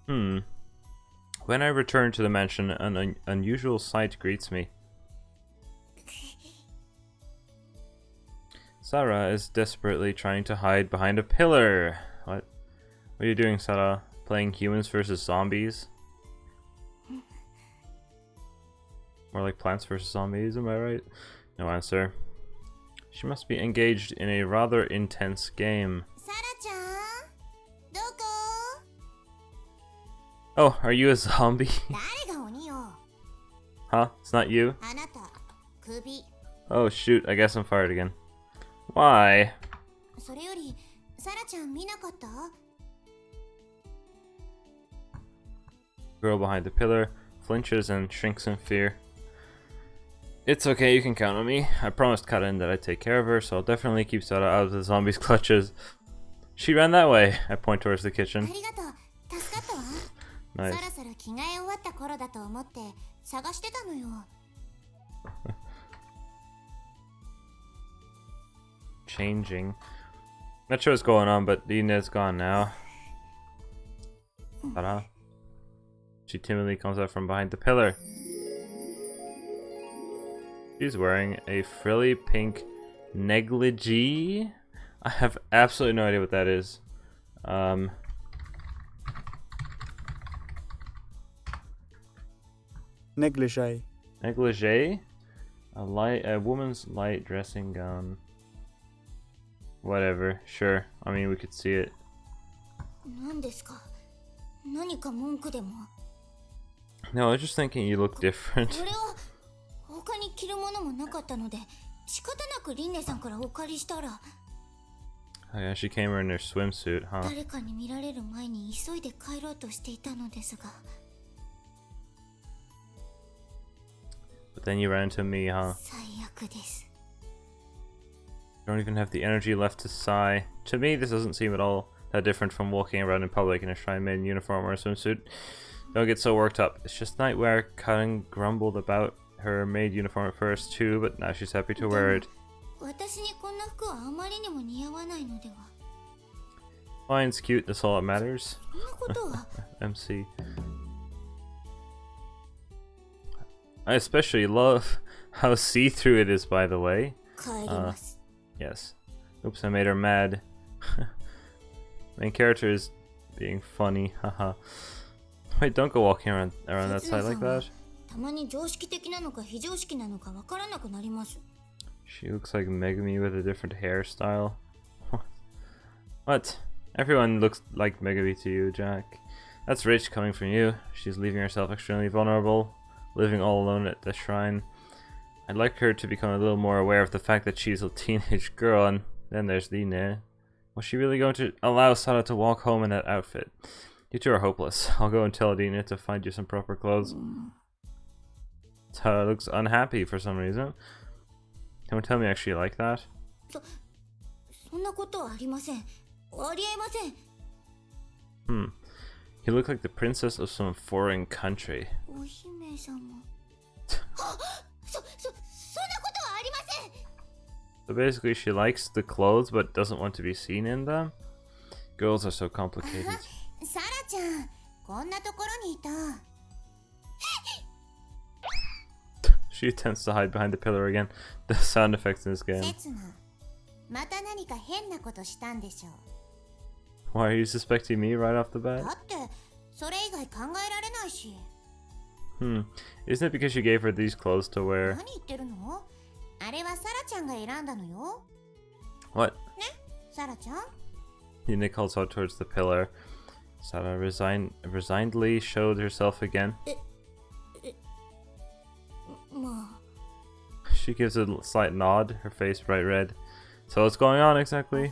Hmm. When I return to the mansion, an unusual sight greets me. Sarah is desperately trying to hide behind a pillar. What? What are you doing, Sarah? Playing humans versus zombies? More like Plants vs. Zombies, am I right? No answer. She must be engaged in a rather intense game. Oh, are you a zombie? Huh? It's not you? Oh shoot, I guess I'm fired again. Why? Girl behind the pillar flinches and shrinks in fear. It's okay, you can count on me. I promised Karen that I'd take care of her, so I'll definitely keep Sarah out of the zombies' clutches. She ran that way. I point towards the kitchen. Nice. Changing. Not sure what's going on, but Dina's gone now. Ta-da. She timidly comes out from behind the pillar. She's wearing a frilly pink negligee. I have absolutely no idea what that is. Negligee. Negligee? A woman's light dressing gown. Whatever, sure. I mean, we could see it. No, I was just thinking you look different. Oh yeah, she came in her swimsuit, huh? But then you ran into me, huh? Don't even have the energy left to sigh. To me, this doesn't seem at all that different from walking around in public in a shrine maiden uniform or a swimsuit. Don't get so worked up. It's just Nightwear. Karen grumbled about her maid uniform at first too, but now she's happy to wear it. Fine's cute, that's all that matters. MC. I especially love how see-through it is, by the way. Yes. Oops, I made her mad. Main character is being funny, haha. Wait, don't go walking around that side like that. She looks like Megami with a different hairstyle. What? Everyone looks like Megami to you, Jack. That's rich coming from you. She's leaving herself extremely vulnerable, living all alone at the shrine. I'd like her to become a little more aware of the fact that she's a teenage girl, and then there's Line. Was she really going to allow Sarah to walk home in that outfit? You two are hopeless. I'll go and tell Dina to find you some proper clothes. Sarah looks unhappy for some reason. Don't tell me I actually like that. You look like the princess of some foreign country. So basically she likes the clothes but doesn't want to be seen in them. Girls are so complicated. She attempts to hide behind the pillar again. The sound effects in this game. Why are you suspecting me right off the bat? Isn't it because you gave her these clothes to wear? What? Yuna calls out towards the pillar. Sarah resignedly showed herself again. She gives a slight nod, her face bright red. So what's going on exactly?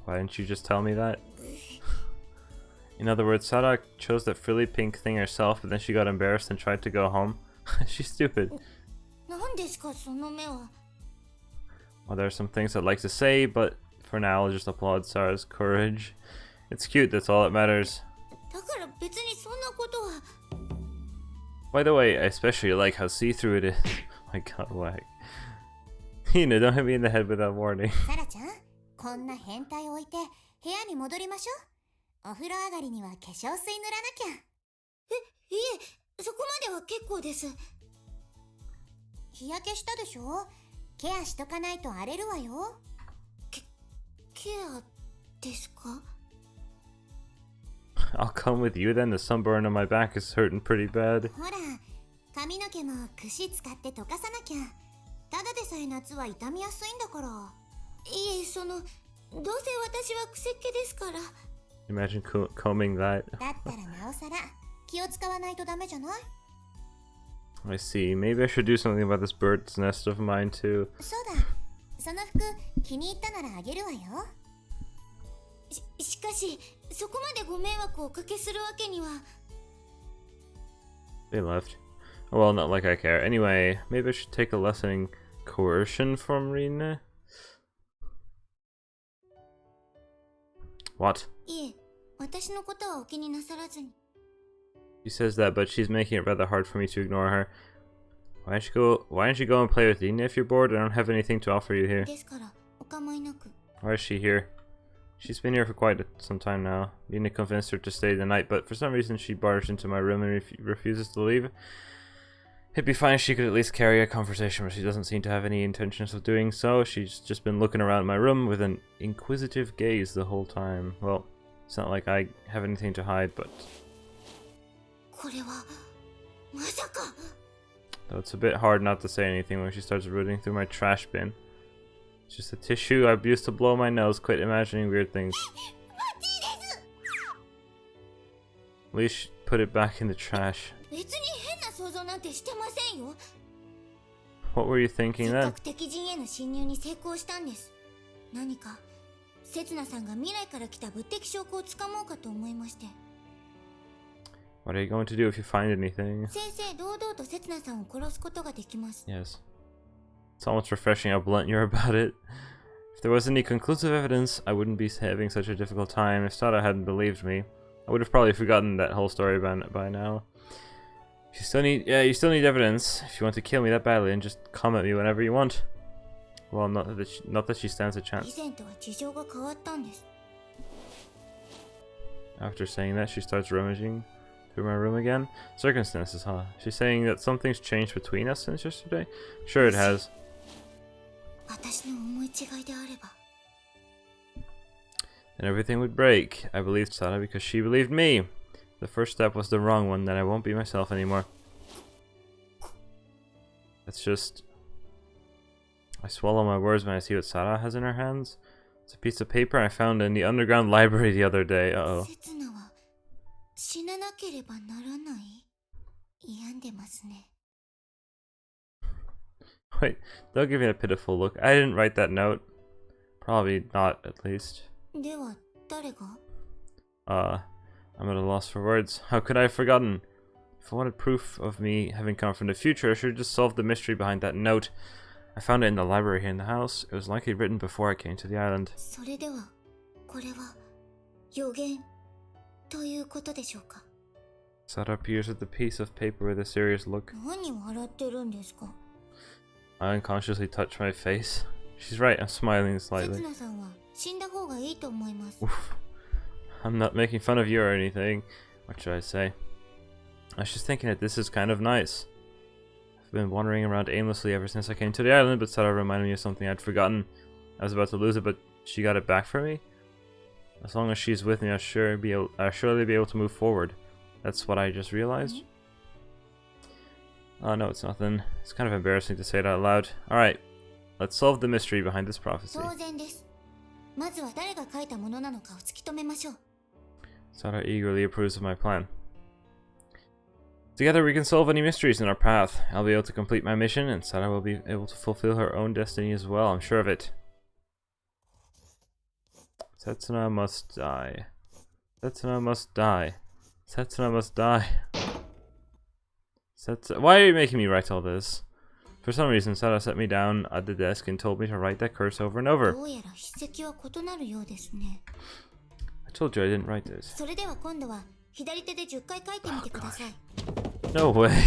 Why didn't you just tell me that? In other words, Sarah chose that frilly pink thing herself, but then she got embarrassed and tried to go home. She's stupid. Well, there are some things I'd like to say, but for now I'll just applaud Sarah's courage. It's cute, that's all that matters. By the way, I especially like how see-through it is. My god, wag. Hina, don't hit me in the head without warning. サラちゃん、こんな変態を置いて部屋に戻りましょう。お風呂上がりには化粧水塗らなきゃ。いえ、そこまでは結構です。日焼けしたでしょ？ケアしとかないと荒れるわよ。ケアですか？ I'll come with you then. The sunburn on my back is hurting pretty bad. ほら、髪の毛も櫛使って溶かさなきゃ。ただでさえ夏は傷みやすいんだから。いえ、どうせ私は癖っ気ですから。Imagine combing that. だったらなおさら気を使わないとダメじゃない？ I see. Maybe I should do something about this bird's nest of mine too. そうだ。その服気に入ったならあげるわよ。しかし、そこまでご迷惑をおかけするわけには。They left. Oh, well, not like I care. Anyway, maybe I should take a lesson in coercion from Rina. What? いえ、私のことはお気になさらずに。She says that, but she's making it rather hard for me to ignore her. Why don't you go and play with Rina if you're bored? I don't have anything to offer you here. ですから、お構いなく。 Why is she here? She's been here for quite some time now. Rina convinced her to stay the night, but for some reason she barged into my room and refuses to leave. It'd be fine if she could at least carry a conversation, but she doesn't seem to have any intentions of doing so. She's just been looking around my room with an inquisitive gaze the whole time. Well, it's not like I have anything to hide, but... これは、まさか。 Though it's a bit hard not to say anything when she starts rooting through my trash bin. It's just a tissue I've used to blow my nose. Quit imagining weird things. At least put it back in the trash. 別に変な想像なんてしてませんよ。 What were you thinking せっ then? かく敵陣への侵入に成功したんです。何か、刹那さんが未来から来た物的証拠をつかもうかと思いまして。 What are you going to do if you find anything? 正々堂々と刹那さんを殺すことができます。 Yes. It's almost refreshing how blunt you're about it. If there was any conclusive evidence, I wouldn't be having such a difficult time. If Sada hadn't believed me, I would have probably forgotten that whole story by now. You still need evidence. If you want to kill me that badly, then just come at me whenever you want. Well, not that she stands a chance. 以前とは事情が変わったんです。 After saying that, she starts rummaging through my room again. Circumstances, huh? She's saying that something's changed between us since yesterday? Sure it has. 私の思い違いであれば。 And everything would break. I believed Sada because she believed me. The first step was the wrong one, then I won't be myself anymore. That's just... I swallow my words when I see what Sada has in her hands. It's a piece of paper I found in the underground library the other day. Uh-oh. 刹那は死ななければならない？病んでますね。 Wait, don't give me a pitiful look. I didn't write that note. Probably not, at least. では誰が？ I'm at a loss for words. How could I have forgotten? If I wanted proof of me having come from the future, I should have just solved the mystery behind that note. I found it in the library here in the house. It was likely written before I came to the island. それではこれは予言ということでしょうか？ Sada appears with the piece of paper with a serious look. 何笑ってるんですか？ I unconsciously touch my face. She's right, I'm smiling 刹 slightly. 那さんは死んだ方がいいと思います。 Oof. I'm not making fun of you or anything. What should I say? I was just thinking that this is kind of nice. I've been wandering around aimlessly ever since I came to the island, but Sada reminded me of something I'd forgotten. I was about to lose it, but she got it back for me? As long as she's with me, I'll surely be able to move forward. That's what I just realized. Oh no, it's nothing. It's kind of embarrassing to say it out loud. Alright, let's solve the mystery behind this prophecy. 当然です。まずは誰が書いたものなのかを突き止めましょう。 Sada eagerly approves of my plan. Together we can solve any mysteries in our path. I'll be able to complete my mission, and Sada will be able to fulfill her own destiny as well, I'm sure of it. Setsuna must die. Setsuna must die. Setsuna must die. Why are you making me write all this? For some reason, Sada set me down at the desk and told me to write that curse over and over. どうやら筆跡は異なるようですね。 I told you I didn't write this. それでは今度は左手で10回書いてみてください。 No way. I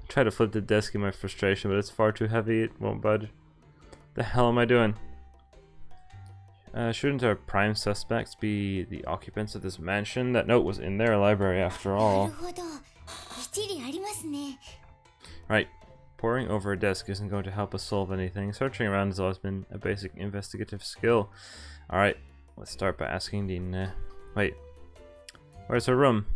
try to flip the desk in my frustration, but it's far too heavy, it won't budge. The hell am I doing? Shouldn't our prime suspects be the occupants of this mansion? That note was in their library after all. なるほど。一理ありますね。 Right. Poring over a desk isn't going to help us solve anything. Searching around has always been a basic investigative skill. Alright, let's start by asking Dean. Wait. Where's her room?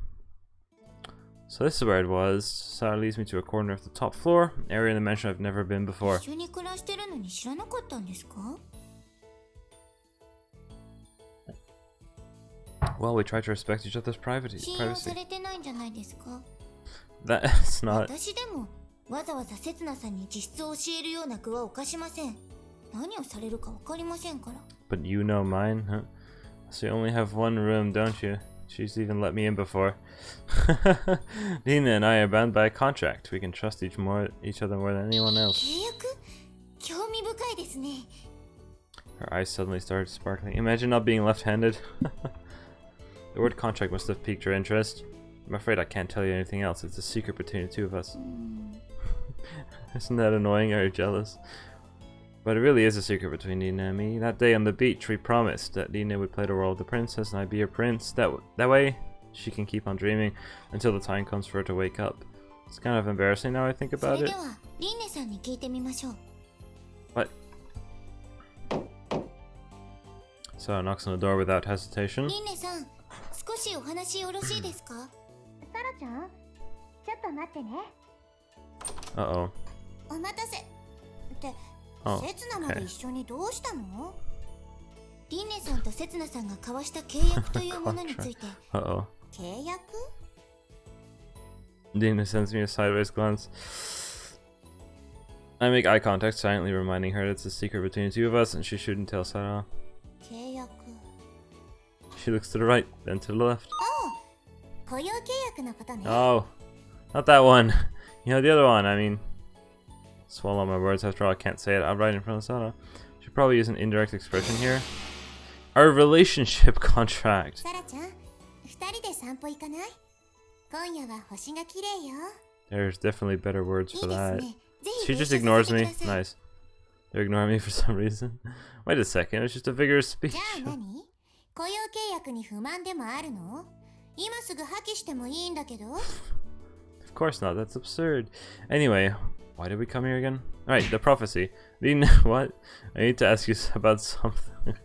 So this is where it was. Sarah leads me to a corner of the top floor, an area in the mansion I've never been before. 一緒に暮らしてるのに知らなかったんですか? Well, we try to respect each other's privacy. 信用されてないんじゃないですか? That's not... 私でもわざわざ刹那さんに実質を教えるような具は犯しません。何をされるかわかりませんから。 But you know mine, huh? So you only have one room, don't you? She's even let me in before. Nina and I are bound by a contract. We can trust each other more than anyone else. 契約? 興味深いですね。 Her eyes suddenly started sparkling. Imagine not being left-handed. The word contract must have piqued her interest. I'm afraid I can't tell you anything else. It's a secret between the two of us. Isn't that annoying? Are you jealous? But it really is a secret between Nina and me. That day on the beach, we promised that Nina would play the role of the princess and I'd be her prince. That way, she can keep on dreaming until the time comes for her to wake up. It's kind of embarrassing now I think そ about れ it. ではリンネさんに聞いてみましょう。 What? So knocks on the door without hesitation. リンネさん、少しお話よろしいですか? サラちゃん、ちょっと待ってね。 Uh-oh. お待たせ。って、 Oh, 刹那まで okay. 一緒にどうしたの? リンネさんと刹那さんが交わした契約というものについて。 Uh-oh. 契約? Nina sends me a sideways glance. I make eye contact, silently reminding her it's a secret between the two of us and she shouldn't tell Sarah. 契約. She looks to the right, then to the left. 雇用契約のことね。 Oh, not that one. You know, the other one, I mean... Swallow my words, after all, I can't say it outright in front of Sarah. Should probably use an indirect expression here. Our relationship contract. サラちゃん、二人で散歩行かない? 今夜は星が綺麗よ。 There's definitely better words い for いです that. ね。ぜひ She ご一緒 just させて ignores く me. ださい。 Nice. They're ignoring me for some reason. Wait a second, it's just a vigorous speech. じゃあ何? 雇用契約に不満でもあるの? 今すぐ破棄してもいいんだけど。 Of course not, that's absurd. Anyway, why did we come here again? Alright, the prophecy. What? I need to ask you about something.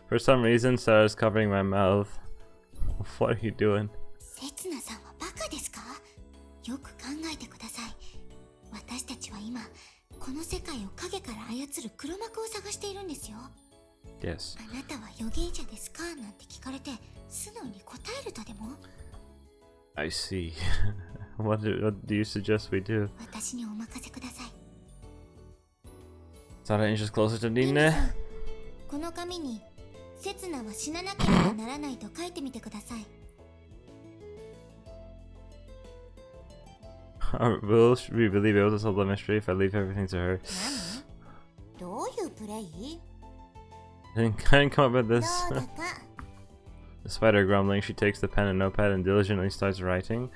For some reason, Sarah's covering my mouth. What are you doing? 刹那さんはバカですか? よく考えてください。私たちは今、この世界を影から操る黒幕を探しているんですよ。 Yes. あなたは預言者ですかなんて聞かれて、素直に答えるとでも? I see. What do you suggest we do? 私にお任せください。 Sarah inches closer to リンネ Nina. さん、この紙に、刹那は死ななければならないと書いてみてください。 Will we really be able to solve the mystery if I leave everything to her? 何? どういうプレイ? I didn't come up with どう this. だか。 Despite her grumbling, she takes the pen and notepad and diligently starts writing.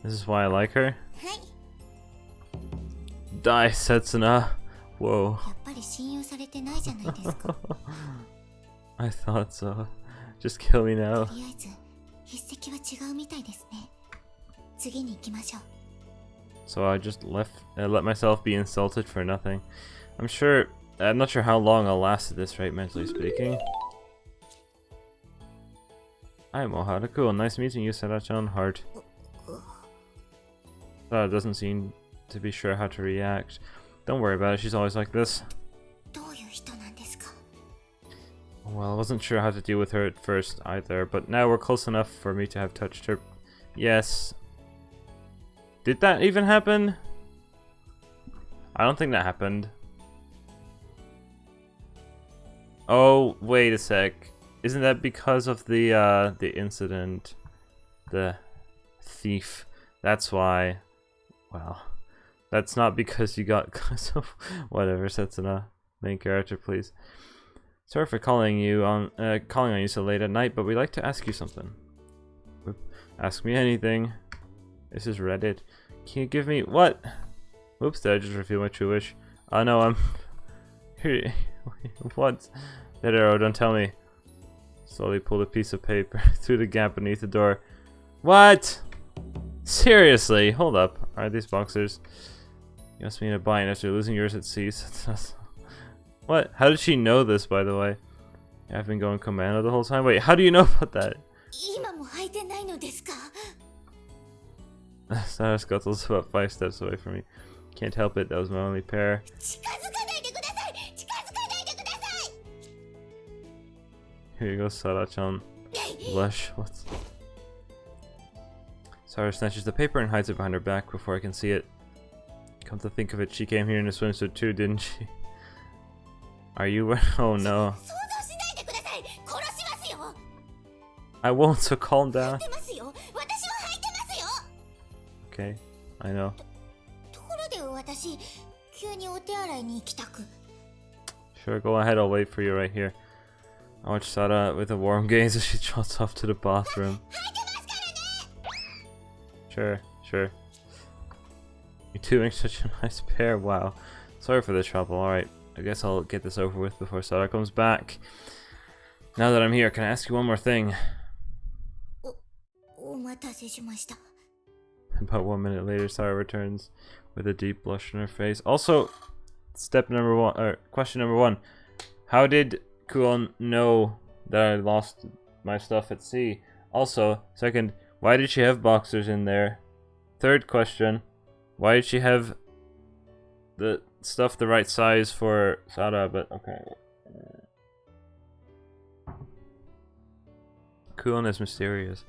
This is why I like her. はい。 Die, Setsuna. Whoa. やっぱり信用されてないじゃないですか。 I thought so. Just kill me now. とりあえず、筆跡は違うみたいですね。次に行きましょう。 So I just let myself be insulted for nothing. I'm not sure how long I'll last at this rate, mentally speaking. I'm Ohara. Cool. Nice meeting you, Sarachan. Heart. Sarah doesn't seem to be sure how to react. Don't worry about it. She's always like this. どういう人なんですか? Well, I wasn't sure how to deal with her at first either, but now we're close enough for me to have touched her. Yes. Did that even happen? I don't think that happened. Oh, wait a sec. Isn't that because of the incident? The thief. That's why. Well, that's not because you got whatever. Setsuna, main character, please. Sorry for calling on you so late at night, but we'd like to ask you something. Ask me anything. This is Reddit. Can you give me what? Whoops! Did I just reveal my true wish? Oh no, Here, what? That arrow, don't tell me. Slowly pulled a piece of paper through the gap beneath the door. What? Seriously? Hold up. Are these boxers? You must be in a bind after losing yours at sea. What? How did she know this, by the way? I've been going commando the whole time? Wait, how do you know about that? Sarah scuttles about 5 steps away from me. Can't help it, that was my only pair. Here you go, Sarah-chan. Blush. What? Sarah snatches the paper and hides it behind her back before I can see it. Come to think of it, she came here in a swimsuit too, didn't she? Are you? Oh no. I won't, so calm down. Okay, I know. Sure, go ahead, I'll wait for you right here. I watch Sarah with a warm gaze as she trots off to the bathroom. Sure, sure. You two make such a nice pair, wow. Sorry for the trouble, alright. I guess I'll get this over with before Sarah comes back. Now that I'm here, can I ask you one more thing? About 1 minute later, Sarah returns with a deep blush on her face. Also, question number one. How did Kuon know that I lost my stuff at sea? Also, second, why did she have boxers in there? Third question, why did she have the stuff the right size for Sarah? But okay. Kuon is mysterious.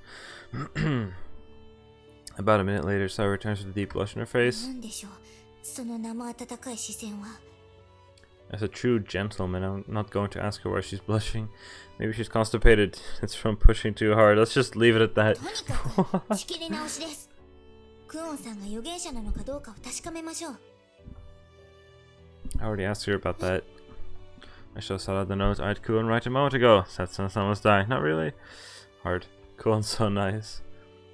About a minute later, Sarah returns with a deep blush on her face. As a true gentleman, I'm not going to ask her why she's blushing. Maybe she's constipated. It's from pushing too hard. Let's just leave it at that. I already asked her about that. I show Sarah the note I had Kuon write a moment ago. Setsuno-san must die. Not really. Hard. Kuon's so nice.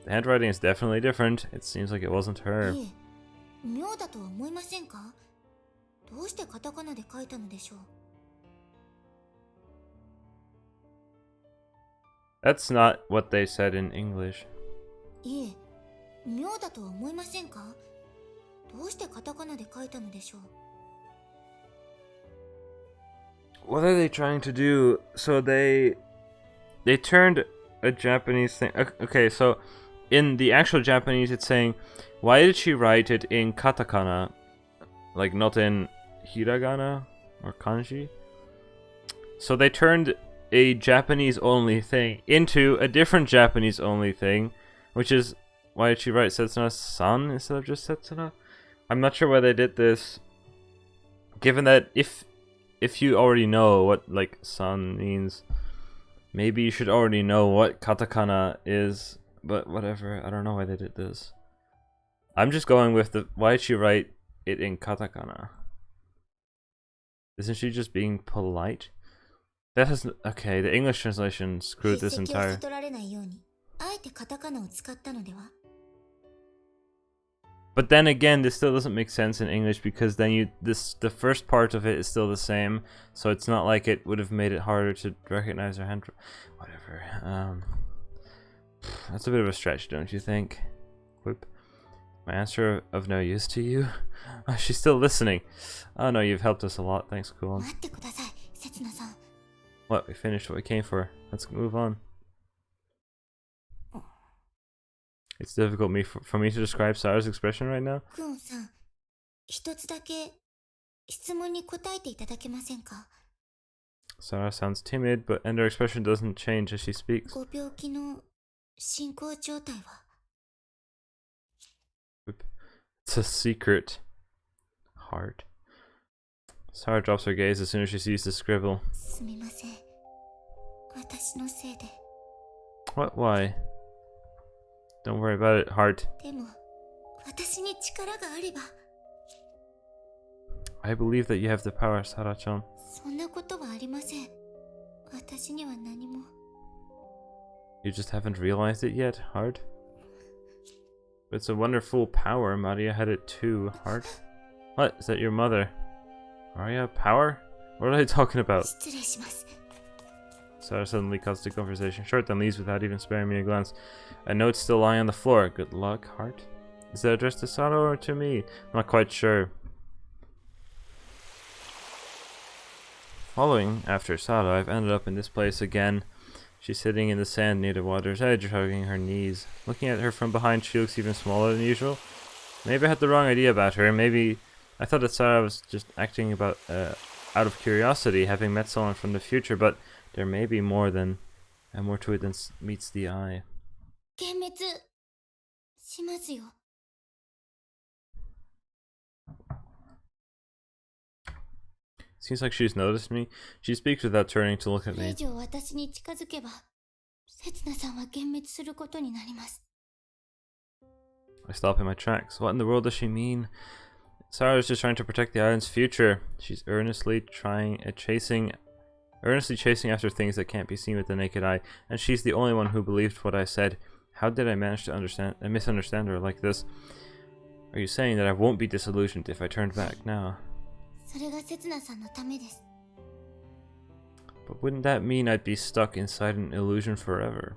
The handwriting is definitely different. It seems like it wasn't her. That's not what they said in English. What are they trying to do? So they turned a Japanese thing. Okay, so in the actual Japanese it's saying, why did she write it in katakana? Like not in hiragana or kanji? So they turned a Japanese only thing into a different Japanese only thing, which is, why did she write Setsuna-san instead of just Setsuna? I'm not sure why they did this, given that if you already know what like san means, maybe you should already know what katakana is, but whatever, I don't know why they did this. I'm just going with the, why did she write it in katakana? Isn't she just being polite? That has, okay, the English translation screwed this entire. But then again, this still doesn't make sense in English, because then the first part of it is still the same, so it's not like it would have made it harder to recognize her hand. Whatever. That's a bit of a stretch, don't you think? Whoop. My answer of no use to you? Oh, she's still listening. Oh no, you've helped us a lot. Thanks, Kuon. What? We finished what we came for. Let's move on. It's difficult for me to describe Sarah's expression right now. Sarah sounds timid, and her expression doesn't change as she speaks. It's a secret. Heart. Sarah drops her gaze as soon as she sees the scribble. What? Why? Don't worry about it, heart. I believe that you have the power, Sarah-chan. You just haven't realized it yet, heart? It's a wonderful power. Maria had it too, heart. What? Is that your mother? Maria, power? What are they talking about? 失礼します。 Sarah suddenly cuts the conversation short, then leaves without even sparing me a glance. A note still lying on the floor. Good luck, heart. Is that addressed to Sato or to me? I'm not quite sure. Following after Sato, I've ended up in this place again. She's sitting in the sand near the water's edge, hugging her knees. Looking at her from behind, she looks even smaller than usual. Maybe I had the wrong idea about her. Maybe I thought that Sarah was just acting out of curiosity, having met someone from the future, but there may be more to it than meets the eye. 幻滅しますよ。 Seems like she's noticed me. She speaks without turning to look at これ以 me. 上私に近づけば、刹那さんは幻滅することになります。 I stop in my tracks. What in the world does she mean? Sarah is just trying to protect the island's future. She's earnestly chasing after things that can't be seen with the naked eye, and she's the only one who believed what I said. How did I manage to misunderstand her like this? Are you saying that I won't be disillusioned if I turned back now? それが刹那さんのためです。 But wouldn't that mean I'd be stuck inside an illusion forever?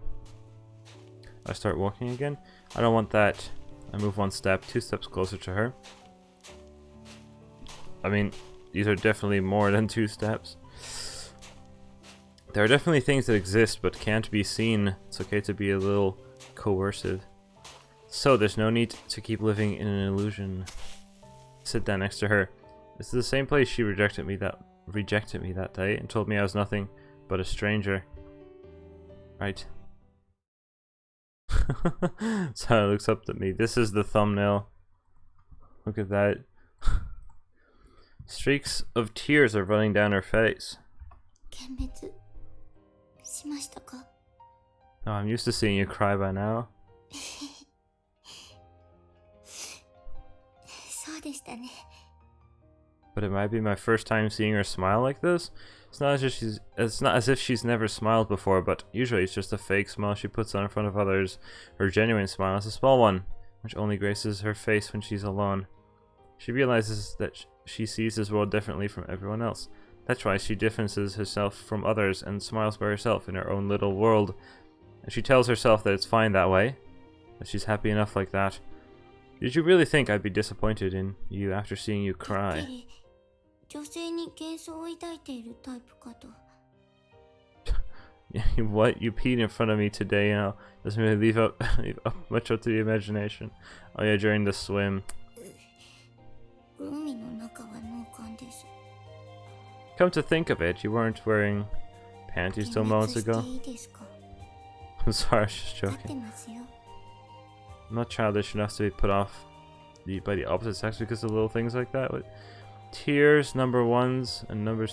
I start walking again? I don't want that. I move one step, 2 steps closer to her. I mean, these are definitely more than 2 steps. There are definitely things that exist but can't be seen. It's okay to be a little coercive. So there's no need to keep living in an illusion. Sit down next to her. This is the same place she rejected me that day and told me I was nothing but a stranger. Right. Sarah looks up at me. This is the thumbnail. Look at that. Streaks of tears are running down her face. 幻滅しましたか? Oh, I'm used to seeing you cry by now. そうでしたね。 But it might be my first time seeing her smile like this. It's not as if she's never smiled before, but usually it's just a fake smile she puts on in front of others. Her genuine smile is a small one, which only graces her face when she's alone. She realizes that she sees this world differently from everyone else. That's why she differences herself from others and smiles by herself in her own little world. And she tells herself that it's fine that way, that she's happy enough like that. Did you really think I'd be disappointed in you after seeing you cry? 女性に幻想を抱いているタイプかと。 What? You peed in front of me today, you know? Doesn't really leave much up to the imagination. Oh yeah, during the swim. 海の中は脳幹です。 Come to think of it, you weren't wearing panties till moments ago. いいですか? I'm sorry, I was just 合って joking. ますよ。 I'm not childish enough to be put off by the opposite sex because of little things like that. Tears, number ones, and number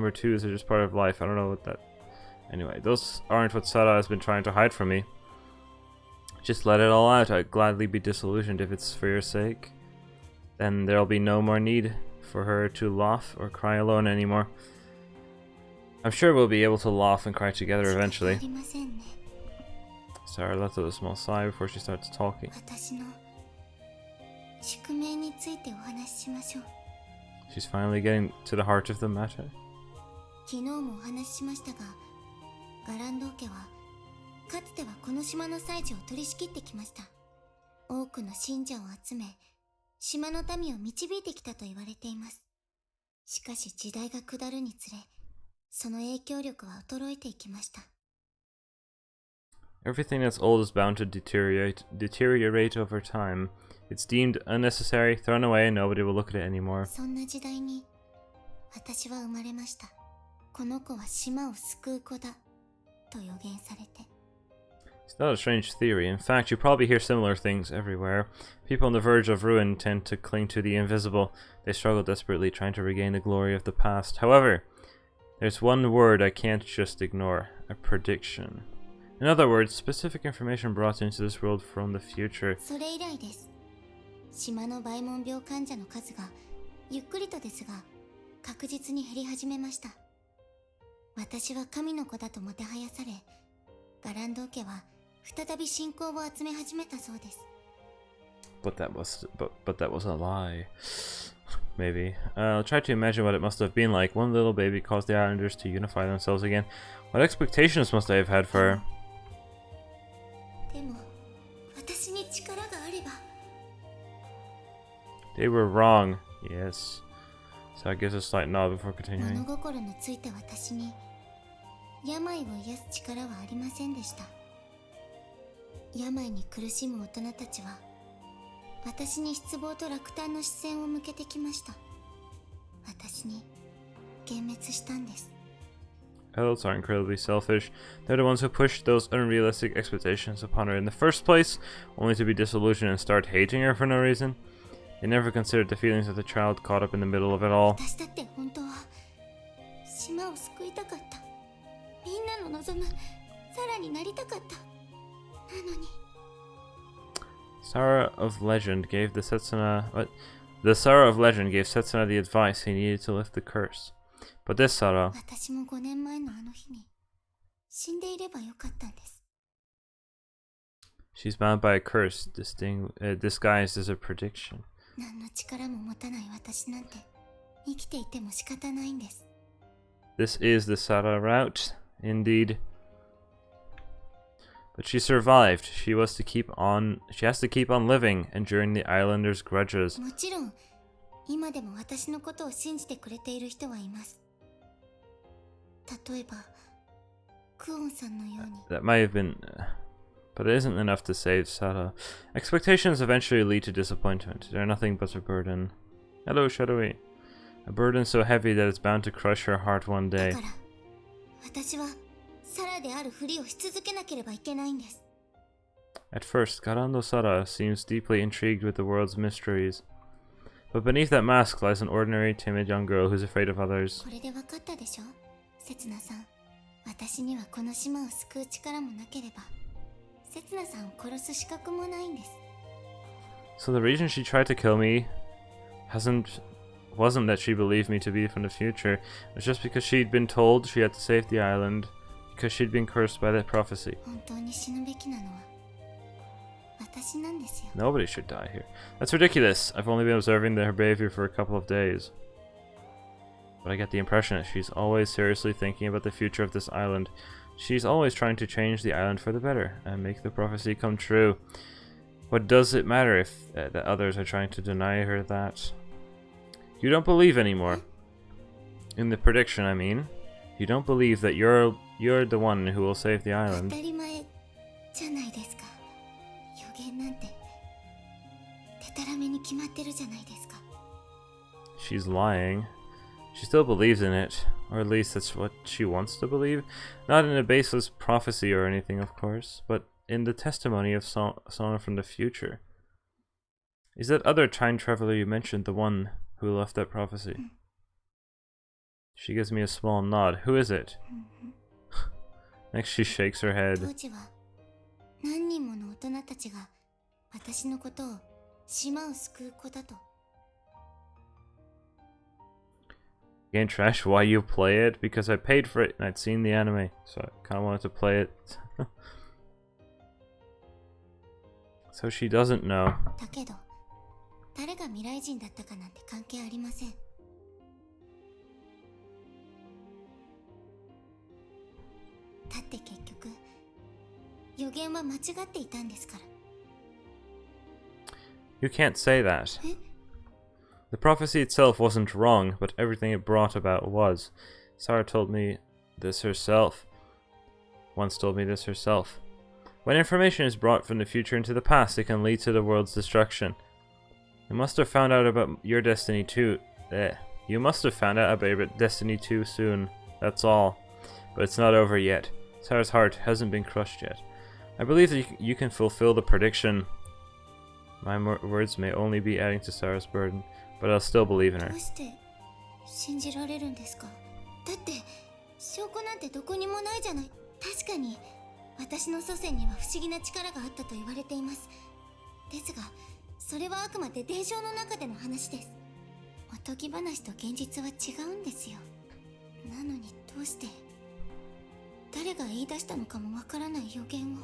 twos are just part of life. I don't know what that... Anyway, those aren't what Sara has been trying to hide from me. Just let it all out. I'd gladly be disillusioned if it's for your sake. Then there'll be no more need for her to laugh or cry alone anymore. I'm sure we'll be able to laugh and cry together eventually. ありませんね。 Sarah lets out a small sigh before she starts talking. 私の宿命についてお話ししましょう。 She's finally getting to the heart of the matter. 昨日もお話ししましたが、ガランド家はかつてはこの島の祭事を取り仕切ってきました。多くの信者を集め、島の民を導いてきたと言われています。しかし時代が下るにつれ、その影響力は衰えていきました。 Everything that's old is bound to deteriorate over time. It's deemed unnecessary, thrown away, and nobody will look at it anymore. そんな時代に私は生まれました。この子は島を救う子だと予言されて。 It's not a strange theory. In fact, you probably hear similar things everywhere. People on the verge of ruin tend to cling to the invisible. They struggle desperately trying to regain the glory of the past. However, there's one word I can't just ignore. A prediction. In other words, specific information brought into this world from the future. それ以来です。島のバイモン病患者の数がゆっくりとですが確実に減り始めました。私は神の子だともてはやされ、ガランド家は再び信仰を集め始めたそうです。 But that was a lie. maybe. I'll try to imagine what it must have been like. One little baby caused the islanders to unify themselves again. What expectations must I have had for her? でも私に力があれば They were wrong. Yes. So I gives a slight nod before 物 continuing. 心のついた私に病を癒す力はありませんでした。病に苦しむ大人たちは私に失望と落胆の視線を向けてきました。私に幻滅したんです。 Adults are incredibly selfish. They're the ones who push those unrealistic expectations upon her in the first place, only to be disillusioned and start hating her for no reason. They never considered the feelings of the child caught up in the middle of it all. 私だって本当は島を救いたかった。みんなの望むサラになりたかった。なのに Sarah of Legend gave the Setsuna... What? The Sarah of Legend gave Setsuna the advice he needed to lift the curse. But this Sarah... 私も5年前のあの日に死んでいればよかったんです。 She's bound by a curse disguised as a prediction. 何の力も持たない私なんて生きていても仕方ないんです。 This is the Sarah route, indeed. But she survived. She has to keep on living, enduring the islanders' grudges. もちろん今でも私のことを信じてくれている人はいます。例えばクオンさんのように。 That might have been... but it isn't enough to save Sarah. Expectations eventually lead to disappointment. They're nothing but a burden. Hello, Shadowy. A burden so heavy that it's bound to crush her heart one day. だから私はサラであるふりをし続けなければいけないんです。 At first, Garando Sara seems deeply intrigued with the world's mysteries. But beneath that mask lies an ordinary, timid young girl who's afraid of others. これで分かったでしょ、せつなさん。私にはこの島を救う力もなければせつなさんを殺す資格もないんです。 So the reason she tried to kill me wasn't that she believed me to be from the future. It was just because she'd been told she had to save the island because she'd been cursed by that prophecy. 本当に死ぬべきなのは私なんですよ。 Nobody should die here. That's ridiculous. I've only been observing her behavior for a couple of days. But I get the impression that she's always seriously thinking about the future of this island. She's always trying to change the island for the better and make the prophecy come true. What does it matter if the others are trying to deny her that? You don't believe anymore. In the prediction, I mean. You don't believe that you're the one who will save the 当 island. たり前じゃないですか。予言なんてでたらめに決まってるじゃないですか。 She's lying. She still believes in it, or at least that's what she wants to believe. Not in a baseless prophecy or anything, of course, but in the testimony of someone from the future. Is that other time traveler you mentioned the one who left that prophecy? She gives me a small nod. Who is it? Next she shakes her 当 head. 時は何人もの大人たちが私のことを島を救う子だと。 Game trash, why you play it? Because I paid for it and I'd seen the anime, so I kinda wanted to play it. So she doesn't know. だけど誰が未来人だったかなんて関係ありません。だって結局予言は間違っていたんですから。 You can't say that. え The prophecy itself wasn't wrong, but everything it brought about was. Sarah told me this herself. Once told me this herself. When information is brought from the future into the past, it can lead to the world's destruction. You must have found out about your destiny too. You must have found out about your destiny too soon. That's all. But it's not over yet. Sarah's heart hasn't been crushed yet. I believe that you can fulfill the prediction. My words may only be adding to Sarah's burden, but I'll still believe in her. どうして信じられるんですか。だって証拠なんてどこにもないじゃない。確かに私の祖先には不思議な力があったと言われています。ですがそれはあくまで伝承の中での話です。おとぎ話と現実は違うんですよ。なのにどうして誰が言い出したのかもわからない予言を。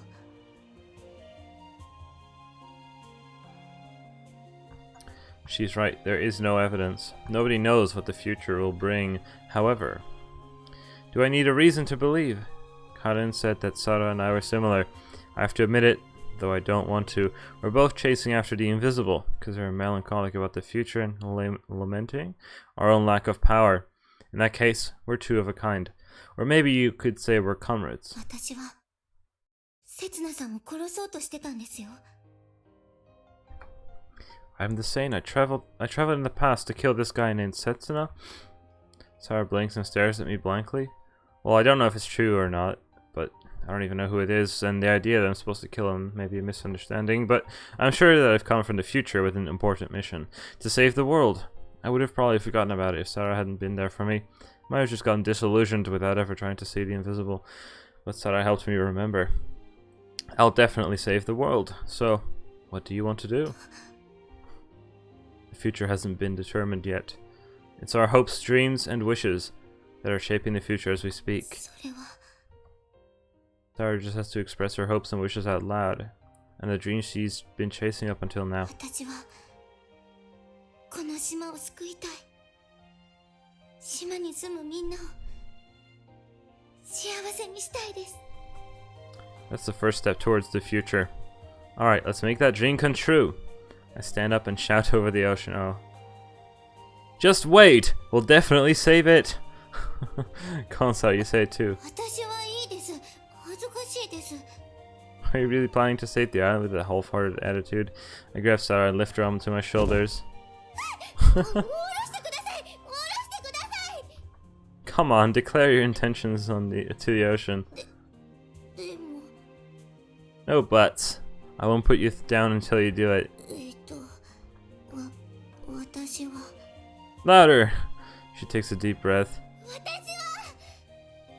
She She's right, there is no evidence. Nobody knows what the future will bring. However, do I need a reason to believe? Karen said that Sarah and I were similar. I have to admit it, though I don't want to. We're both chasing after the invisible, because we're melancholic about the future and lamenting our own lack of power. In that case, we're two of a kind. Or maybe you could say we're comrades. 私は刹那さんを殺そうとしてたんですよ。 I'm the sane. I traveled in the past to kill this guy named Setsuna. Sarah blinks and stares at me blankly. Well, I don't know if it's true or not, but I don't even know who it is, and the idea that I'm supposed to kill him may be a misunderstanding, but I'm sure that I've come from the future with an important mission. To save the world. I would have probably forgotten about it if Sarah hadn't been there for me. Might have just gotten disillusioned without ever trying to see the invisible, but Sarah helped me remember. I'll definitely save the world, so what do you want to do? The future hasn't been determined yet. It's our hopes, dreams, and wishes that are shaping the future as we speak. それは Sarah just has to express her hopes and wishes out loud, and the dreams she's been chasing up until now. 私はこの島を救いたい。島に住むみんなを幸せにしたいです。 That's the first step towards the future. Alright, let's make that dream come true. I stand up and shout over the ocean. Oh. Just wait! We'll definitely save it! Konsao, you say it too. 私はいいです。恥ずかしいです。 Are you really planning to save the island with a half-hearted attitude? I grab Sarah and lift her onto my shoulders. 下ろしてください。下ろしてください。 Come on, declare your intentions on to the ocean. でも No buts. I won't put you down until you do it. 私は Louder! She takes a deep breath. 私は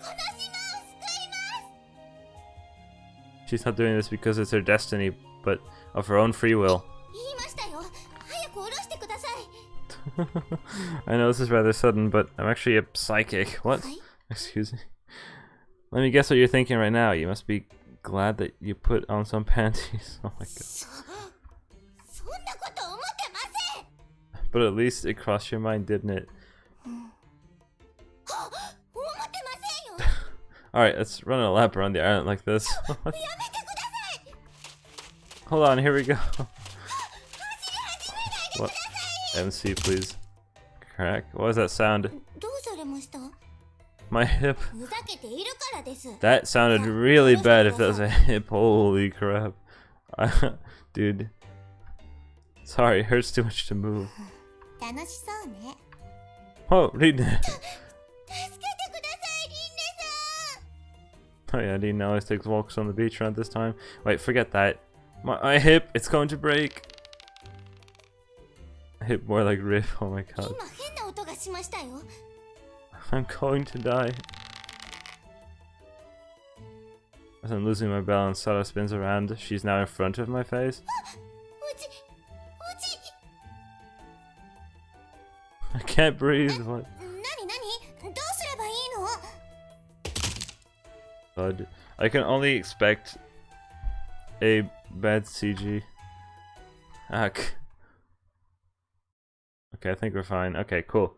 この島を救います。 She's not doing this because it's her destiny, but of her own free will. 言いましたよ。早く下ろしてください。 I know this is rather sudden, but I'm actually a psychic. What? はい。 Excuse me. Let me guess what you're thinking right now. You must be glad that you put on some panties. Oh my god. そんなこと思ってません。 But at least it crossed your mind, didn't it? は思ってませんよ。 Alright, let's run a lap around the island like this. やめてください。 Hold on, here we go. 走り始めないでくだ What? さい。 MC, please. Crack. What was that sound? どうされました？ My hip. ふざけているからです。 That sounded really bad if that was a hip. Holy crap. Dude. Sorry, it hurts too much to move. 楽しそうね。 Oh, Rina. 助けてください、リンネさん。 Oh yeah, Rina always takes walks on the beach around this time. Wait, forget that. My hip, it's going to break. Hip more like rip, oh my god. 今変な音がしましたよ。 I'm going to die. As I'm losing my balance, Sarah spins around. She's now in front of my face. うち I can't breathe. What? 何どうすればいいの？ God. I can only expect a bad CG. Ack. Okay, I think we're fine. Okay, cool.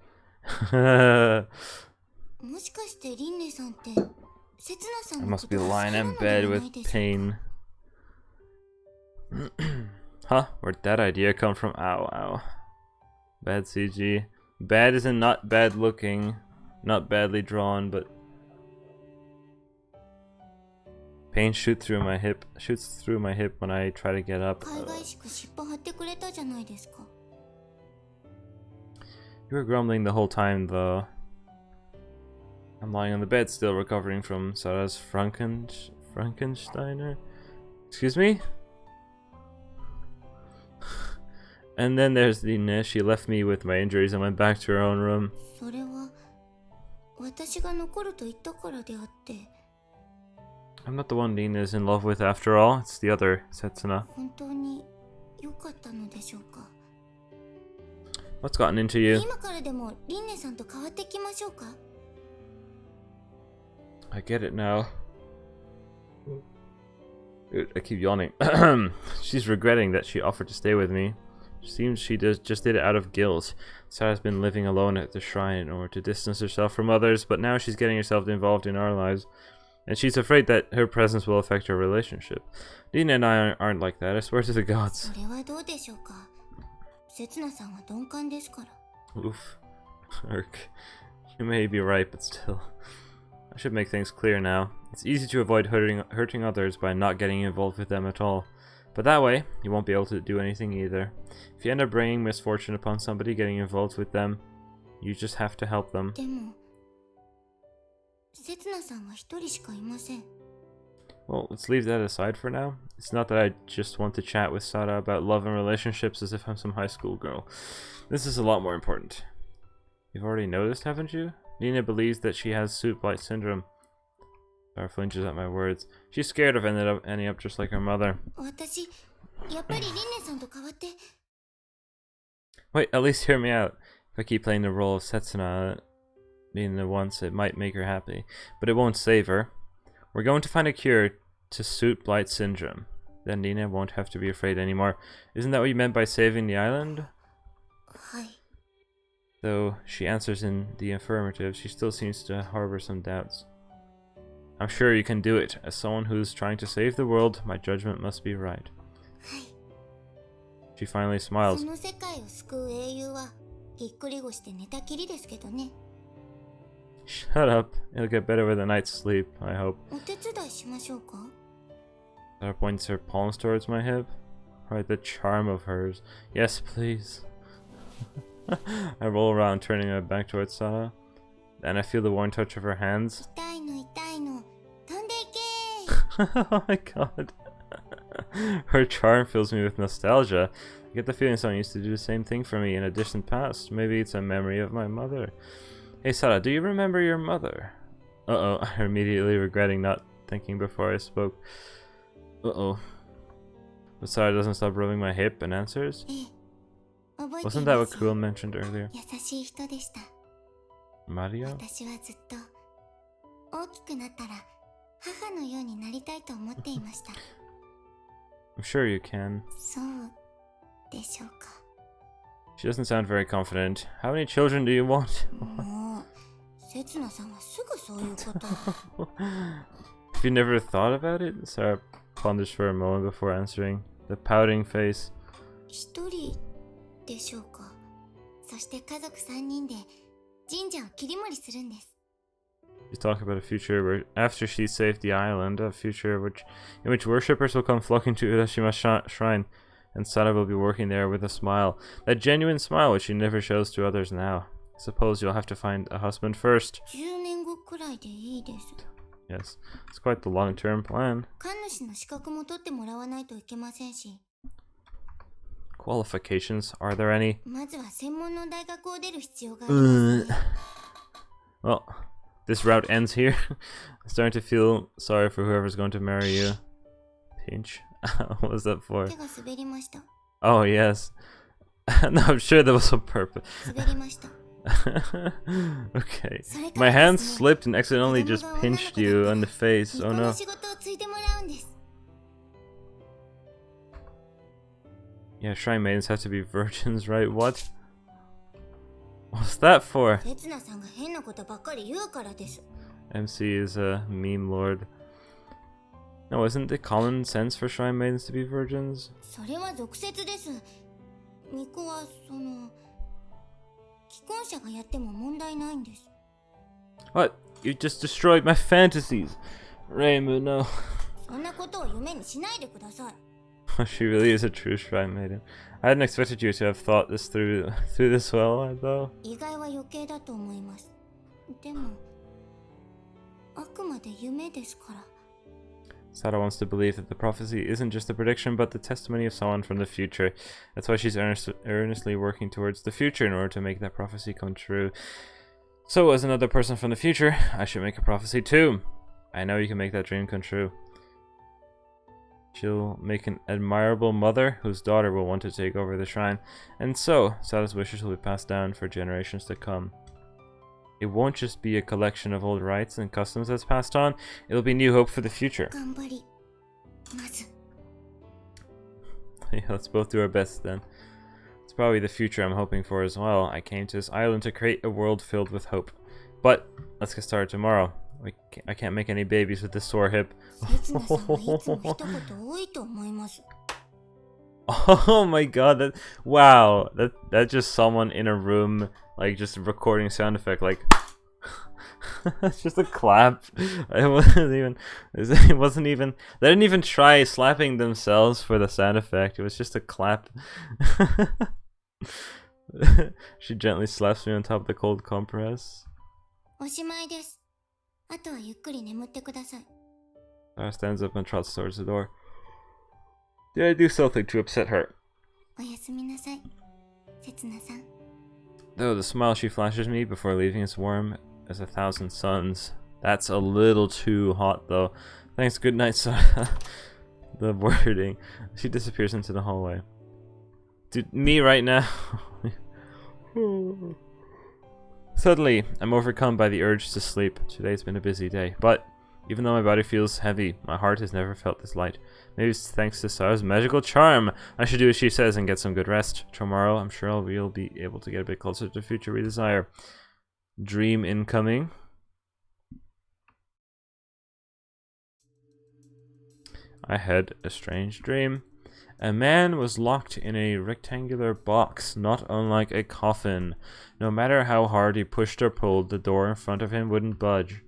もしかしてリンネさんって刹那さん I の must こ be とが好き lying な in ので bed はな with いでしょうか？ pain. Huh? Where'd that idea come from? Ow, ow. Bad CG. Bad as in not bad looking, not badly drawn, but pain shoots through my hip when I try to get up. 海外しく尻尾張ってくれたじゃないですか。 You were grumbling the whole time, though. I'm lying on the bed still, recovering from Sarah's Frankensteiner. Excuse me? And then there's Nina. She left me with my injuries and went back to her own room. それは私が残ると言ったからであって、 I'm not the one Nina is in love with after all. It's the other, Setsuna. 本当に良かったのでしょうか？ What's gotten into you? 今からでもリンネさんと変わっていきましょうか？ I get it now. Dude, I keep yawning. She's regretting that she offered to stay with me. Seems she just did it out of guilt. Sarah's been living alone at the shrine in order to distance herself from others, but now she's getting herself involved in our lives. And she's afraid that her presence will affect her relationship. Dina and I aren't like that, I swear to the gods. Oof. Irk. You may be right, but still. I should make things clear now. It's easy to avoid hurting others by not getting involved with them at all. But that way, you won't be able to do anything either. If you end up bringing misfortune upon somebody getting involved with them, you just have to help them. Well, let's leave that aside for now. It's not that I just want to chat with Sara about love and relationships as if I'm some high school girl. This is a lot more important. You've already noticed, haven't you? Nina believes that she has suit blight syndrome. Sara flinches at my words. She's scared of ending up just like her mother. Wait, at least hear me out. If I keep playing the role of Setsuna being the once, it might make her happy. But it won't save her. We're going to find a cure to suit blight syndrome. Then Nina won't have to be afraid anymore. Isn't that what you meant by saving the island? Though she answers in the affirmative, she still seems to harbor some doubts. I'm sure you can do it. As someone who's trying to save the world, my judgment must be right. She finally smiles. Shut up. It'll get better with a night's sleep, I hope. Sarah points her palms towards my hip. Right, the charm of hers. Yes, please. I roll around, turning my back towards Sara. Then I feel the warm touch of her hands. Oh my god. Her charm fills me with nostalgia. I get the feeling someone used to do the same thing for me in a distant past. Maybe it's a memory of my mother. Hey Sara, do you remember your mother? Uh-oh, I'm immediately regretting not thinking before I spoke. Uh-oh. But Sara doesn't stop rubbing my hip and answers. Wasn't that what Quill mentioned earlier? Mario? I'm sure you can. She doesn't sound very confident. How many children do you want? Have you never thought about it? Sarah ponders for a moment before answering. The pouting face. She's talking about a future where, after she saved the island, a future in which worshippers will come flocking to Urashima Shrine, and Sara will be working there with a smile. That genuine smile which she never shows to others now. Suppose you'll have to find a husband first. Yes, it's quite the long-term plan. Qualifications, are there any? Well, this route ends here. I'm starting to feel sorry for whoever's going to marry you. Pinch? What was that for? Oh, yes. No, I'm sure that was on purpose. Okay. My hand slipped and accidentally just pinched you on the face. Oh no. Yeah, shrine maidens have to be virgins, right? What? What's that for? MC is a meme lord. No, isn't it common sense for shrine maidens to be virgins? What? You just destroyed my fantasies! Reimu, no. She really is a true shrine maiden. I hadn't expected you to have thought this through this well, though. Sara wants to believe that the prophecy isn't just a prediction, but the testimony of someone from the future. That's why she's earnestly working towards the future in order to make that prophecy come true. So, as another person from the future, I should make a prophecy too. I know you can make that dream come true. She'll make an admirable mother whose daughter will want to take over the shrine, and so Sara's wishes will be passed down for generations to come. It won't just be a collection of old rites and customs that's passed on, it'll be new hope for the future. Yeah, let's both do our best then. probably the future I'm hoping for as well. I came to this island to create a world filled with hope. But let's get started tomorrow. I can't make any babies with this sore hip. 刹那さんはいつも一言多いと思います。 Oh my god, wow, that's just someone in a room, like, just recording sound effect, like, it's just a clap. They didn't even try slapping themselves for the sound effect, it was just a clap. She gently slaps me on top of the cold compress. おしまいです。あとはゆっくり眠ってください。 Sarah stands up and trots towards the door. Did I do something to upset her? おやすみなさい、刹那さん。 Though the smile she flashes me before leaving is warm as 1,000 suns. That's a little too hot though. Thanks, good night, Sarah. The wording. She disappears into the hallway. Dude, me right now. Suddenly, I'm overcome by the urge to sleep. Today's been a busy day, but even though my body feels heavy, my heart has never felt this light. Maybe it's thanks to Sarah's magical charm. I should do as she says and get some good rest. Tomorrow, I'm sure we'll be able to get a bit closer to the future we desire. Dream incoming. I had a strange dream. A man was locked in a rectangular box, not unlike a coffin. No matter how hard he pushed or pulled, the door in front of him wouldn't budge.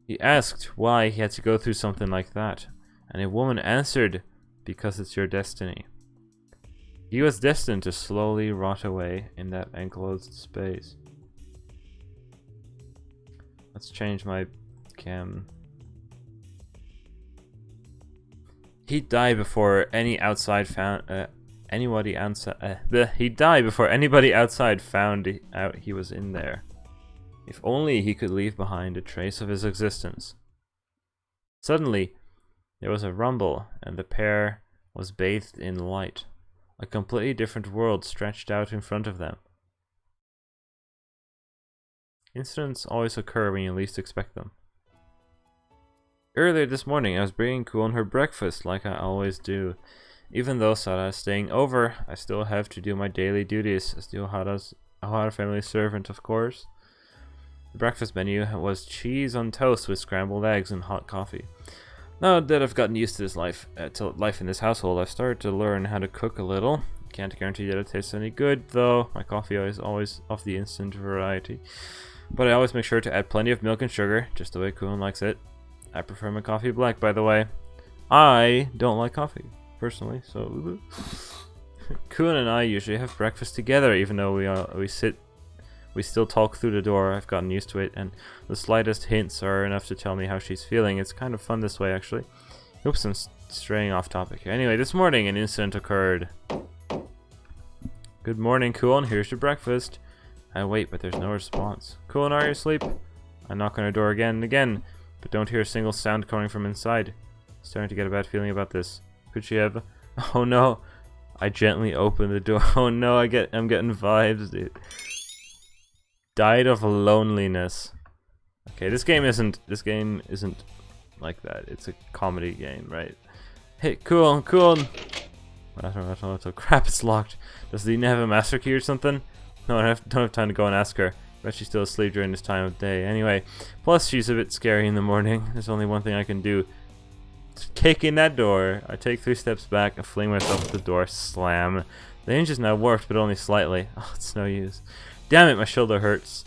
He asked why he had to go through something like that, and a woman answered, because it's your destiny. He was destined to slowly rot away in that enclosed space. Let's change my cam. He'd die before any outside found anybody outside. He'd die before anybody outside found out he was in there. If only he could leave behind a trace of his existence. Suddenly, there was a rumble, and the pair was bathed in light. A completely different world stretched out in front of them. Incidents always occur when you least expect them. Earlier this morning, I was bringing Kuon her breakfast like I always do. Even though Sarah is staying over, I still have to do my daily duties as the Ohara family servant, of course. The breakfast menu was cheese on toast with scrambled eggs and hot coffee. Now that I've gotten used to this life in this household, I've started to learn how to cook a little. Can't guarantee that it tastes any good, though. My coffee is always of the instant variety. But I always make sure to add plenty of milk and sugar, just the way Kuon likes it. I prefer my coffee black, by the way. I don't like coffee, personally, so... Kuon and I usually have breakfast together, even though we still talk through the door. I've gotten used to it, and the slightest hints are enough to tell me how she's feeling. It's kind of fun this way, actually. Oops, I'm straying off topic here. Anyway, this morning an incident occurred. Good morning, Kuon. Here's your breakfast. I wait, but there's no response. Kuon, are you asleep? I knock on her door again and again, but don't hear a single sound coming from inside. Starting to get a bad feeling about this. Could she have... Oh no! I gently open the door. Oh no, I'm getting vibes, dude. Died of loneliness. Okay, this game isn't like that. It's a comedy game, right? Hey, cool. Crap, it's locked. Does Lena have a master key or something? No, I don't have time to go and ask her. Bet she's still asleep during this time of day. Anyway, plus she's a bit scary in the morning. There's only one thing I can do. Kick in that door. I take 3 steps back and fling myself at the door. Slam. The hinge is now warped, but only slightly. Oh, it's no use. Damn it, my shoulder hurts.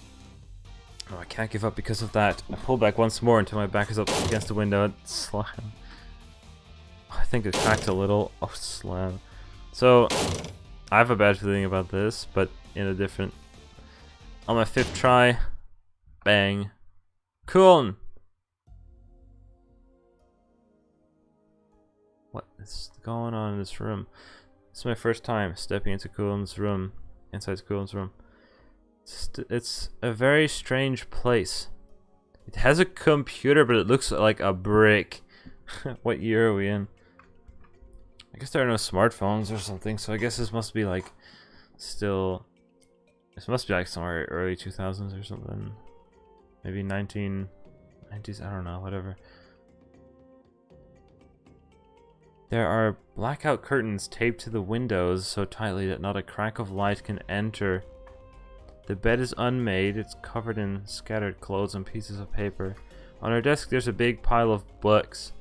Oh, I can't give up because of that. I pull back once more until my back is up against the window and slam. I think it cracked a little. Oh, slam. So, I have a bad feeling about this, but in a different... On my 5th try, bang. Cool. What is going on in this room? This is my first time stepping into Kuon's room. Inside Kuon's room. It's a very strange place. It has a computer, but it looks like a brick. What year are we in? I guess there are no smartphones or something, so I guess this must be like still... This must be like somewhere early 2000s or something. Maybe 1990s, I don't know, whatever. There are blackout curtains taped to the windows so tightly that not a crack of light can enter. The bed is unmade. It's covered in scattered clothes and pieces of paper. On her desk there's a big pile of books.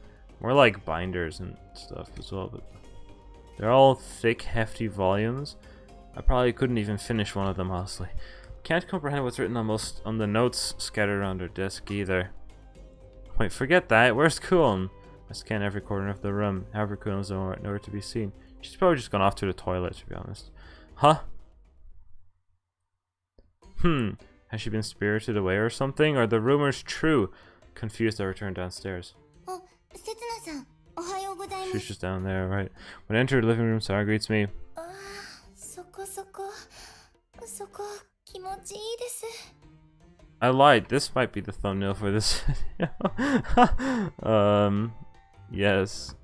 More like binders and stuff as well, but they're all thick, hefty volumes. I probably couldn't even finish one of them, honestly. Can't comprehend what's written on the notes scattered around her desk either. Wait, forget that. Where's Kuon? I scan every corner of the room. However, Kuon's nowhere to be seen. She's probably just gone off to the toilet, to be honest. Huh? Has she been spirited away or something? Are the rumors true? Confused, I returned downstairs. She's just down there, right? When I enter the living room, Sarah greets me. I lied. This might be the thumbnail for this video. Yes.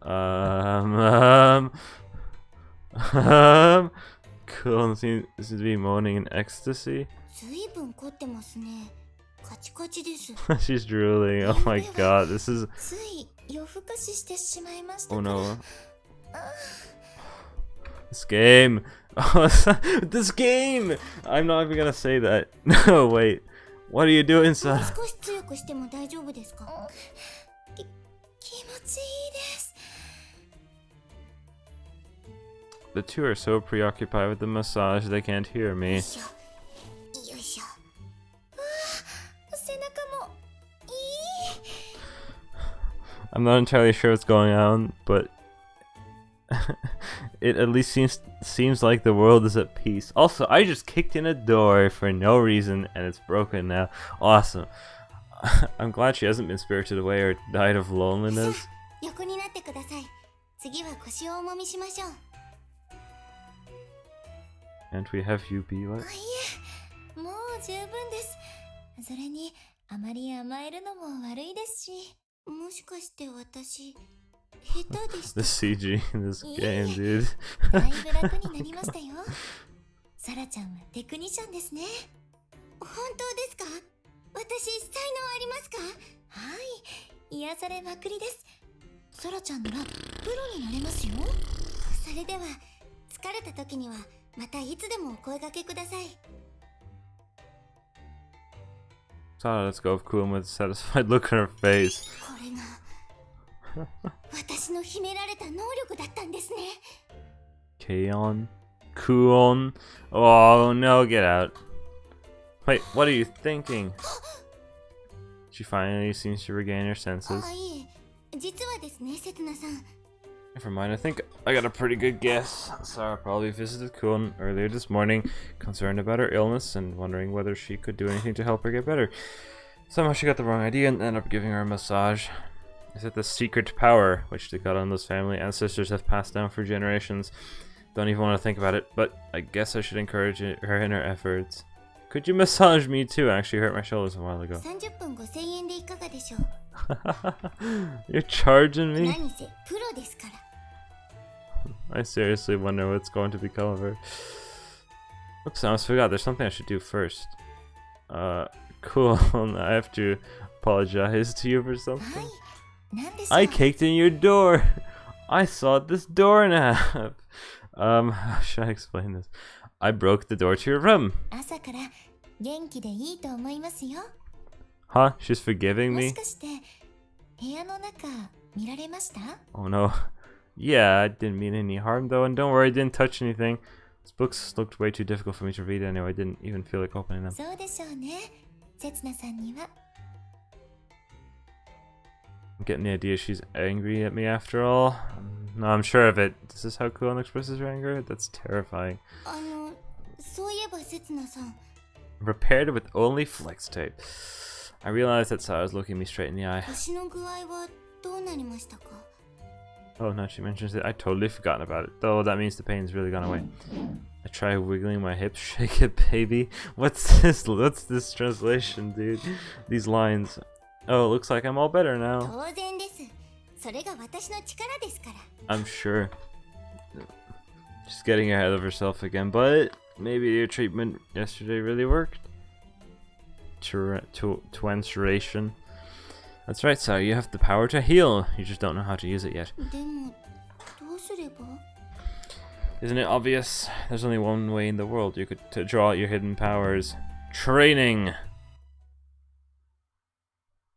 Cool. Seems to be moaning in ecstasy. She's drooling. Oh my god, this is... Oh no. This game. This game! I'm not even gonna say that. No, wait. What are you doing, son? The two are so preoccupied with the massage they can't hear me. I'm not entirely sure what's going on, but it at least seems like the world is at peace. Also, I just kicked in a door for no reason and it's broken now. Awesome. I'm glad she hasn't been spirited away or died of loneliness. And we have you be what? The CG in this game, dude. Sarah, let's go with Kuon with a satisfied look on her face. Kaon? Kuon? Oh no, get out. Wait, what are you thinking? She finally seems to regain her senses. Never mind, I think I got a pretty good guess. Sarah probably visited Kuon earlier this morning, concerned about her illness and wondering whether she could do anything to help her get better. Somehow she got the wrong idea and ended up giving her a massage. Is it the secret power which the Godonda's family ancestors have passed down for generations? Don't even want to think about it, but I guess I should encourage her in her efforts. Could you massage me too? I actually hurt my shoulders a while ago. You're charging me? I seriously wonder what's going to become of her. Oops, I almost forgot. There's something I should do first. Cool. I have to apologize to you for something. I kicked in your door. I sawed this door in half. How should I explain this? I broke the door to your room. Huh? She's forgiving me? Oh no. Yeah, I didn't mean any harm though, and don't worry, I didn't touch anything. These books looked way too difficult for me to read anyway. I didn't even feel like opening them. I'm getting the idea she's angry at me after all. No, I'm sure of it. Is this how Kuon expresses her anger? That's terrifying. Repaired with only flex tape. I realized that Sarah's looking me straight in the eye. Oh, now she mentions it. I totally forgotten about it. Though that means the pain's really gone away. I try wiggling my hips. Shake it, baby. What's this? What's this translation, dude? These lines. Oh, it looks like I'm all better now. I'm sure. She's getting ahead of herself again, but maybe your treatment yesterday really worked. Translation. That's right, Sarah. You have the power to heal. You just don't know how to use it yet. Isn't it obvious? There's only one way in the world you could to draw out your hidden powers. Training!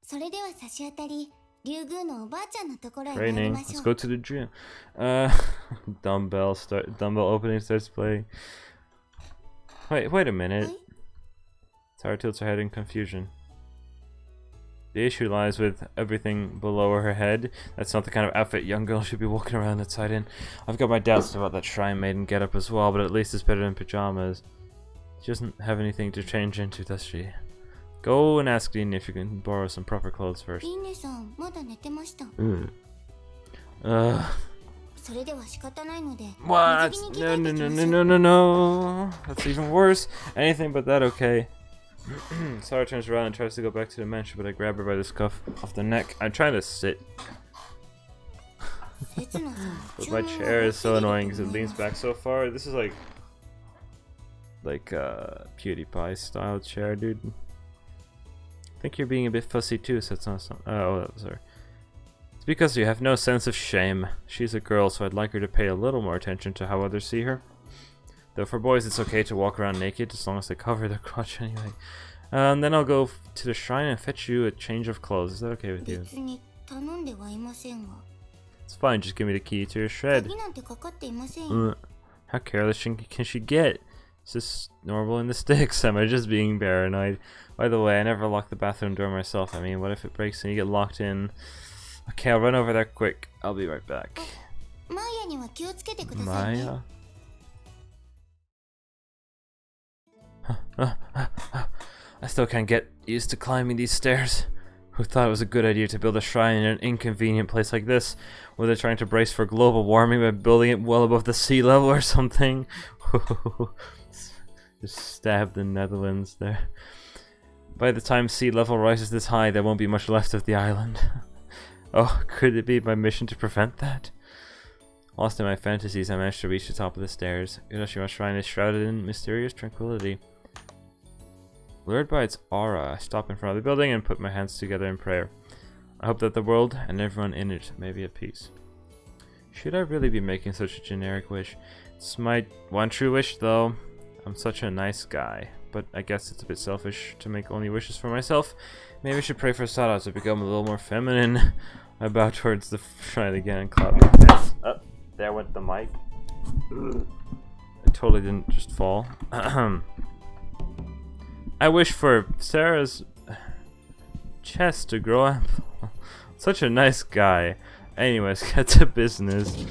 それでは差し当たり、竜宮のおばあちゃんのところへ参り Training. まし Let's ょ go う。 to the gym. Dumbbell opening starts playing. Wait a minute. Tara tilts her head in confusion. The issue lies with everything below her head. That's not the kind of outfit young girls should be walking around outside in. I've got my doubts about that shrine maiden getup as well, but at least it's better than pajamas. She doesn't have anything to change into, does she? Go and ask Dean if you can borrow some proper clothes first. リンネさん、まだ寝てました。 それでは仕方ないので、 What? 水着に着替えてきましょう。 No. That's even worse. Anything but that, okay. Sarah turns around and tries to go back to the mansion, but I grab her by the scuff of the neck. I'm trying to sit. But my chair is so annoying because it leans back so far. This is like PewDiePie style chair, dude. I think you're being a bit fussy too, so it's not oh, that was her. It's because you have no sense of shame. She's a girl, so I'd like her to pay a little more attention to how others see her. Though for boys it's okay to walk around naked as long as they cover their crotch anyway. And then I'll go to the shrine and fetch you a change of clothes. Is that okay with you? 別に頼んではいませんが。 It's fine, just give me the key to your shed. 鍵なんてかかっていませんよ。 How careless can she get? Is this normal in the sticks? Am I just being paranoid? By the way, I never lock the bathroom door myself. I mean, what if it breaks and you get locked in? Okay, I'll run over there quick. I'll be right back. マーヤには気をつけてくださいね。 Maya? I still can't get used to climbing these stairs. Who thought it was a good idea to build a shrine in an inconvenient place like this? Were they trying to brace for global warming by building it well above the sea level or something? Just stab the Netherlands there. By the time sea level rises this high, there won't be much left of the island. Oh, could it be my mission to prevent that? Lost in my fantasies, I managed to reach the top of the stairs. Urashima's shrine is shrouded in mysterious tranquility. Lured by its aura, I stop in front of the building and put my hands together in prayer. I hope that the world and everyone in it may be at peace. Should I really be making such a generic wish? It's my one true wish, though. I'm such a nice guy, but I guess it's a bit selfish to make only wishes for myself. Maybe I should pray for Sada to become a little more feminine. I bow towards the shrine again and clap my hands. Oh, there went the mic. It totally didn't just fall. I wish for Sarah's chest to grow up. Such a nice guy. Anyways, get to business.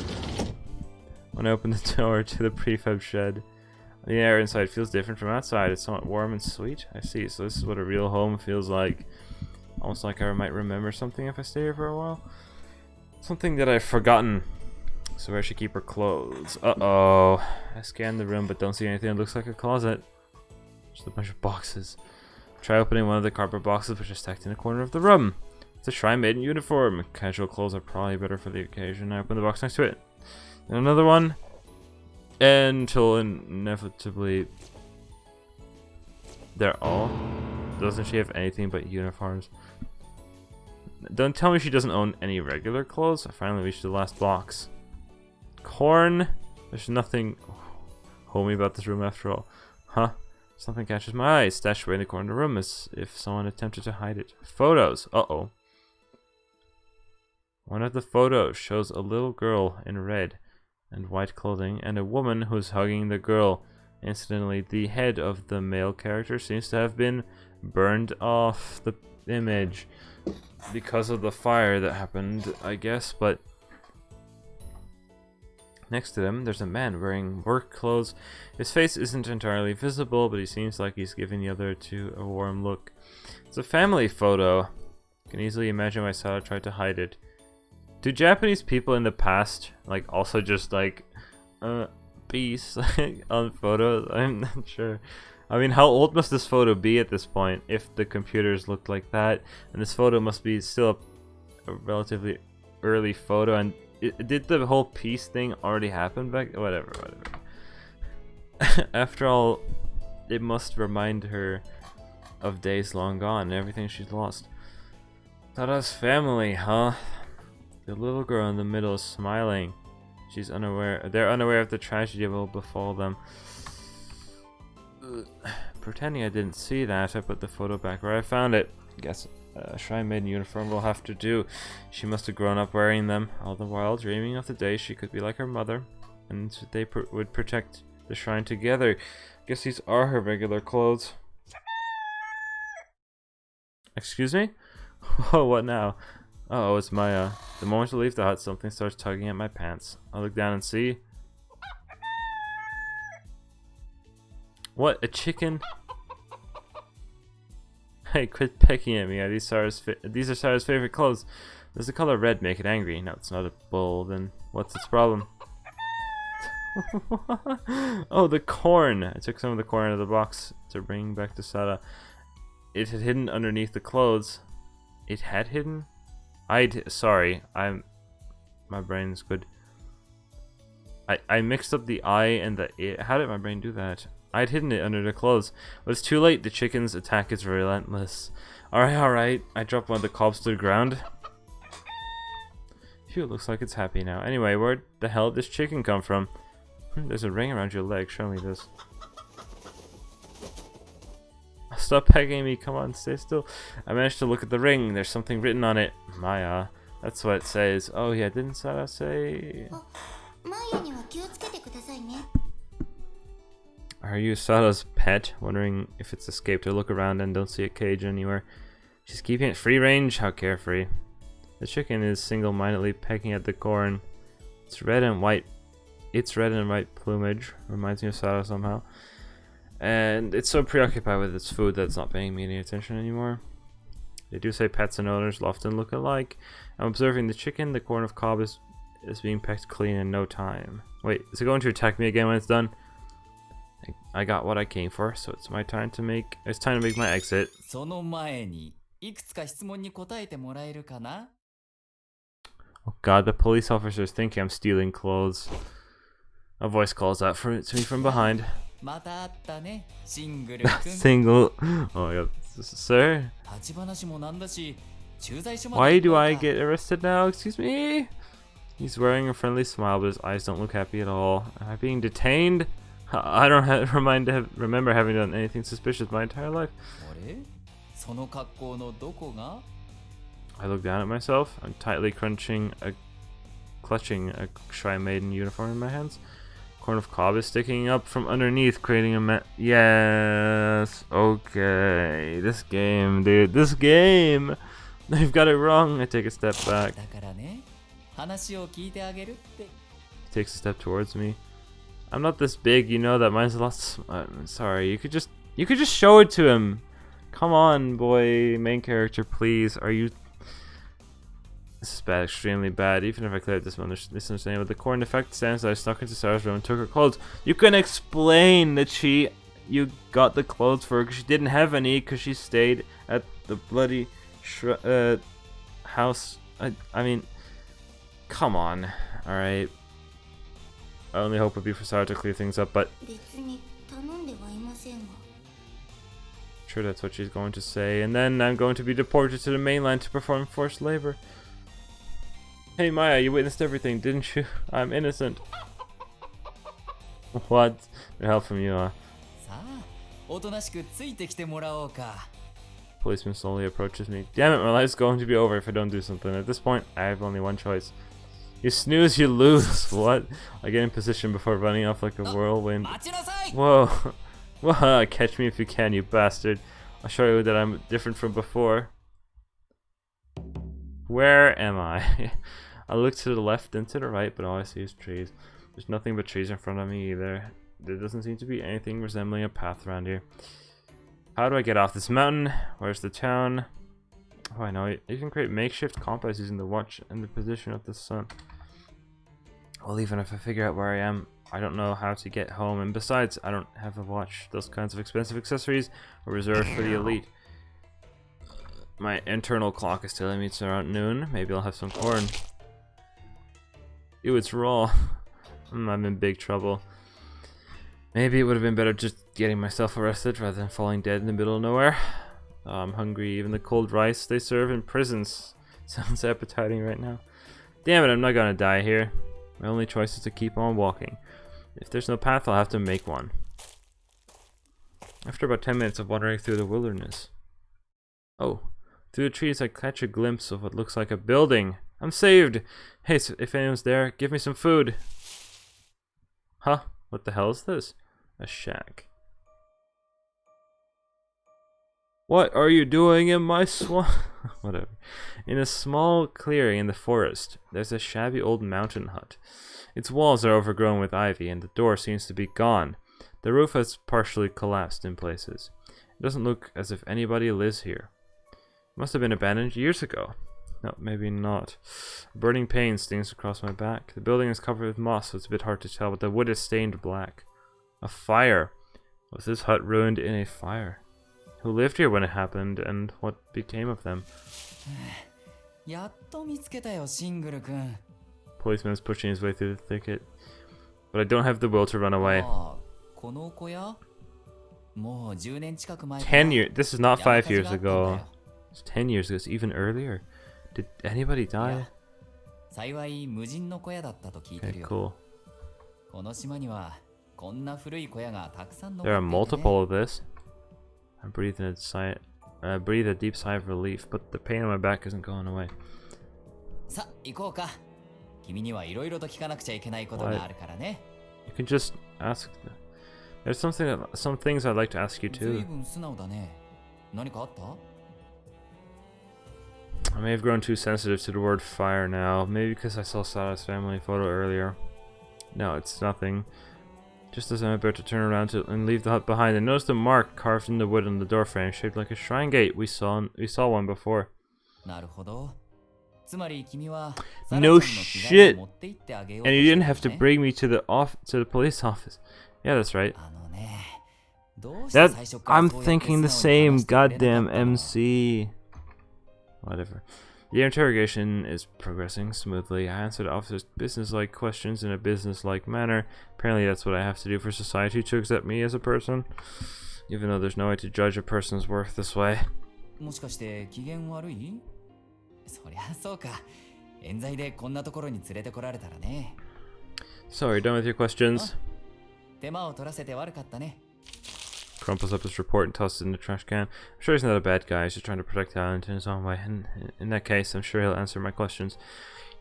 When I open the door to the prefab shed, the air inside feels different from outside. It's somewhat warm and sweet. I see. So this is what a real home feels like. Almost like I might remember something if I stay here for a while. Something that I've forgotten. So where should I keep her clothes? Uh-oh. I scan the room but don't see anything that looks like a closet. Just a bunch of boxes. Try opening one of the cardboard boxes which are stacked in the corner of the room. It's a shrine maiden uniform. Casual clothes are probably better for the occasion. I open the box next to it. And another one. Until inevitably they're all. Doesn't she have anything but uniforms? Don't tell me she doesn't own any regular clothes. I finally reached the last box. Corn. There's nothing homey about this room after all. Huh? Something catches my eye. Stashed away in the corner of the room as if someone attempted to hide it. Photos. Uh-oh. One of the photos shows a little girl in red and white clothing and a woman who's hugging the girl. Incidentally, the head of the male character seems to have been burned off the image because of the fire that happened, I guess, but next to them, there's a man wearing work clothes. His face isn't entirely visible, but he seems like he's giving the other two a warm look. It's a family photo. You can easily imagine why Sada tried to hide it. Do Japanese people in the past, like, also just, like, peace on photos? I'm not sure. I mean, how old must this photo be at this point if the computers looked like that? And this photo must be still a relatively early photo, and did the whole peace thing already happen back? Whatever. After all, it must remind her of days long gone and everything she's lost. Tada's family, huh? The little girl in the middle is smiling. She's unaware. They're unaware of the tragedy that will befall them. Ugh. Pretending I didn't see that, I put the photo back where I found it. Guess a shrine maiden uniform will have to do. She must have grown up wearing them, all the while dreaming of the day she could be like her mother, and they would protect the shrine together. Guess these are her regular clothes. Excuse me? Oh, what now? Oh, it's Maya. The moment I leave the hut, something starts tugging at my pants. I look down and see... What? A chicken? Hey, quit pecking at me. These are Sarah's favorite clothes. Does the color red make it angry? No, it's not a bull. Then what's its problem? Oh, the corn. I took some of the corn out of the box to bring back to Sarah. It had hidden underneath the clothes. It had hidden? Sorry. My brain's good. I mixed up the I and the it. How did my brain do that? I'd hidden it under the clothes, but it's too late. The chicken's attack is relentless. Alright. I dropped one of the cobs to the ground. Phew, looks like it's happy now. Anyway, where the hell did this chicken come from? There's a ring around your leg. Show me this. Stop pegging me. Come on, stay still. I managed to look at the ring. There's something written on it. Maya. That's what it says. Oh yeah, didn't Sarah say... Are you Sarah's pet? Wondering if it's escaped her. Look around and don't see a cage anywhere. She's keeping it free range? How carefree. The chicken is single-mindedly pecking at the corn. It's red and white. Its red and white plumage reminds me of Sarah somehow. And it's so preoccupied with its food that it's not paying me any attention anymore. They do say pets and owners often look alike. I'm observing the chicken. The corn of cob is being pecked clean in no time. Wait, is it going to attack me again when it's done? I got what I came for, so it's time to make my exit. Oh god, the police officers think I'm stealing clothes. A voice calls out to me from behind. Single. Oh my god, sir? Why do I get arrested now? Excuse me? He's wearing a friendly smile, but his eyes don't look happy at all. Am I being detained? I don't remember having done anything suspicious my entire life. I look down at myself. I'm tightly clutching a shrine maiden uniform in my hands. Corn of cob is sticking up from underneath, creating a Yes. Okay. This game, dude. This game. They've got it wrong. I take a step back. He takes a step towards me. I'm not this big, you know that. Mine's a lot. Sorry. You could just show it to him. Come on, boy, main character, please. Are you? This is bad, extremely bad. Even if I cleared this misunderstanding, but the corn defect stands that I snuck into Sarah's room and took her clothes. You can explain that you got the clothes for her because she didn't have any because she stayed at the bloody house. I mean, come on, all right. I only hope it would be for Sarah to clear things up, but sure, that's what she's going to say. And then I'm going to be deported to the mainland to perform forced labor. Hey Maya, you witnessed everything, didn't you? I'm innocent. What? No help from you, huh? Policeman slowly approaches me. Damn it, my life's going to be over if I don't do something. At this point, I have only one choice. You snooze, you lose. What? I get in position before running off like a whirlwind. Whoa. Whoa, catch me if you can, you bastard. I'll show you that I'm different from before. Where am I? I look to the left and to the right, but all I see is trees. There's nothing but trees in front of me either. There doesn't seem to be anything resembling a path around here. How do I get off this mountain? Where's the town? Oh, I know. You can create makeshift compass using the watch and the position of the sun. Well, even if I figure out where I am, I don't know how to get home. And besides, I don't have a watch. Those kinds of expensive accessories are reserved for the elite. My internal clock is telling me it's around noon. Maybe I'll have some corn. Ew, it's raw. I'm in big trouble. Maybe it would have been better just getting myself arrested rather than falling dead in the middle of nowhere. Oh, I'm hungry. Even the cold rice they serve in prisons sounds appetizing right now. Damn it, I'm not gonna die here. My only choice is to keep on walking. If there's no path, I'll have to make one. After about 10 minutes of wandering through the wilderness. Oh, through the trees I catch a glimpse of what looks like a building. I'm saved! Hey, so if anyone's there, give me some food. Huh? What the hell is this? A shack. What are you doing in my swamp? Whatever. In a small clearing in the forest, there's a shabby old mountain hut. Its walls are overgrown with ivy, and the door seems to be gone. The roof has partially collapsed in places. It doesn't look as if anybody lives here. It must have been abandoned years ago. No, maybe not. A burning pain stings across my back. The building is covered with moss, so it's a bit hard to tell, but the wood is stained black. A fire. Was this hut ruined in a fire? Who lived here when it happened, and what became of them? Policeman is pushing his way through the thicket. But I don't have the will to run away. 10 years. This is not 5 years ago. It's 10 years ago. It's even earlier. Did anybody die? Okay, cool. There are multiple of this. I breathe a deep sigh of relief, but the pain on my back isn't going away. What? You can just ask. There's some things I'd like to ask you too. I may have grown too sensitive to the word fire now. Maybe because I saw Sada's family photo earlier. No, it's nothing. Just as I'm about to turn around and leave the hut behind, I noticed a mark carved in the wood on the doorframe, shaped like a shrine gate. We saw one before. No shit! And you didn't have to bring me to the police office. Yeah, that's right. I'm thinking the same. Goddamn MC. Whatever. The interrogation is progressing smoothly. I answered officers' business-like questions in a business-like manner. Apparently that's what I have to do for society to accept me as a person. Even though there's no way to judge a person's worth this way. So, are you done with your questions? Crumples up his report and tosses it in the trash can. I'm sure he's not a bad guy, he's just trying to protect Talent in his own way. In that case, I'm sure he'll answer my questions.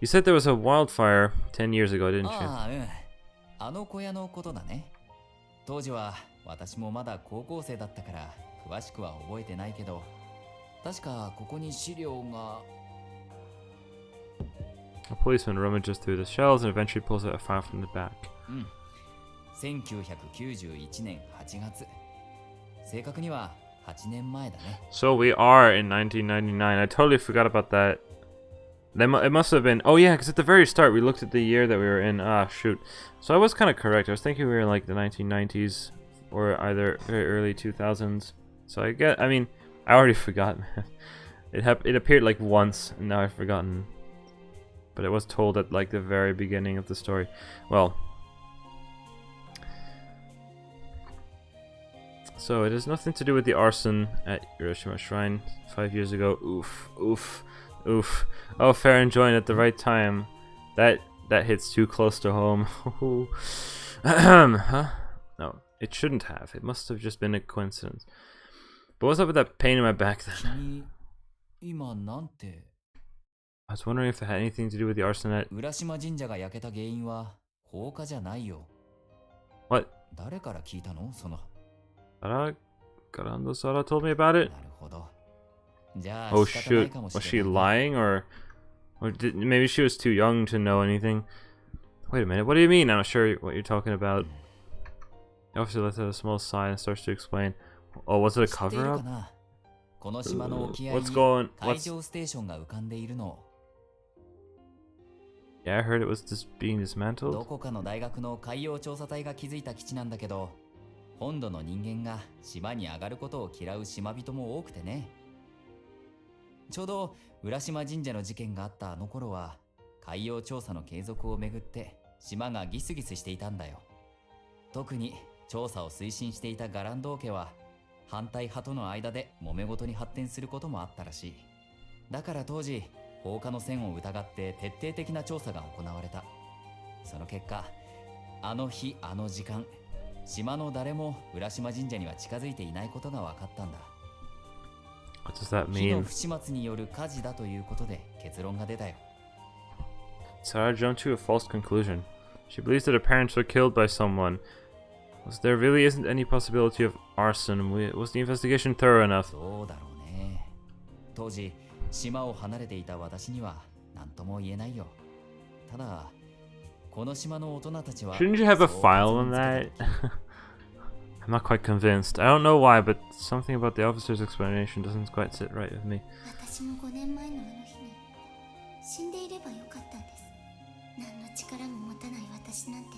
You said there was a wildfire 10 years ago, didn't you? A policeman rummages through the shelves and eventually pulls out a file from the back. 1991年8月 So we are in 1999. I totally forgot about that. It must have been... Oh yeah, because at the very start we looked at the year that we were in. Ah, shoot. So I was kind of correct. I was thinking we were in like the 1990s or either very early 2000s. So I mean, I already forgot, man. It appeared like once, and now I've forgotten. But it was told at like the very beginning of the story. Well... So it has nothing to do with the arson at Hiroshima Shrine 5 years ago. Oof, oof, oof. Oh, fair and join at the right time. That hits too close to home. Huh? No, it shouldn't have. It must have just been a coincidence. But what's up with that pain in my back then? I was wondering if it had anything to do with the arson at... What? Garando Sara told me about it. Oh shoot, was she lying or maybe she was too young to know anything? Wait a minute, what do you mean? I'm not sure what you're talking about. The officer lets out a small sigh and starts to explain. Oh, was it a cover-up? What's Yeah, I heard it was just being dismantled. 本土の人間が島に上がることを嫌う島人も多くてね。ちょうど浦島神社の事件があったあの頃は海洋調査の継続をめぐって島がギスギスしていたんだよ。特に調査を推進していたガランドー家は反対派との間で揉め事に発展することもあったらしい。だから当時放火の線を疑って徹底的な調査が行われた。その結果、あの日あの時間、島の誰も浦島神社には近づいていないことが分かったんだ。What does that 火の mean? 不始末による火事だということで結論が出たよ。Sarah jumped to a false conclusion. She believes that her parents were killed by someone. There really isn't any possibility of arson. Was the investigation thorough enough? どうだろうね。当時、島を離れていた私には何とも言えないよ。ただ、この島の大人たちは Shouldn't you have a file on that? I'm not quite convinced. I don't know why, but something about the officer's explanation doesn't quite sit right with me. 私も5年前のあの日に死んでいればよかったんです。何の力も持たない私なんて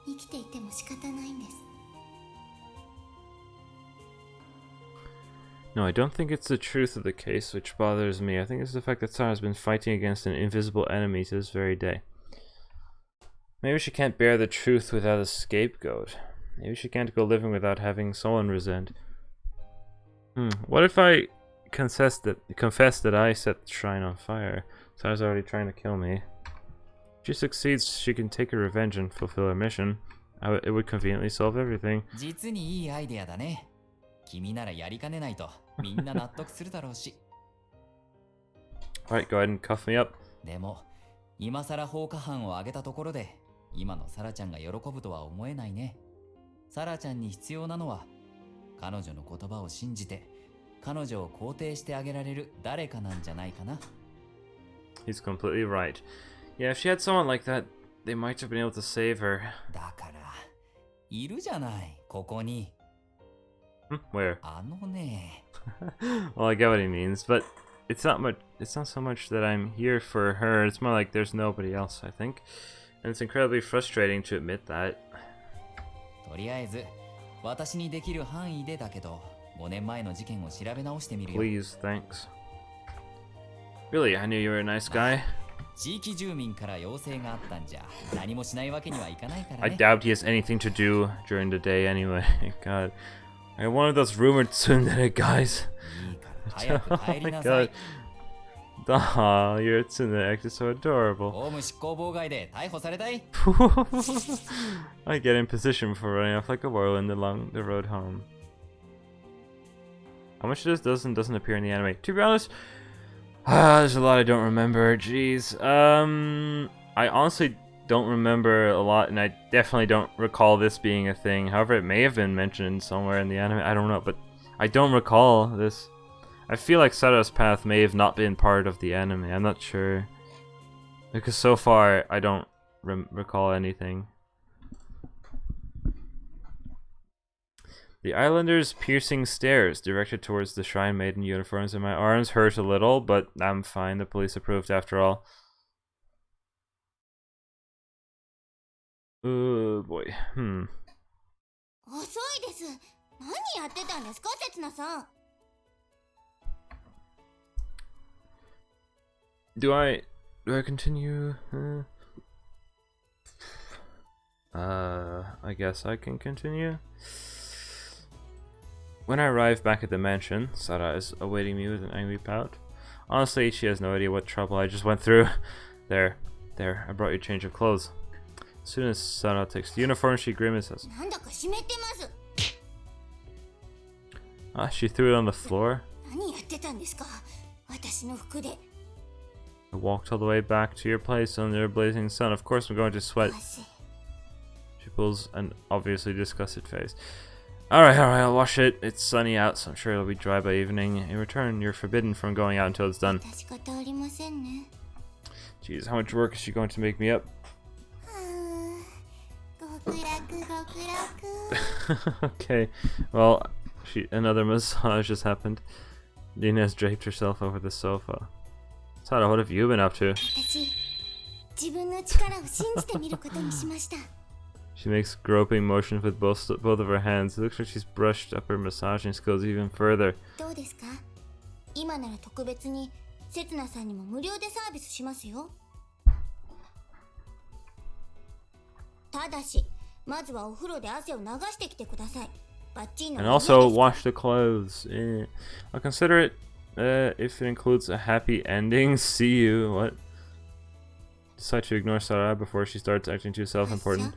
生きていても仕方ないんです。 No, I don't think it's the truth of the case which bothers me. I think it's the fact that Sarah's been fighting against an invisible enemy to this very day. Maybe she can't bear the truth without a scapegoat. Maybe she can't go living without having someone resent. What if I confess that I set the shrine on fire? Sarah's already trying to kill me. If she succeeds, she can take her revenge and fulfill her mission. It would conveniently solve everything. 実にいいアイデアだね。君ならやりかねないとみんな納得するだろうし。Alright, go ahead and cuff me up. でも、今さら放火犯を挙げたところで、今のサラちゃんが喜ぶとは思えないね。サラちゃんに必要なのは、彼女の言葉を信じて、彼女を肯定してあげられる誰かなんじゃないかな。He's completely right. Yeah, if she had someone like that, they might have been able to save her. だから、いるじゃない、ここに。Where? あのね。Well, I get what he means, but it's not so much that I'm here for her. It's more like there's nobody else, I think. And it's incredibly frustrating to admit that. とりあえず、私にできる範囲でだけど、5年前の事件を調べ直してみるよ。Please, thanks. Really, I knew you were a nice guy. 地域住民から要請があったんじゃ、何もしないわけにはいかないからね。I doubt he has anything to do during the day anyway. God. I'm one of those rumored tsundere guys. いいから早く帰 Oh り my なさい。 god. Aw, your tsundere act is so adorable. 公務執行妨害で逮捕されたい。I get in position for running off like a whirlwind along the road home. How much of this doesn't appear in the anime? To be honest, there's a lot I don't remember. Jeez. I honestly don't remember a lot, and I definitely don't recall this being a thing. However, it may have been mentioned somewhere in the anime. I don't know, but I don't recall this. I feel like Sada's path may have not been part of the anime. I'm not sure. Because so far, I don't recall anything. The islanders' piercing stares directed towards the shrine maiden uniforms in my arms hurt a little, but I'm fine. The police approved after all. Oh boy. 遅いです。何やってたんですか、せつなさん。Do I continue? I guess I can continue. When I arrive back at the mansion, Sara is awaiting me with an angry pout. Honestly, she has no idea what trouble I just went through. There, I brought you a change of clothes. As soon as Sara takes the uniform, she grimaces. なんだか湿ってます。 Ah, she threw it on the floor. 何やってたんですか、私の服で。 I walked all the way back to your place under a blazing sun. Of course I'm going to sweat. She pulls an obviously disgusted face. Alright, I'll wash it. It's sunny out, so I'm sure it'll be dry by evening. In return, you're forbidden from going out until it's done. 仕方ありませんね。 Jeez, how much work is she going to make me up? 極楽極楽。 Okay, well, another massage just happened. Nina has draped herself over the sofa. Sada, what have you been up to? 私、自分の力を信じてみることにしました。 She makes groping motions with both of her hands. It looks like she's brushed up her massaging skills even further. どうですか？今なら特別にせつなさんにも無料でサービスしますよ。ただし、まずはお風呂で汗を流してきてください。バッチリの。 And also wash the clothes. I'll consider it if it includes a happy ending. See you. What? decide to ignore Sarah before she starts acting too self-important.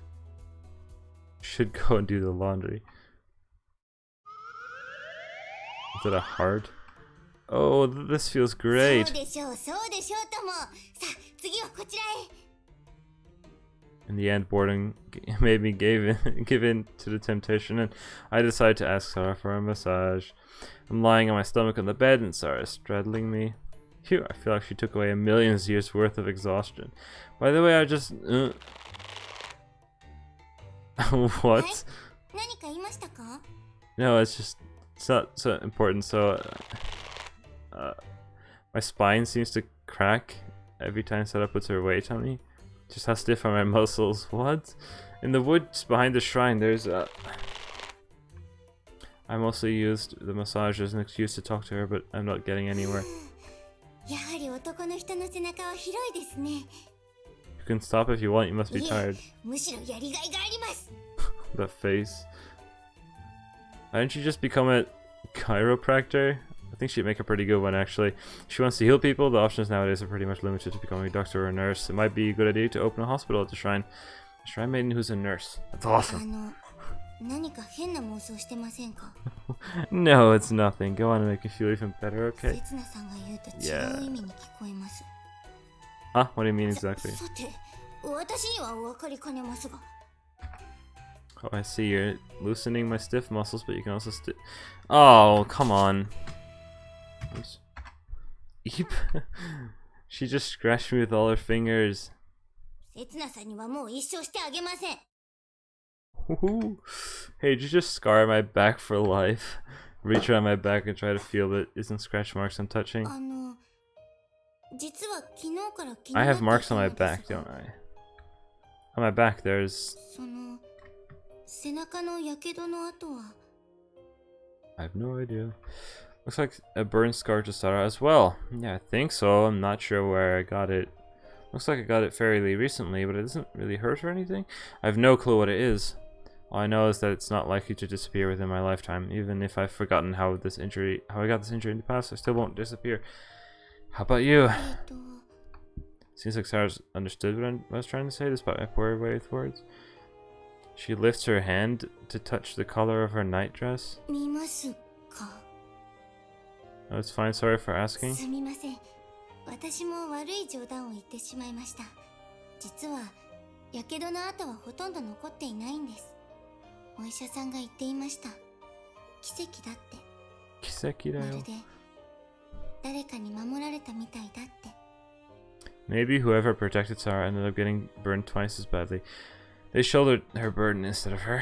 Should go and do the laundry. Is it a heart? Oh, this feels great. In the end, boredom made me give in to the temptation, and I decided to ask Sarah for a massage. I'm lying on my stomach on the bed, and Sarah is straddling me. Phew, I feel like she took away a million years worth of exhaustion. By the way, I just... What? No, it's just... It's not so important, so... my spine seems to crack every time Sarah puts her weight on me. Just how stiff are my muscles. What? In the woods behind the shrine, there's a... I mostly used the massage as an excuse to talk to her, but I'm not getting anywhere. You can stop if you want, you must be tired. That face. Why don't you just become a chiropractor? I think she'd make a pretty good one, actually. She wants to heal people. The options nowadays are pretty much limited to becoming a doctor or a nurse. It might be a good idea to open a hospital at the shrine. A shrine maiden who's a nurse. That's awesome. No, it's nothing. Go on and make me feel even better, okay? Yeah. Huh? What do you mean exactly? Oh, I see. You're loosening my stiff muscles, but you can also Oh, come on. Eep. She just scratched me with all her fingers. Hey, did you just scar my back for life? Reach around my back and try to feel, but isn't scratch marks I'm touching? I have marks on my back, don't I? On my back there's... I have no idea. Looks like a burn scar to Sarah as well. Yeah, I think so. I'm not sure where I got it. Looks like I got it fairly recently, but it doesn't really hurt or anything. I have no clue what it is. All I know is that it's not likely to disappear within my lifetime. Even if I've forgotten how I got this injury in the past, I still won't disappear. How about you? Seems like Sarah's understood what I was trying to say, despite my poor way with words. She lifts her hand to touch the collar of her nightdress. Oh, it's fine, sorry for asking. Maybe whoever protected Sarah ended up getting burned twice as badly. They shouldered her burden instead of her.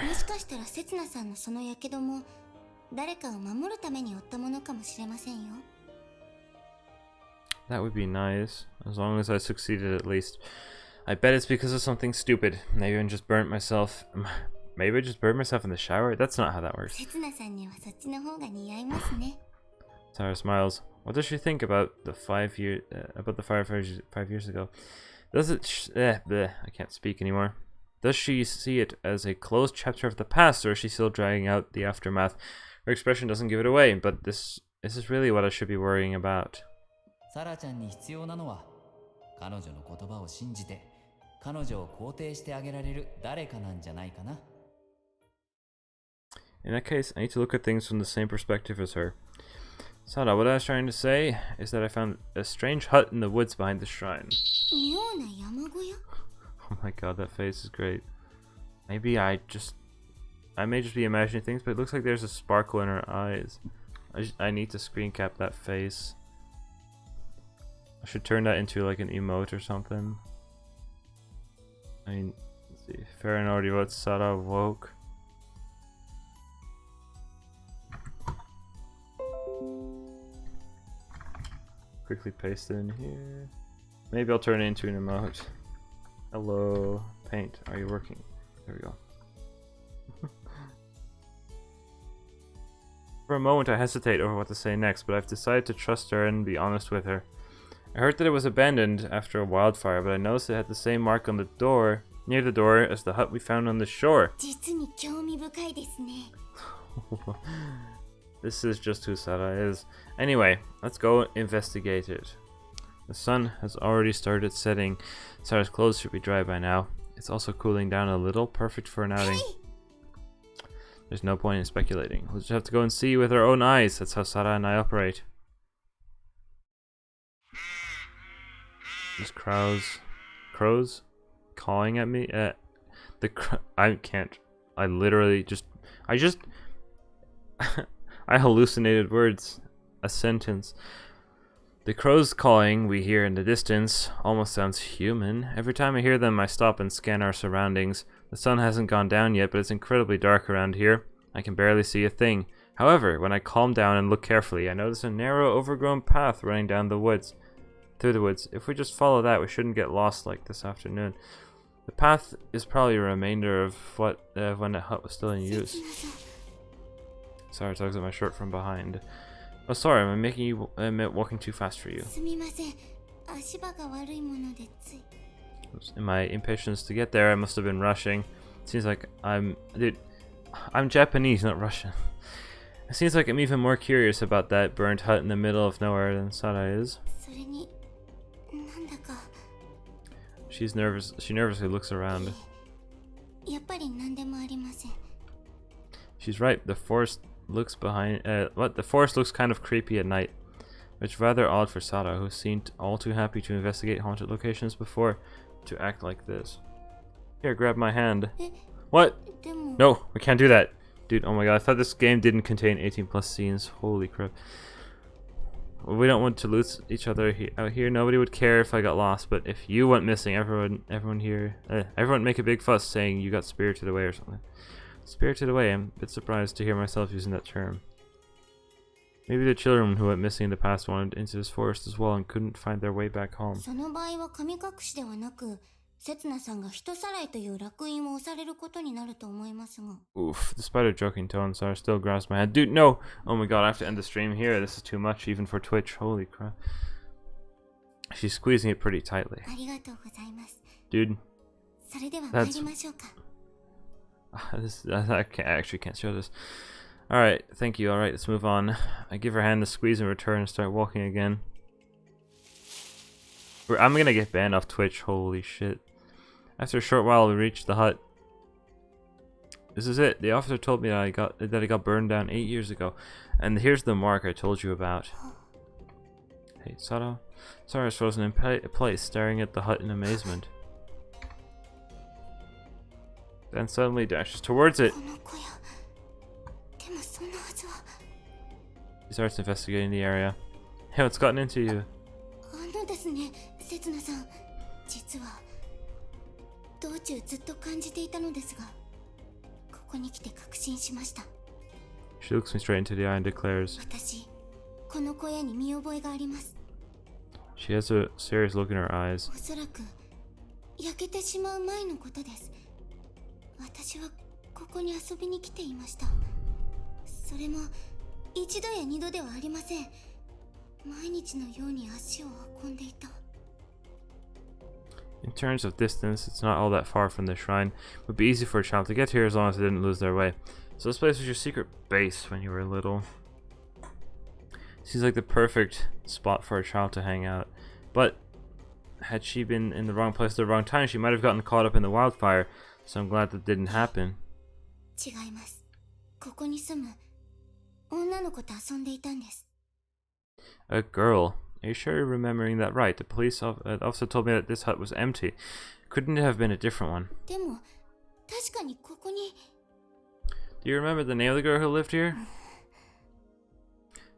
That would be nice, as long as I succeeded at least. I bet it's because of something stupid. Maybe I just burnt myself. Maybe I just burned myself in the shower? That's not how that works. Sarah smiles. What does she think about the 5 years ago? Does it? I can't speak anymore. Does she see it as a closed chapter of the past, or is she still dragging out the aftermath? Her expression doesn't give it away, but this is really what I should be worrying about. In that case, I need to look at things from the same perspective as her. Sarah, what I was trying to say is that I found a strange hut in the woods behind the shrine. Oh my god, that face is great. Maybe I may just be imagining things, but it looks like there's a sparkle in her eyes. I need to screen cap that face. I should turn that into like an emote or something. I mean, let's see. Farron already wrote Sarah woke. Quickly paste it in here. Maybe I'll turn it into an emote. Hello, paint. Are you working? There we go. For a moment I hesitate over what to say next, but I've decided to trust her and be honest with her. I heard that it was abandoned after a wildfire, but I noticed it had the same mark on the door, near the door, as the hut we found on the shore. This is just who Sarah is. Anyway, let's go investigate it. The sun has already started setting. Sarah's clothes should be dry by now. It's also cooling down a little, perfect for an outing. There's no point in speculating. We'll just have to go and see with our own eyes. That's how Sarah and I operate. These crows cawing at me. I can't. I literally just. I hallucinated words. A sentence. The crows cawing we hear in the distance almost sounds human. Every time I hear them, I stop and scan our surroundings. The sun hasn't gone down yet, but it's incredibly dark around here. I can barely see a thing. However, when I calm down and look carefully, I notice a narrow, overgrown path running down the woods. Through the woods. If we just follow that, we shouldn't get lost like this afternoon. The path is probably a remainder of what when the hut was still in use. Sorry, tugs at my shirt from behind. Oh, sorry, am I making you walking too fast for you? Oops. In my impatience to get there, I must have been rushing. Seems like I'm Japanese, not Russian. It seems like I'm even more curious about that burnt hut in the middle of nowhere than Sara is. She's nervous. She nervously looks around. She's right. The forest looks the forest looks kind of creepy at night. It's rather odd for Sara, who seemed all too happy to investigate haunted locations before, to act like this. Here, grab my hand. What? No, we can't do that. Dude, oh my god, I thought this game didn't contain 18+ scenes. Holy crap. We don't want to lose each other out here. Nobody would care if I got lost, but if you went missing, everyone here, everyone make a big fuss saying you got spirited away or something. Spirited away? I'm a bit surprised to hear myself using that term. Maybe the children who went missing in the past wandered into this forest as well and couldn't find their way back home. Oof, despite her joking tone, Sarah still grasps my hand. Dude, no! Oh my god, I have to end the stream here. This is too much, even for Twitch. Holy crap. She's squeezing it pretty tightly. Dude. That's... I actually can't show this. Alright, thank you. Alright, let's move on. I give her hand a squeeze in return and start walking again. I'm gonna get banned off Twitch. Holy shit. After a short while, we reached the hut. This is it. The officer told me that it got burned down 8 years ago. And here's the mark I told you about. Hey, Sara. Sara's frozen in place, staring at the hut in amazement. Then suddenly dashes towards it. He starts investigating the area. Hey, what's gotten into you? She looks me straight into the eye and declares, she has a serious look in her eyes. In terms of distance, it's not all that far from the shrine. It would be easy for a child to get here as long as they didn't lose their way. So this place was your secret base when you were little. Seems like the perfect spot for a child to hang out. But had she been in the wrong place at the wrong time, she might have gotten caught up in the wildfire. So I'm glad that didn't happen. A girl. Are you sure you're remembering that right? The police officer told me that this hut was empty. Couldn't it have been a different one? Do you remember the name of the girl who lived here?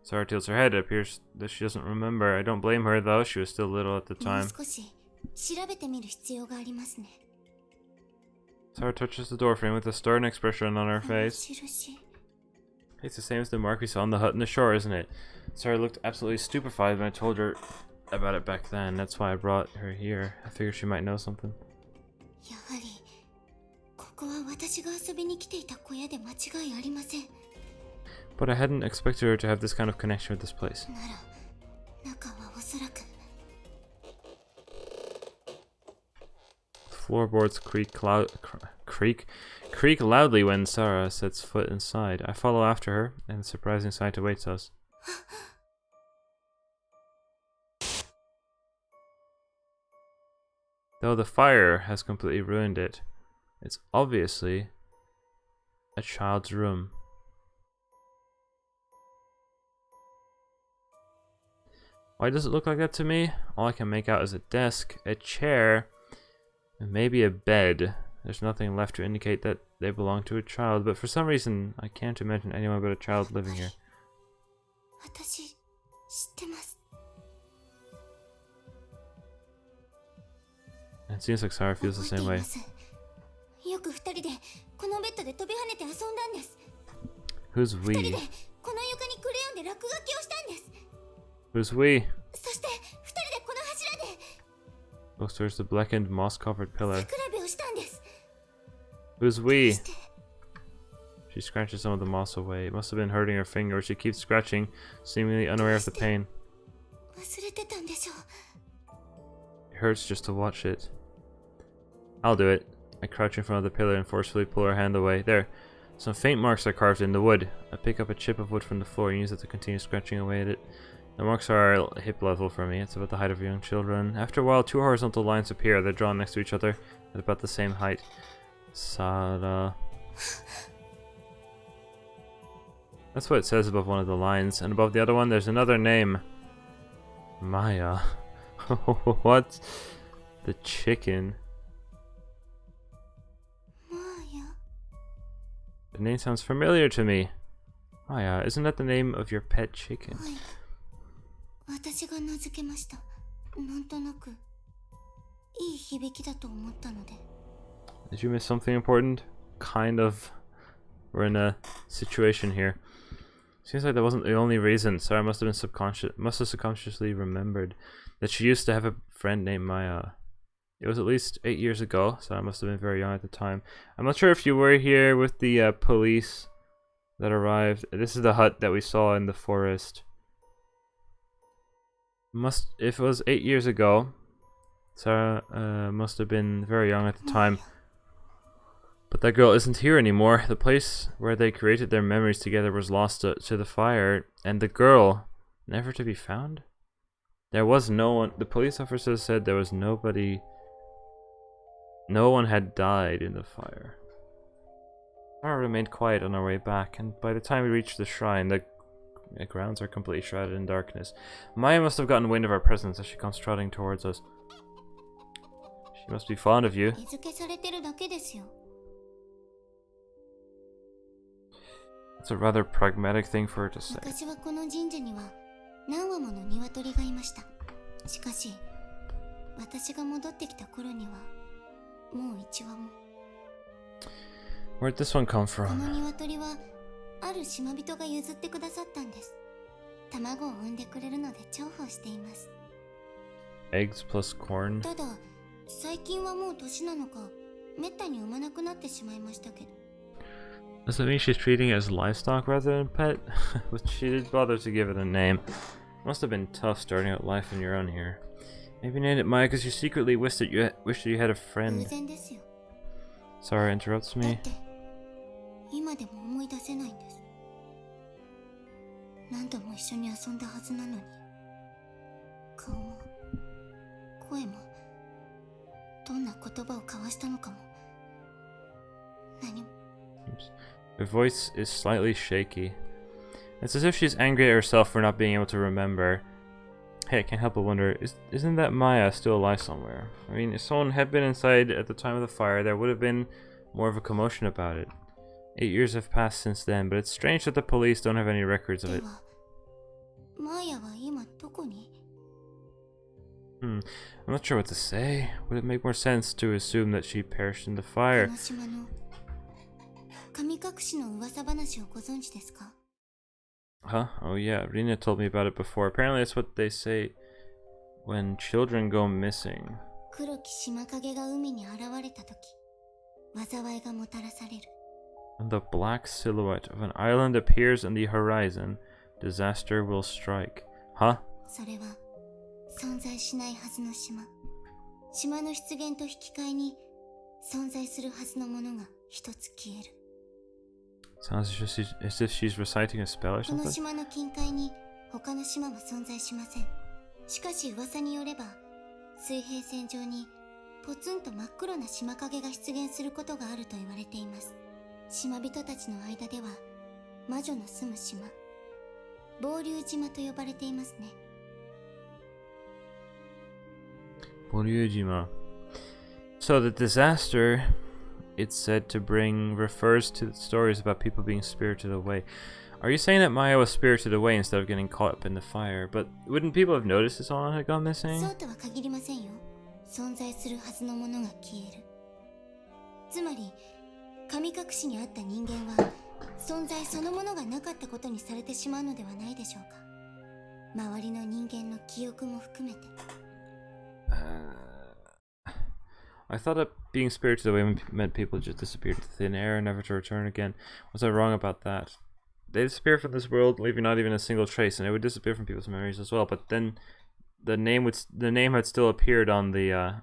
Sarah tilts her head. It appears that she doesn't remember. I don't blame her though. She was still little at the time. Sarah touches the doorframe with a stern expression on her face. It's the same as the mark we saw on the hut in the shore, isn't it? Sarah looked absolutely stupefied when I told her about it back then. That's why I brought her here. I figured she might know something. But I hadn't expected her to have this kind of connection with this place. Floorboards creak loudly when Sarah sets foot inside. I follow after her, and a surprising sight awaits us. Though the fire has completely ruined it, it's obviously a child's room. Why does it look like that to me? All I can make out is a desk, a chair, and maybe a bed. There's nothing left to indicate that they belong to a child, but for some reason I can't imagine anyone but a child living here. 私知ってます。 It seems like Sarah feels the same way. よく二人でこのベッドで飛び跳ねて遊んだんです。 Who's 二人 we? でこの床にクレヨンで落書きをしたんです。 Who's we? そして二人でこの柱で Looks towards the blackened, moss-covered pillar. 比べをしたんです。 Who's we? して She scratches some of the moss away. It must have been hurting her finger. She keeps scratching, seemingly unaware of the pain. 忘れてたんでしょう。 It hurts just to watch it. I'll do it. I crouch in front of the pillar and forcefully pull her hand away. There. Some faint marks are carved in the wood. I pick up a chip of wood from the floor and use it to continue scratching away at it. The marks are hip level for me. It's about the height of young children. After a while, two horizontal lines appear. They're drawn next to each other at about the same height. Sada. That's what it says above one of the lines. And above the other one, there's another name. Maya. What? The chicken. マーヤ The name sounds familiar to me. Maya, isn't that the name of your pet chicken? はい。私が名付けました。なんとなくいい響きだと思ったので。 Did you miss something important? Kind of. We're in a situation here. Seems like that wasn't the only reason. Sarah must have subconsciously remembered that she used to have a friend named Maya. It was at least 8 years ago, so I must have been very young at the time. I'm not sure if you were here with the police that arrived. This is the hut that we saw in the forest. If it was 8 years ago, Sarah must have been very young at the time. But that girl isn't here anymore. The place where they created their memories together was lost to the fire, and the girl, never to be found? There was no one. The police officer said there was nobody. No one had died in the fire. Sarah remained quiet on our way back, and by the time we reached the shrine, the grounds are completely shrouded in darkness. Maya must have gotten wind of our presence as she comes trotting towards us. She must be fond of you. 餌付けされてるだけですよ。 It's a rather pragmatic thing for her to say. 昔はこの神社には何羽もの鶏がいました。しかし、私が戻ってきた頃にはもう一羽も。 Where'd this one come この from? 鶏はある島人が譲ってくださったんです。卵を産んでくれるので重宝しています。 Eggs plus corn. ただ、最近はもう年なのか、めったに産まなくなってしまいましたけど。 Does that mean she's treating it as livestock rather than pet? But she did bother to give it a name. Must have been tough starting out life on your own here. Maybe named it Maya because you secretly wished that you had a 偶 friend. 然ですよ。 Sarah interrupts だっ me. て、今でも思い出せないんです。何度も一緒に遊んだはずなのに、顔も声もどんな言葉を交わしたのかも何も。 Her voice is slightly shaky. It's as if she's angry at herself for not being able to remember. Hey, I can't help but wonder, isn't that Maya still alive somewhere? I mean, if someone had been inside at the time of the fire, there would have been more of a commotion about it. 8 years have passed since then, but it's strange that the police don't have any records of で it. は、マーヤは今どこに？ I'm not sure what to say. Would it make more sense to assume that she perished in the こ fire? の島の神隠しの噂話をご存知ですか？ Huh? Oh yeah, Rina told me about it before. Apparently that's what they say when children go missing. 黒き島影が海に現れたとき、災いがもたらされる。 When the black silhouette of an island appears on the horizon, disaster will strike. Huh? それは存在しないはずの島。島の出現と引き換えに存在するはずのものが一つ消える。 Sounds as if she's reciting a spell or この something. 島の近海に他の島は存在しません。しかし噂によれば、水平線上にポツンと真っ黒な島影が出現することがあると言われています。島人たちの間では魔女の住む島、暴竜島と呼ばれていますね。Boryujima. So the disaster, it's said to bring, refers to stories about people being spirited away. Are you saying that Maya was spirited away instead of getting caught up in the fire? But wouldn't people have noticed if someone had gone missing? そうとは限りませんよ。存在するはずのものが消える。つまり神隠しにあった人間は存在そのものがなかったことにされてしまうのではないでしょうか。周りの人間の記憶も含めて。I thought that being spirited away meant people just disappeared into thin air, never to return again. Was I wrong about that? They disappear from this world, leaving not even a single trace, and it would disappear from people's memories as well. But then, the name had still appeared on the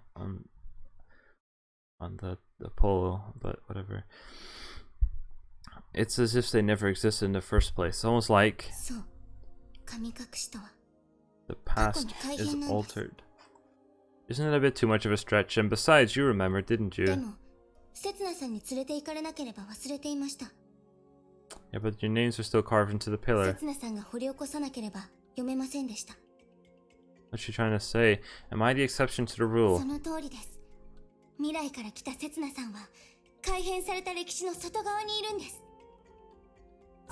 polo, but whatever. It's as if they never existed in the first place. It's almost like the past is altered. Isn't it a bit too much of a stretch? And besides, you remember, didn't you? Yeah, but your names are still carved into the pillar. What's she trying to say? Am I the exception to the rule? 未来から来たセツナさんは改変された歴史の外側にいるんです。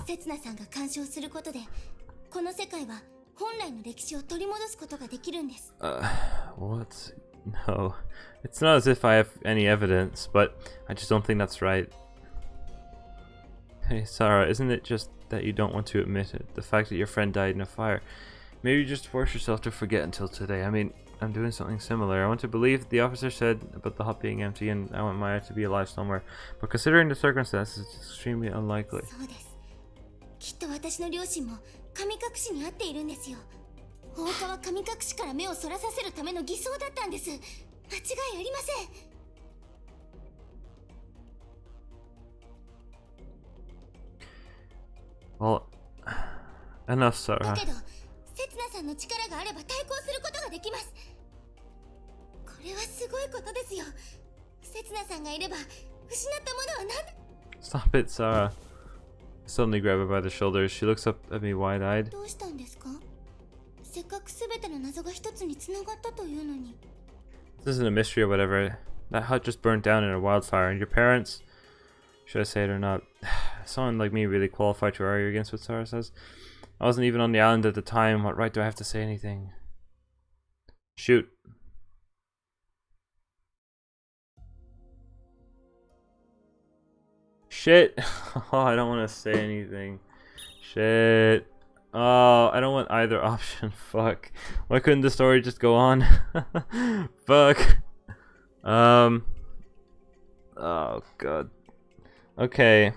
セツナさんが干渉することでこの世界は本来の歴史を取り戻すことができるんです。What? No. It's not as if I have any evidence, but I just don't think that's right. Hey, Sarah, isn't it just that you don't want to admit it? The fact that your friend died in a fire. Maybe you just force yourself to forget until today. I mean, I'm doing something similar. I want to believe the officer said about the hut being empty, and I want Maya to be alive somewhere. But considering the circumstances, it's extremely unlikely. そうです。きっと私の両親も神隠しに遭っているんですよ。放火は神隠しから目をそらさせるための偽装だったんです。間違いありません。Well, enough, Sarah. だけど、セツナさんの力があれば対抗することができます。これはすごいことですよ。セツナさんがいれば失ったものは何？ Stop it, Sarah. I suddenly grab her by the shoulders. She looks up at me wide-eyed. どうしたんですか？せっかくすべての謎が一つに繋がったというのに。This isn't a mystery or whatever. That hut just burnt down in a wildfire, and your parents... Should I say it or not? Someone like me really qualified to argue against what Sarah says. I wasn't even on the island at the time. What right do I have to say anything? Shoot. Shit. Oh, I don't want to say anything. Shit. Oh, I don't want either option. Fuck. Why couldn't the story just go on? Fuck. Oh, God. Okay.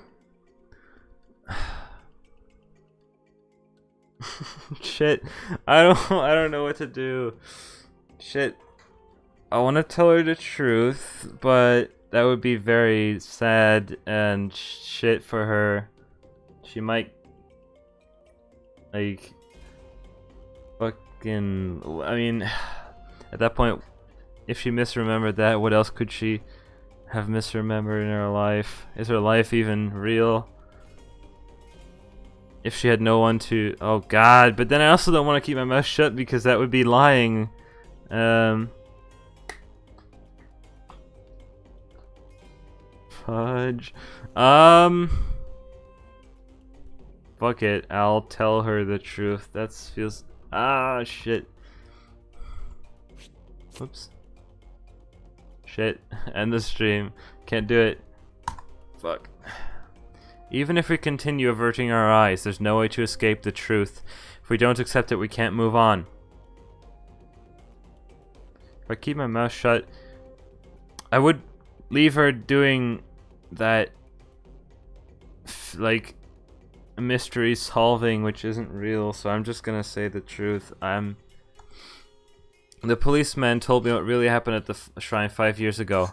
Shit. I don't know what to do. Shit. I want to tell her the truth, but that would be very sad and shit for her. She might like fucking I mean at that point if she misremembered that, what else could she have misremembered in her life? Is her life even real? If she had no one to... Oh god, but then I also don't want to keep my mouth shut because that would be lying. Fudge. Fuck it, I'll tell her the truth. That feels... Ah, shit. Whoops. Shit, end the stream. Can't do it. Fuck. Even if we continue averting our eyes, there's no way to escape the truth. If we don't accept it, we can't move on. If I keep my mouth shut, I would leave her doing that, like, mystery solving, which isn't real, so I'm just gonna say the truth. The policeman told me what really happened at the shrine 5 years ago.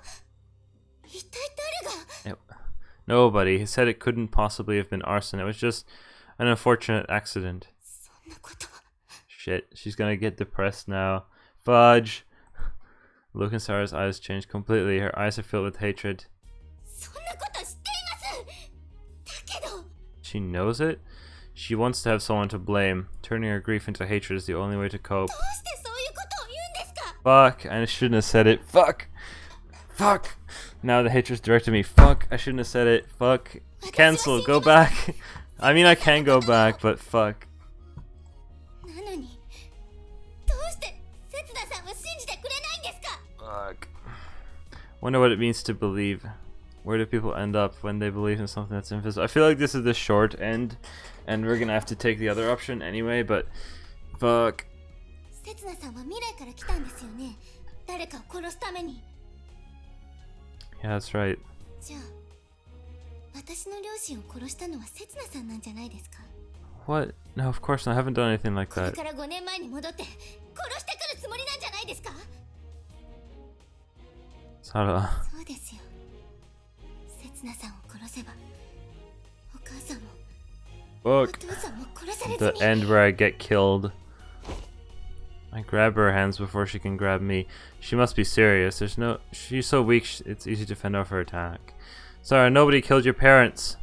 Nobody. He said it couldn't possibly have been arson. It was just an unfortunate accident. Shit, she's gonna get depressed now. Fudge. The look in Sarah's eyes changed completely. Her eyes are filled with hatred. そんなこと知っていますだけど She knows it? She wants to have someone to blame. Turning her grief into hatred is the only way to cope. どうしてそういうことを言うんですか Fuck, I shouldn't have said it. Fuck! Fuck! Now the hatred's directed me. Fuck, I shouldn't have said it. Fuck. Cancel, go back. I mean, I can go back, but fuck. なのにどうして刹那さんは信じてくれないんですか Fuck. Wonder what it means to believe. Where do people end up when they believe in something that's invisible? I feel like this is the short end, and we're gonna have to take the other option anyway, but fuck. 刹那さんは未来から来たんですよね誰かを殺すために Yeah, that's right. じゃあ私の両親を殺したのは刹那さんなんじゃないですか What? No, of course not. I haven't done anything like これ that. から5年前に戻って殺してくるつもりなんじゃないですか Sarah. そうですよ刹那さんを殺せばお母さんもお Fuck. 父さんも殺されず The に end where I get killed. I grab her hands before she can grab me. She must be serious. She's so weak, it's easy to fend off her attack. Sarah, nobody killed your parents.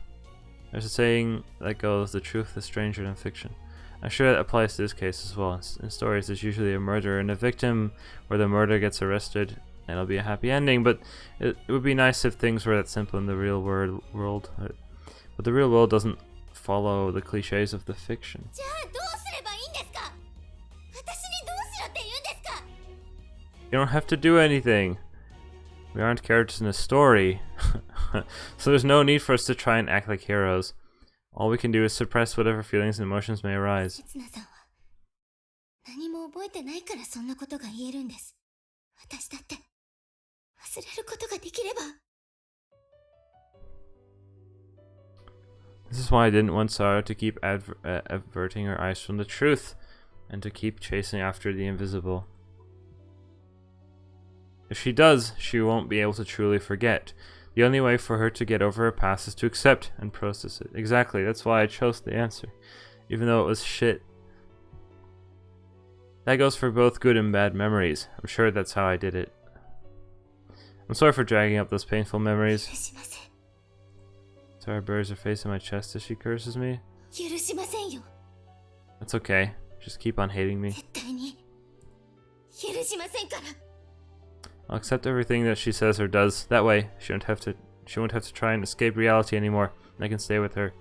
There's a saying that goes, the truth is stranger than fiction. I'm sure that applies to this case as well. In stories, there's usually a murderer and a victim where the murderer gets arrested and it'll be a happy ending, but it would be nice if things were that simple in the real world. But the real world doesn't follow the cliches of the fiction. じゃあどうすればいいんですか私にどうしろって言うんですか You don't have to do anything. We aren't characters in a story. So there's no need for us to try and act like heroes. All we can do is suppress whatever feelings and emotions may arise. 刹那さんは何も覚えてないからそんなことが言えるんです私だって忘れることができれば This is why I didn't want Sarah to keep averting her eyes from the truth and to keep chasing after the invisible. If she does, she won't be able to truly forget. The only way for her to get over her past is to accept and process it. Exactly, that's why I chose the answer, even though it was shit. That goes for both good and bad memories. I'm sure that's how I did it. I'm sorry for dragging up those painful memories. 許しません Sarah buries her face in my chest as she curses me. 許しませんよ That's okay. Just keep on hating me. 絶対に許しませんから I'll accept everything that she says or does. That way, she won't have to try and escape reality anymore. I can stay with her.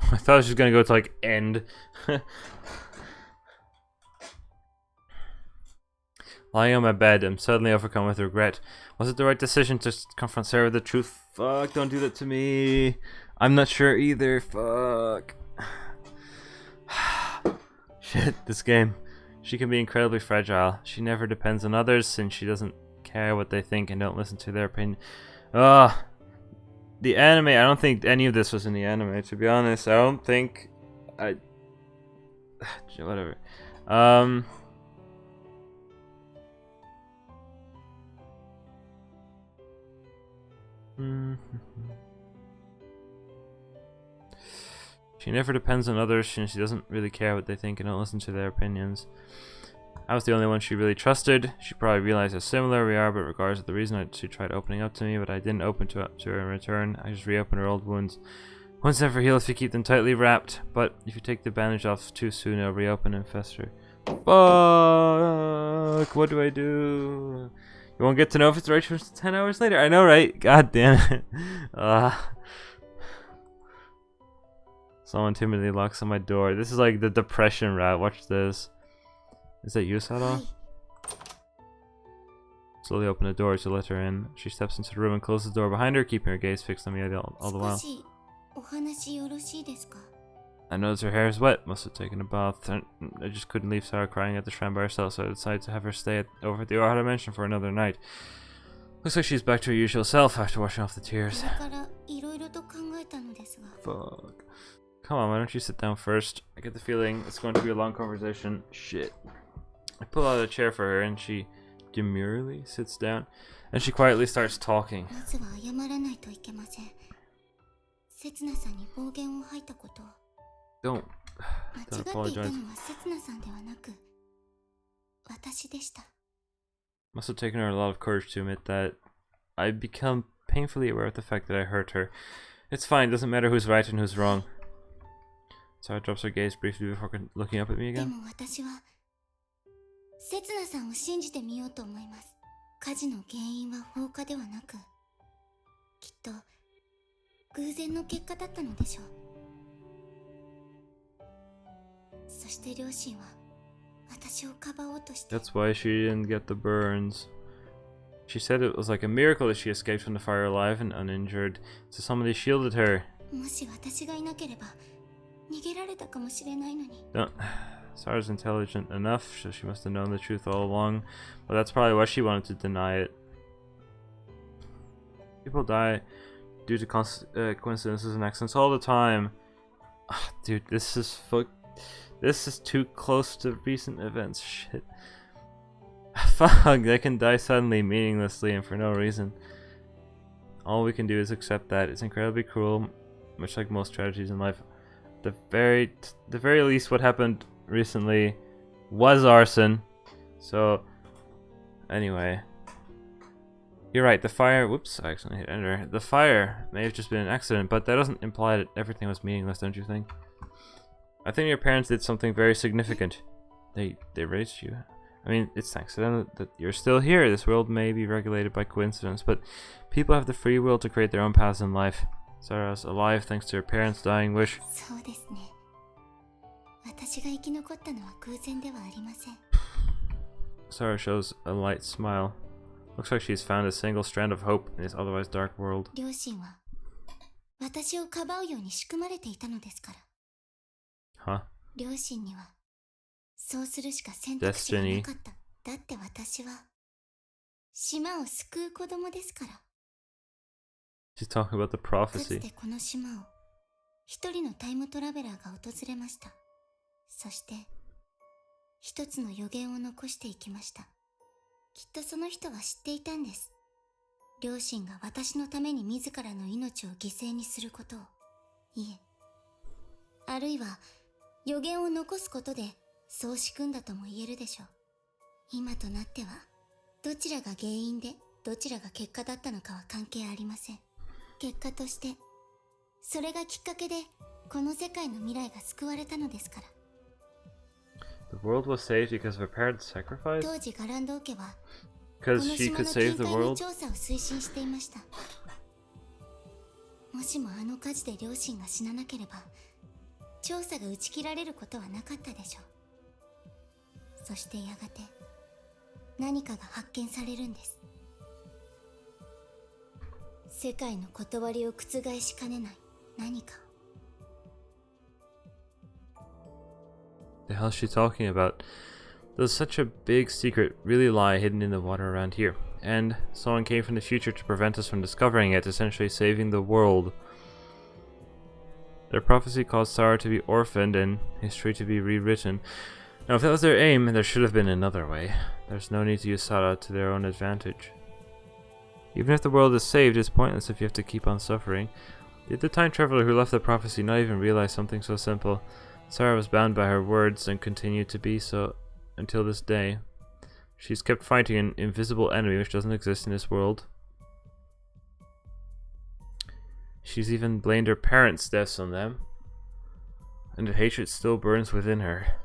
I thought she was gonna go to like end. Lying on my bed, I'm suddenly overcome with regret. Was it the right decision to confront Sarah with the truth? Fuck, don't do that to me. I'm not sure either. Fuck. Shit, this game. She can be incredibly fragile. She never depends on others since she doesn't care what they think and don't listen to their opinion. The anime, I don't think any of this was in the anime, to be honest. I don't think whatever. She never depends on others since she doesn't really care what they think and don't listen to their opinions. I was the only one she really trusted. She probably realized how similar we are, but regardless of the reason, she tried opening up to me, but I didn't open to her in return. I just reopened her old wounds. Wounds never heal if you keep them tightly wrapped, but if you take the bandage off too soon, it'll reopen and fester. Fuck! What do I do? You won't get to know if it's right for 10 hours later. I know, right? God damn it. Someone timidly locks on my door. This is like the depression route. Watch this. Is that you, Sarah? Slowly open the door to let her in. She steps into the room and closes the door behind her, keeping her gaze fixed on me all the while. 少しお話よろしいですか I noticed her hair is wet. Must have taken a bath. I just couldn't leave Sarah crying at the shrine by herself, so I decided to have her stay over at the Ohara Mansion for another night. Looks like she's back to her usual self after washing off the こ tears. れからいろいろと考えたのですが Fuck. Come on, why don't you sit down first? I get the feeling it's going to be a long conversation. Shit. I pull out a chair for her and she demurely sits down and she quietly starts talking. まずは謝らないといけません刹那さんに暴言を吐いたこと Don't 間違っていたのは apologize. 刹那さんではなく私でした。 Must have taken her a lot of courage to admit that I'd become painfully aware of the fact that I hurt her. It's fine, doesn't matter who's right and who's wrong. Sarah drops her gaze briefly before looking up at me で again. も私は刹那さんを信じてみようと思います。火事の原因は放火ではなく、きっと偶然の結果だったのでしょう。そして両親は私をかばおうとして。 That's why she didn't get the burns. She said it was like a miracle that she escaped from the fire alive and uninjured, so somebody shielded her. もし私がいなければ逃げられたかもしれないのに。 Sarah's intelligent enough, so she must have known the truth all along, but that's probably why she wanted to deny it. People die due to coincidences and accidents all the time. Dude, this is too close to recent events. Shit. Fuck, they can die suddenly, meaninglessly, and for no reason. All we can do is accept that. It's incredibly cruel, much like most tragedies in life. The very least, what happened recently was arson. So, anyway. You're right, the fire... Whoops, I accidentally hit enter. The fire may have just been an accident, but that doesn't imply that everything was meaningless, don't you think? I think your parents did something very significant. They raised you. I mean, it's accidental that you're still here. This world may be regulated by coincidence, but people have the free will to create their own paths in life. Sarah's alive thanks to her parents' dying wish. そうですね。私が生き残ったのは偶然ではありません。 Sarah shows a light smile. Looks like she's found a single strand of hope in this otherwise dark world. 両親は私をかばうように仕組まれていたのですから。 Huh? 両親にはそうするしか選択肢がなかった。だって私は島を救う子供ですから。 She's talking about the かつ prophecy. てこの島を一人のタイムトラベラーが訪れました。そして一つの予言を残していきました。きっとその人は知っていたんです。両親が私のために自らの命を犠牲にすることを。いえ、あるいは予言を残すことでそう仕組んだとも言えるでしょう。今となってはどちらが原因でどちらが結果だったのかは関係ありません。結果としてそれがきっかけでこの世界の未来が救われたのですから。 The world was saved because of her parents' sacrifice? 当時ガランド家はこ Because の she 島 could の save 近 the 海の world? 調査を推進していました。もしもあの火事で両親が死ななければ調査が打ち切られることはなかったでしょう。そしてやがて何かが発見されるんです。世界の断りを覆しかねない何かを。 The hell is she talking about? Does such a big secret really lie hidden in the water around here? And someone came from the future to prevent us from discovering it, essentially saving the world. Their prophecy caused Sarah to be orphaned and history to be rewritten. Now, if that was their aim, there should have been another way. There's no need to use Sarah to their own advantage. Even if the world is saved, it's pointless if you have to keep on suffering. Did the time traveler who left the prophecy not even realize something so simple? Sarah was bound by her words and continued to be so until this day. She's kept fighting an invisible enemy which doesn't exist in this world. She's even blamed her parents' deaths on them. And the hatred still burns within her.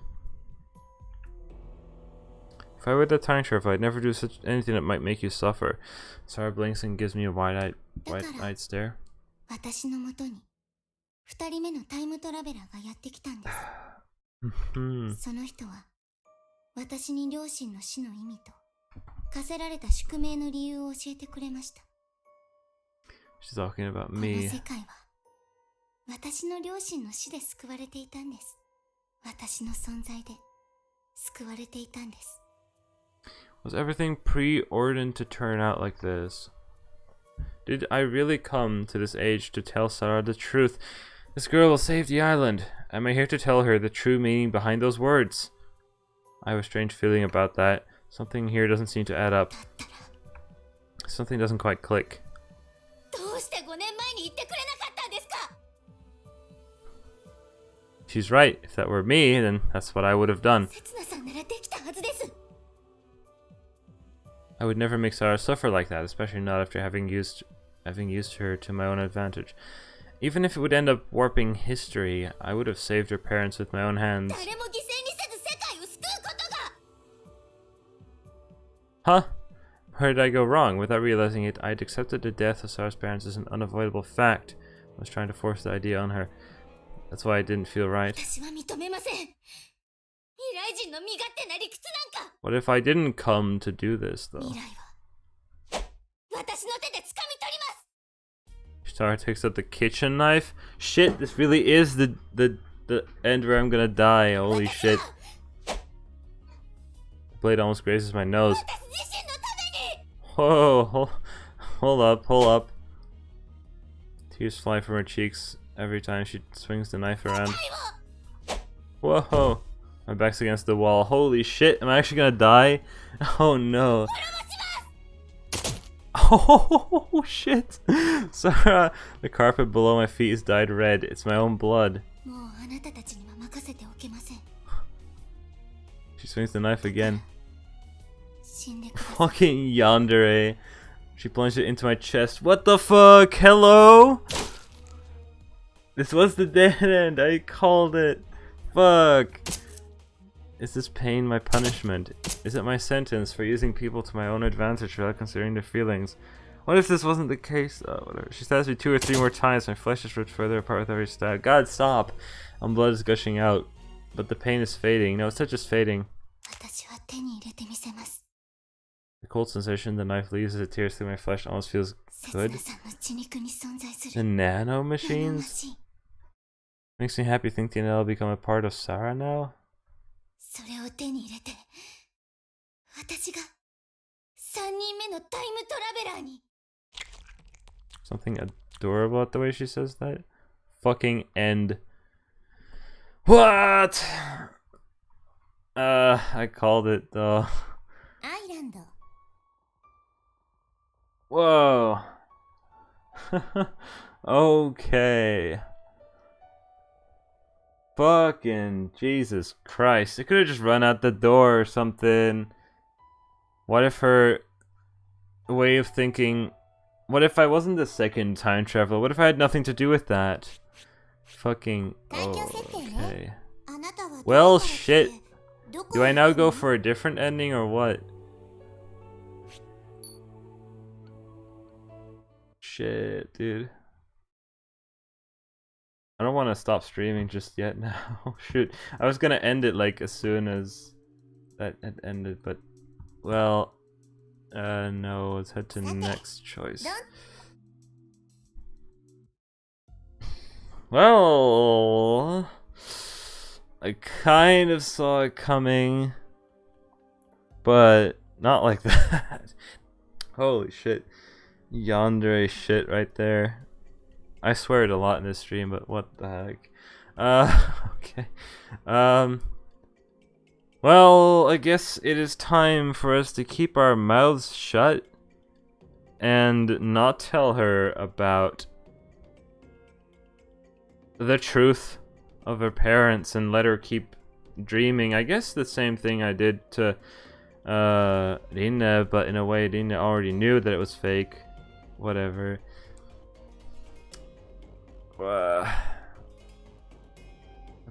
If I were the time traveler, I'd never do such anything that might make you suffer. Sarah blinks and gives me a wide-eyed stare. 私のもとに二人目のタイムトラベラーがやってきたんです。その人は私に両親の死の意味と課せられた宿命の理由を教えてくれました。 She's talking about この me. 世界は私の両親の死で救われていたんです。私の存在で救われていたんです。 Was everything preordained to turn out like this? Did I really come to this age to tell Sarah the truth? This girl will save the island. Am I here to tell her the true meaning behind those words? I have a strange feeling about that. Something here doesn't seem to add up. Something doesn't quite click. どうして5年前に言ってくれなかったんですか? She's right. If that were me, then that's what I would have done. 刹那さんならできたはずです。I would never make Sarah suffer like that, especially not after having used her to my own advantage. Even if it would end up warping history, I would have saved her parents with my own hands. 誰も犠牲にせず世界を救うことが Huh? Where did I go wrong? Without realizing it, I'd accepted the death of Sarah's parents as an unavoidable fact. I was trying to force the idea on her. That's why I didn't feel right. 私は認めません。未来人の身勝手な理屈なんか What if I didn't come to do this, though? 未来は私の手で掴み取ります Sarah takes out the kitchen knife. Shit, this really is the end where I'm gonna die. Holy shit. The blade almost grazes my nose. 私自身のために Whoa, hold up. Tears fly from her cheeks every time she swings the knife around. を Whoa, my back's against the wall. Holy shit, am I actually gonna die? Oh no. Oh shit! Sarah, the carpet below my feet is dyed red. It's my own blood. もうあなたたちには任せておけません She swings the knife again. 死んでください Fucking yandere. She plunged it into my chest. What the fuck? Hello? This was the dead end. I called it. Fuck. Is this pain my punishment? Is it my sentence for using people to my own advantage without considering their feelings? What if this wasn't the case? Oh, whatever. She stabs me 2 or 3 more times. My flesh is ripped further apart with every stab. God, stop! And blood is gushing out. But the pain is fading. No, it's not just fading. 私は手に入れてみせます The cold sensation the knife leaves as it tears through my flesh almost feels 刹 good. 那さんの血肉に存在す The る nano ナノマ machines? シン Makes me happy thinking I'll become a part of Sarah now. それを手に入れて私が3人目のタイムトラベラーに Something adorable at the way she says that. Fucking end. What? I called it though. アイランド Whoa. Okay. Fucking Jesus Christ. It could have just run out the door or something. What if her way of thinking... What if I wasn't the second time traveler? What if I had nothing to do with that? Fucking... Okay. あなたはどこから Well, 来て shit. どこ Do へ I 行 now く go の for a different ending or what? Shit, dude. I don't want to stop streaming just yet now. Shoot. I was gonna end it like as soon as that had ended, but well, no, let's head to next choice. Well, I kind of saw it coming, but not like that. Holy shit. Yandere shit right there. I swear it a lot in this stream, but what the heck. Okay. Well, I guess it is time for us to keep our mouths shut and not tell her about the truth of her parents and let her keep dreaming. I guess the same thing I did to Rina, but in a way Rina already knew that it was fake. Whatever. What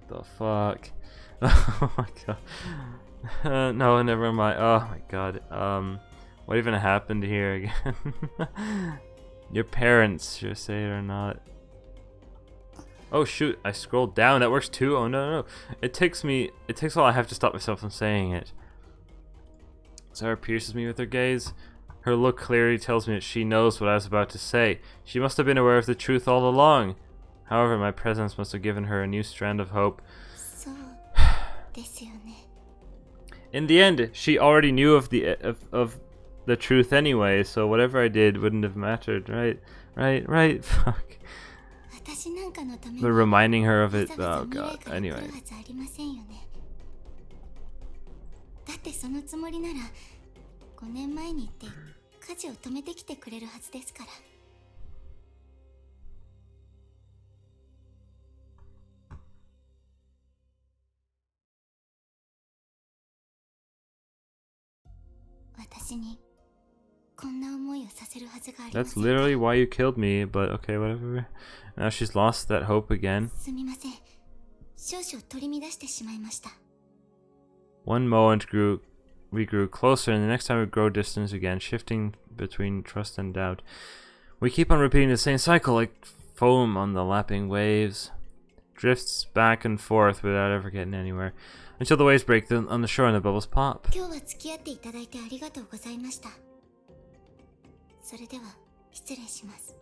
the fuck? Oh my god. No, never mind. Oh my god. What even happened here again? Your parents, should I say it or not? Oh shoot, I scrolled down. That works too? Oh no. It takes all I have to stop myself from saying it. Sarah pierces me with her gaze. Her look clearly tells me that she knows what I was about to say. She must have been aware of the truth all along. However, my presence must have given her a new strand of hope. そうですよね In the end, she already knew of the truth anyway, so whatever I did wouldn't have mattered, right? Right. Fuck. 私なんかのため But に reminding her of わ it, ざわざ oh 未来 god. から来る Anyway. はずありませんよねだってそのつもりなら5年前に行って火事を止めてきてくれるはずですから私にこんな思いをさせるはずがありま That's せん。 literally why you killed me, but okay, whatever. Now she's lost that hope again. すみません。少々取り乱してしまいました。 One moment we grew closer, and the next time we grow distance again, shifting between trust and doubt. We keep on repeating the same cycle, like foam on the lapping waves. Drifts back and forth without ever getting anywhere, until the waves break on the shore and the bubbles pop. 今日は付き合っていただいてありがとうございました。それでは失礼します。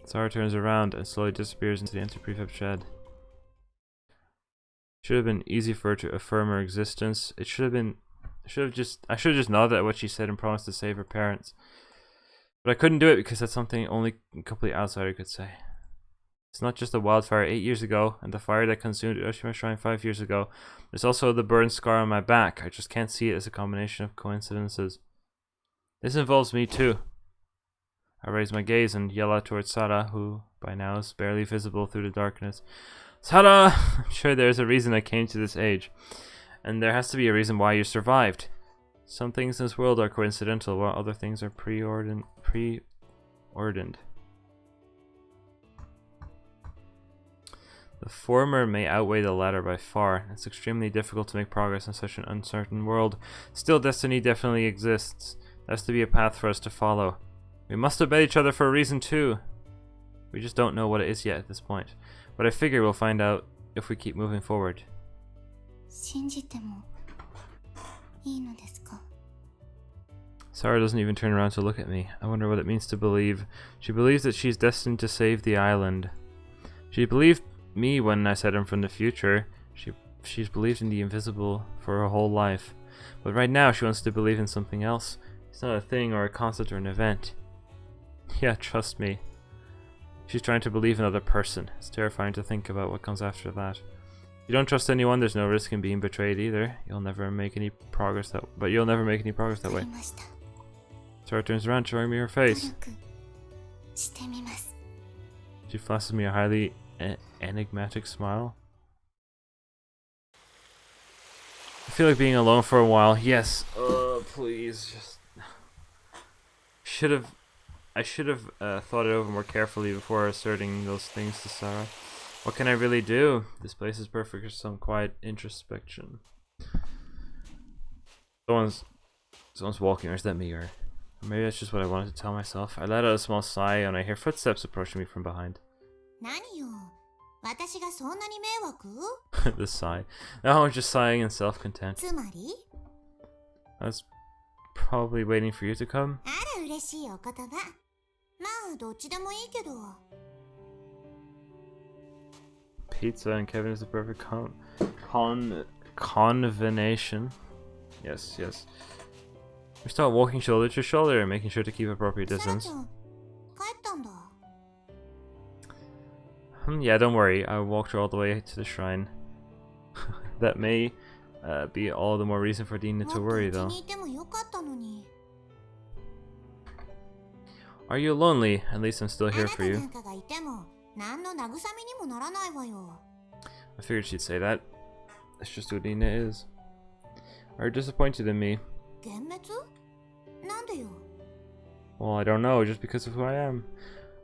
Sarah turns around and slowly disappears into the empty prefab shed. Should have been easy for her to affirm her existence. I should have just nodded at what she said and promised to save her parents. But I couldn't do it because that's something only a complete outsider could say. It's not just a wildfire 8 years ago and the fire that consumed Oshima Shrine 5 years ago. There's also the burn scar on my back. I just can't see it as a combination of coincidences. This involves me too. I raise my gaze and yell out towards Sara, who by now is barely visible through the darkness. Sara! I'm sure there's a reason I came to this age. And there has to be a reason why you survived. Some things in this world are coincidental, while other things are preordained. The former may outweigh the latter by far. It's extremely difficult to make progress in such an uncertain world. Still, destiny definitely exists. There has to be a path for us to follow. We must have met each other for a reason too. We just don't know what it is yet at this point. But I figure we'll find out if we keep moving forward. 信じてもいいのですか? Sarah doesn't even turn around to look at me. I wonder what it means to believe. She believes that she's destined to save the island. She believed me when I said I'm from the future. She's believed in the invisible for her whole life. But right now she wants to believe in something else. It's not a thing or a concept or an event. Yeah, trust me. She's trying to believe in another person. It's terrifying to think about what comes after that. If you don't trust anyone, there's no risk in being betrayed either. You'll never make any progress that way. Sarah turns around, showing me her face. 努力してみます。 She flashes me a highly enigmatic smile. I feel like being alone for a while. Yes. Please. Just. I should have thought it over more carefully before asserting those things to Sarah. What can I really do? This place is perfect for some quiet introspection. Someone's walking, or is that me? Or maybe that's just what I wanted to tell myself. I let out a small sigh and I hear footsteps approaching me from behind. 何よ、私がそんなに迷惑? The sigh. Now I'm just sighing in self-content. つまり? I was probably waiting for you to come. あら嬉しいお言葉。まあどっちでもいいけど。 Pizza and Kevin is the perfect combination. Yes, yes. We start walking shoulder to shoulder, making sure to keep appropriate サラ distance. ちゃん、帰ったんだ。 Yeah, don't worry. I walked her all the way to the shrine. That may be all the more reason for Dina も to っ worry, と though. 気に入ってもよかったのに。 Are you lonely? At least I'm still あ here な for たな you. んかがいても何の慰めにもならないわよ。 I figured she'd say that. That's just who Dina is. Are you disappointed in me? 幻滅? なんでよ。 Well, I don't know, just because of who I am.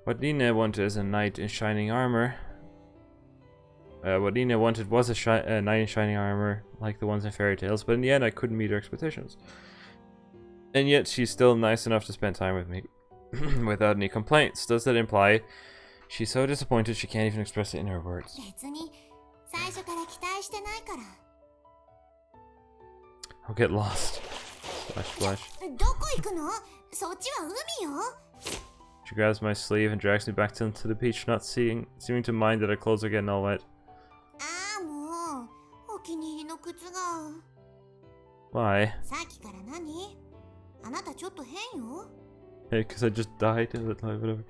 What Dina wanted is a knight in shining armor. What Dina wanted was a knight in shining armor, like the ones in fairy tales, but in the end I couldn't meet her expectations. And yet she's still nice enough to spend time with me, without any complaints. Does that imply she's so disappointed she can't even express it in her words? 別に最初から期待してないから。 I'll get lost. Splash, splash. どこ行くの？そっちは海よ。 She grabs my sleeve and drags me back to the beach, not seeming to mind that her clothes are getting all wet. ああもうお気に入りの靴が。 Why? さっきから何？あなたちょっと変よ。 Hey, because I just died. Whatever.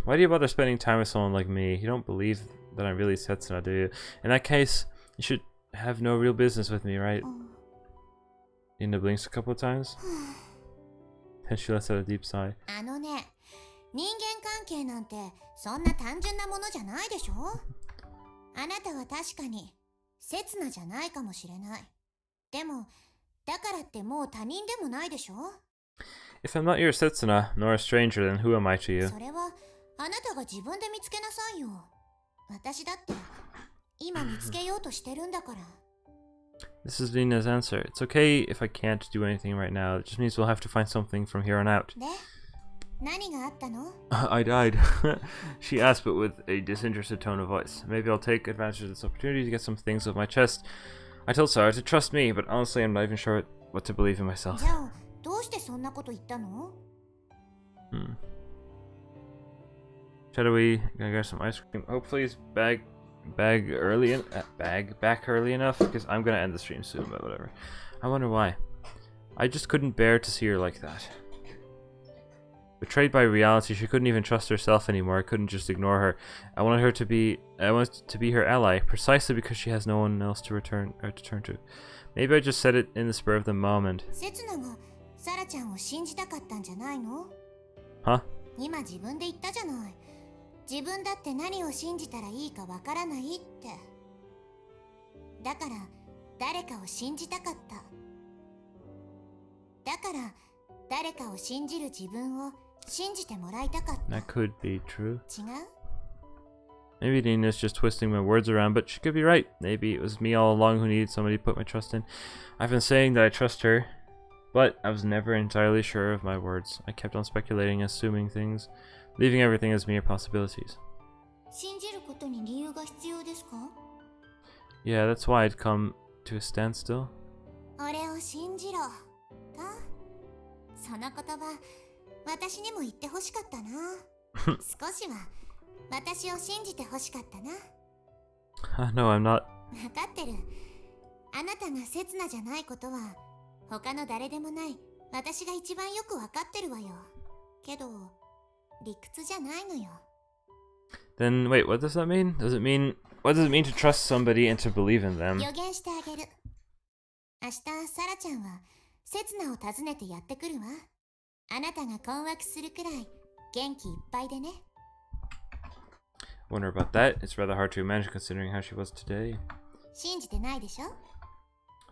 Why do you bother spending time with someone like me? You don't believe that I'm really Setsuna, do you? In that case, you should have no real business with me, right? Nina blinks a couple of times. Then she lets out a deep sigh. あのね、人間関係なんてそんな単純なものじゃないでしょ？あなたは確かに刹那じゃないかもしれない。でも、だからってもう他人でもないでしょ？ If I'm not your Setsuna, nor a stranger, then who am I to you? それはあなたが自分で見つけなさいよ。私だって今見つけようとしてるんだから。This is Nina's answer. It's okay if I can't do anything right now. It just means we'll have to find something from here on out. で、何があったの？ I died. She asked, but with a disinterested tone of voice. Maybe I'll take advantage of this opportunity to get some things off my chest. I told Sarah to trust me, but honestly, I'm not even sure what to believe in myself. じゃあどうしてそんなこと言ったの？ Shadowy, gonna get some ice cream. Hopefully, it's back early back early enough, because I'm gonna end the stream soon. But whatever. I wonder why. I just couldn't bear to see her like that. Betrayed by reality, she couldn't even trust herself anymore. I couldn't just ignore her. I wanted to be her ally, precisely because she has no one else to turn to. Maybe I just said it in the spur of the moment. セツナがサラちゃんを信じたかったんじゃないの？ Huh? 今自分で言ったじゃない。自分だって何を信じたらいいかわからないって。だから誰かを信じたかった。だから誰かを信じる自分を信じてもらいたかった。 That could be true. 違う？ Maybe Nina's just twisting my words around, but she could be right. Maybe it was me all along who needed somebody to put my trust in. I've been saying that I trust her, but I was never entirely sure of my words. I kept on speculating, assuming things, leaving everything as mere possibilities. 信じることに理由が必要ですか？ Yeah, that's why I'd come to a standstill. 俺を信じろ。か？その言葉、私にも言ってほしかったな。少しは私を信じてほしかったな。No, I'm not. わかってる。あなたが刹那じゃないことは他の誰でもない私が一番よくわかってるわよ。けど理屈じゃないのよ。 Then wait, what does that mean? What does it mean to trust somebody and to believe in them? 予言してあげる。明日サラちゃんは刹那を訪ねてやってくるわ。あなたが困惑するくらい元気いっぱいでね。 Wonder about that. It's rather hard to imagine considering how she was today. 信じてないでしょ？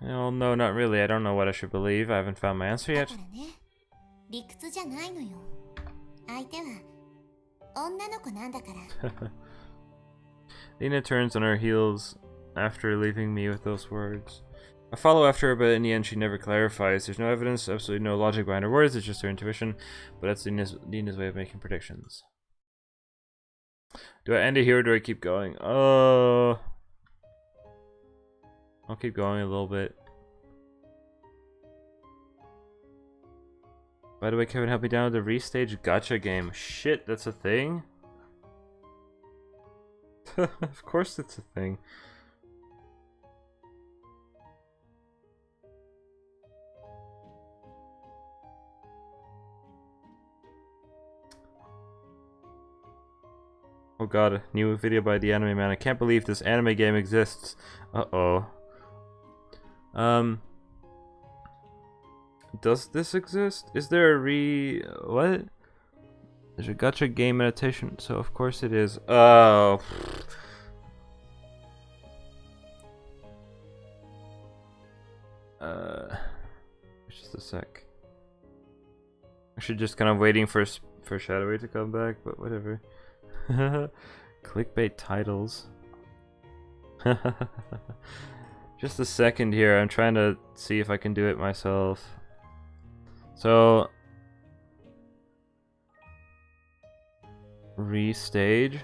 Well, no, not really. I don't know what I should believe. I haven't found my answer だ yet. からね、理屈じゃないのよ。相手は女の子なんだから。Lena turns on her heels after leaving me with those words. I follow after her, but in the end she never clarifies. There's no evidence, absolutely no logic behind her words, it's just her intuition, but that's Lena's way of making predictions. Do I end it here or do I keep going? I'll keep going a little bit. By the way, Kevin helped me download the restage gacha game. Shit, that's a thing? Of course it's a thing. Oh god, a new video by the anime man. I can't believe this anime game exists. Uh-oh. Does this exist? Is there a what? There's a gacha game meditation, so of course it is. Oh. Just a sec. Actually, just kind of waiting for Shadowy to come back, but whatever. Clickbait titles. Just a second here. I'm trying to see if I can do it myself. So restage.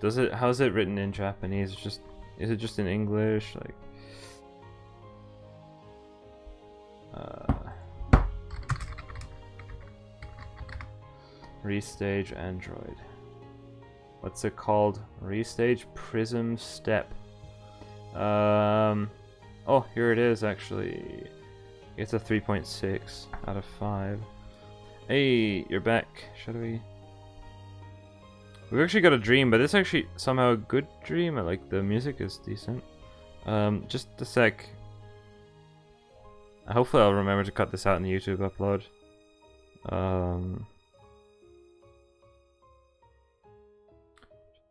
Does it? How's it written in Japanese? Is it just in English? Like restage Android. What's it called? Restage Prism Step. Oh, here it is actually. It's a 3.6 out of 5. Hey, you're back. Should we? We've actually got a dream, but it's actually somehow a good dream. Like the music is decent. Just a sec. Hopefully I'll remember to cut this out in the YouTube upload.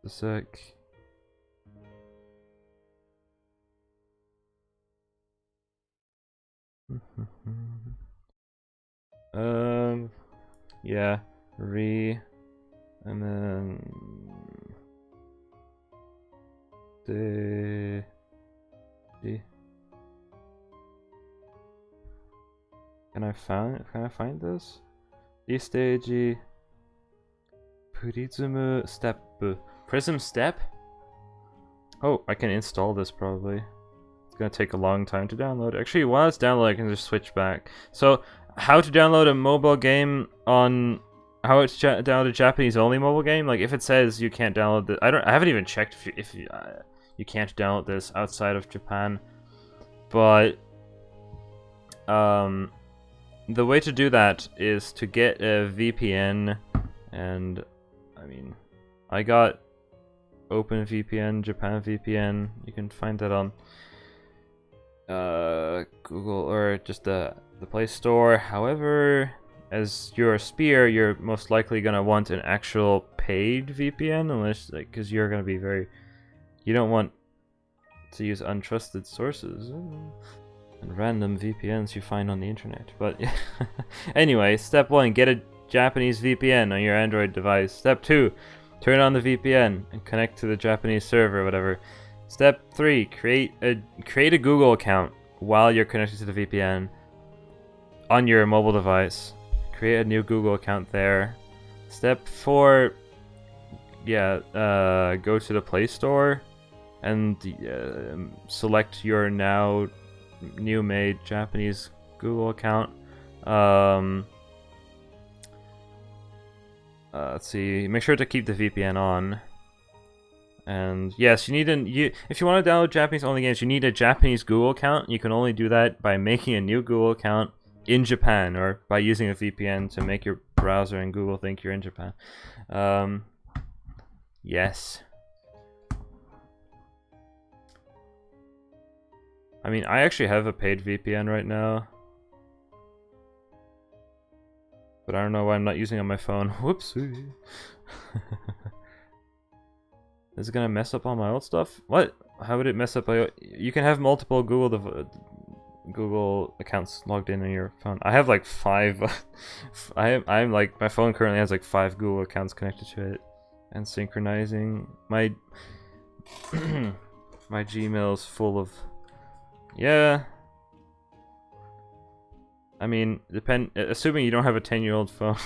Just a sec. Yeah, and then the Can I find this? Stage Prism step? Oh, I can install this probably. It's gonna take a long time to download. Actually, while it's downloading, I can just switch back. So, how to download a mobile game on... How it's download a Japanese-only mobile game? Like, if it says you can't download the... I haven't even checked if you can't download this outside of Japan. But... the way to do that is to get a VPN, and I mean, I got OpenVPN, Japan VPN. You can find that on Google or just the Play Store. However, as you're a Spear, you're most likely gonna want an actual paid VPN, unless because you're gonna be you don't want to use untrusted sources. And random VPNs you find on the internet. But anyway, step 1, get a Japanese VPN on your Android device. Step 2, turn on the VPN and connect to the Japanese server or whatever. Step 3, create a Google account while you're connected to the VPN on your mobile device. Create a new Google account there. Step 4, go to the Play Store and select your now new made Japanese Google account. Let's see, make sure to keep the VPN on. And yes, you need if you want to download Japanese only games, you need a Japanese Google account. You can only do that by making a new Google account in Japan, or by using a VPN to make your browser and Google think you're in Japan. Yes. I mean, I actually have a paid VPN right now. But I don't know why I'm not using it on my phone. Whoops. Is it gonna mess up all my old stuff? What? How would it mess up? You can have multiple Google accounts logged in on your phone. I have like 5. I'm like, my phone currently has like 5 Google accounts connected to it, and synchronizing my my Gmail's full of. Yeah. I mean, assuming you don't have a 10-year-old phone,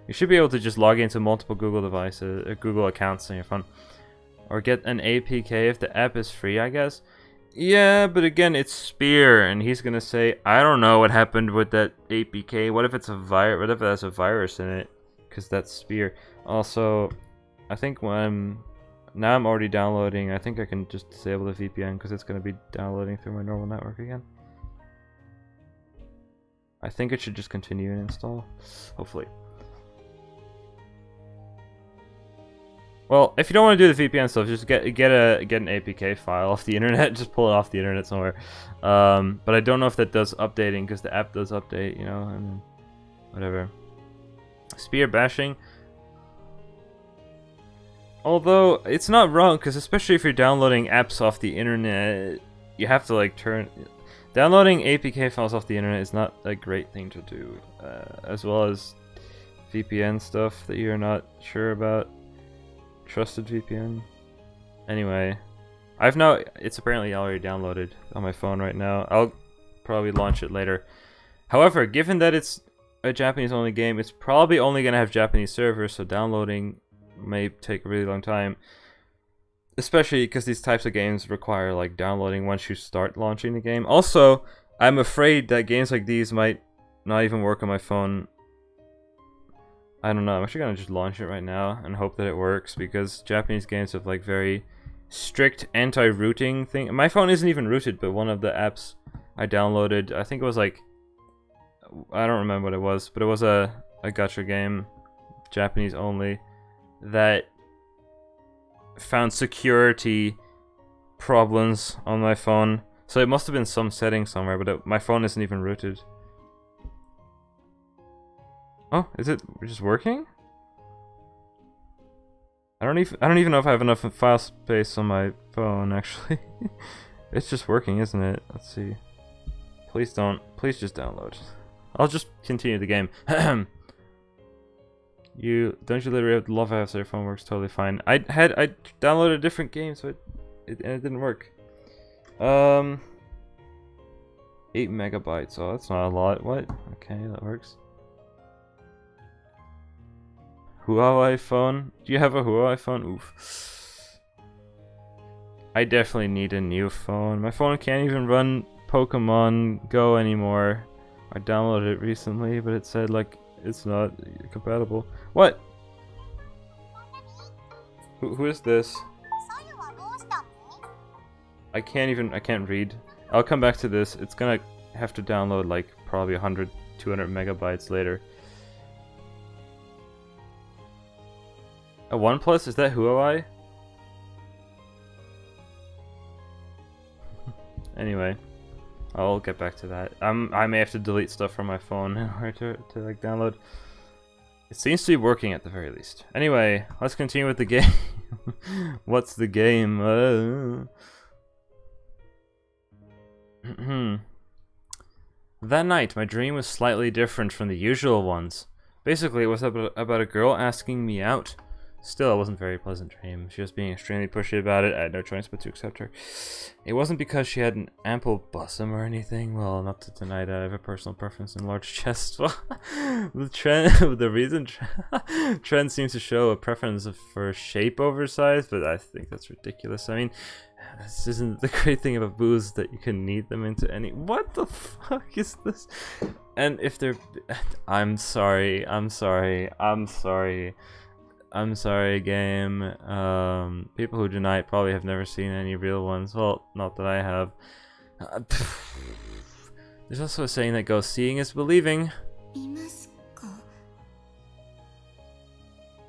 you should be able to just log into multiple Google devices, Google accounts on your phone, or get an APK if the app is free, I guess. Yeah, but again, it's Spear, and he's gonna say, I don't know what happened with that APK. What if it's a virus? What if it has a virus in it? Because that's Spear. Also, I think now I'm already downloading. I think I can just disable the VPN because it's going to be downloading through my normal network again. I think it should just continue and install, hopefully. Well, if you don't want to do the VPN stuff, just get an APK file off the internet. Just pull it off the internet somewhere. But I don't know if that does updating, because the app does update, you know, and whatever. Spear bashing. Although, it's not wrong, because especially if you're downloading apps off the internet, you have to like downloading APK files off the internet is not a great thing to do, as well as VPN stuff that you're not sure about. Trusted VPN. Anyway, it's apparently already downloaded on my phone right now. I'll probably launch it later. However, given that it's a Japanese only game, it's probably only going to have Japanese servers, so downloading may take a really long time, especially because these types of games require like downloading once you start launching the game. Also, I'm afraid that games like these might not even work on my phone. I don't know, I'm actually gonna just launch it right now and hope that it works, because Japanese games have like very strict anti-rooting thing. My phone isn't even rooted, but one of the apps I downloaded, I think it was like, I don't remember what it was, but it was a gacha game, Japanese only, that found security problems on my phone. So it must have been some setting somewhere, but my phone isn't even rooted. Oh, is it just working? I don't even know if I have enough file space on my phone, actually. It's just working, isn't it? Let's see. Please just download. I'll just continue the game. You literally have Love House, so your phone works totally fine. I downloaded a different game, so it didn't work. 8 megabytes. Oh, that's not a lot. What? Okay, that works. Huawei phone? Do you have a Huawei phone? Oof. I definitely need a new phone. My phone can't even run Pokemon Go anymore. I downloaded it recently, but it said like it's not compatible. What? Who is this? I can't read. I'll come back to this. It's gonna have to download like probably 100, 200 megabytes later. A OnePlus? Is that Huawei? Anyway, I'll get back to that. I may have to delete stuff from my phone in order to like download. It seems to be working at the very least. Anyway, let's continue with the game. What's the game? That night, my dream was slightly different from the usual ones. Basically, it was about a girl asking me out. Still, it wasn't a very pleasant dream. She was being extremely pushy about it. I had no choice but to accept her. It wasn't because she had an ample bosom or anything. Well, not to deny that I have a personal preference in large chests. The reason trend seems to show a preference for shape over size, but I think that's ridiculous. I mean, this isn't the great thing about boobs that you can knead them into any. What the fuck is this? And if they're, I'm sorry, game. People who deny it probably have never seen any real ones. Well, not that I have. There's also a saying that goes, seeing is believing.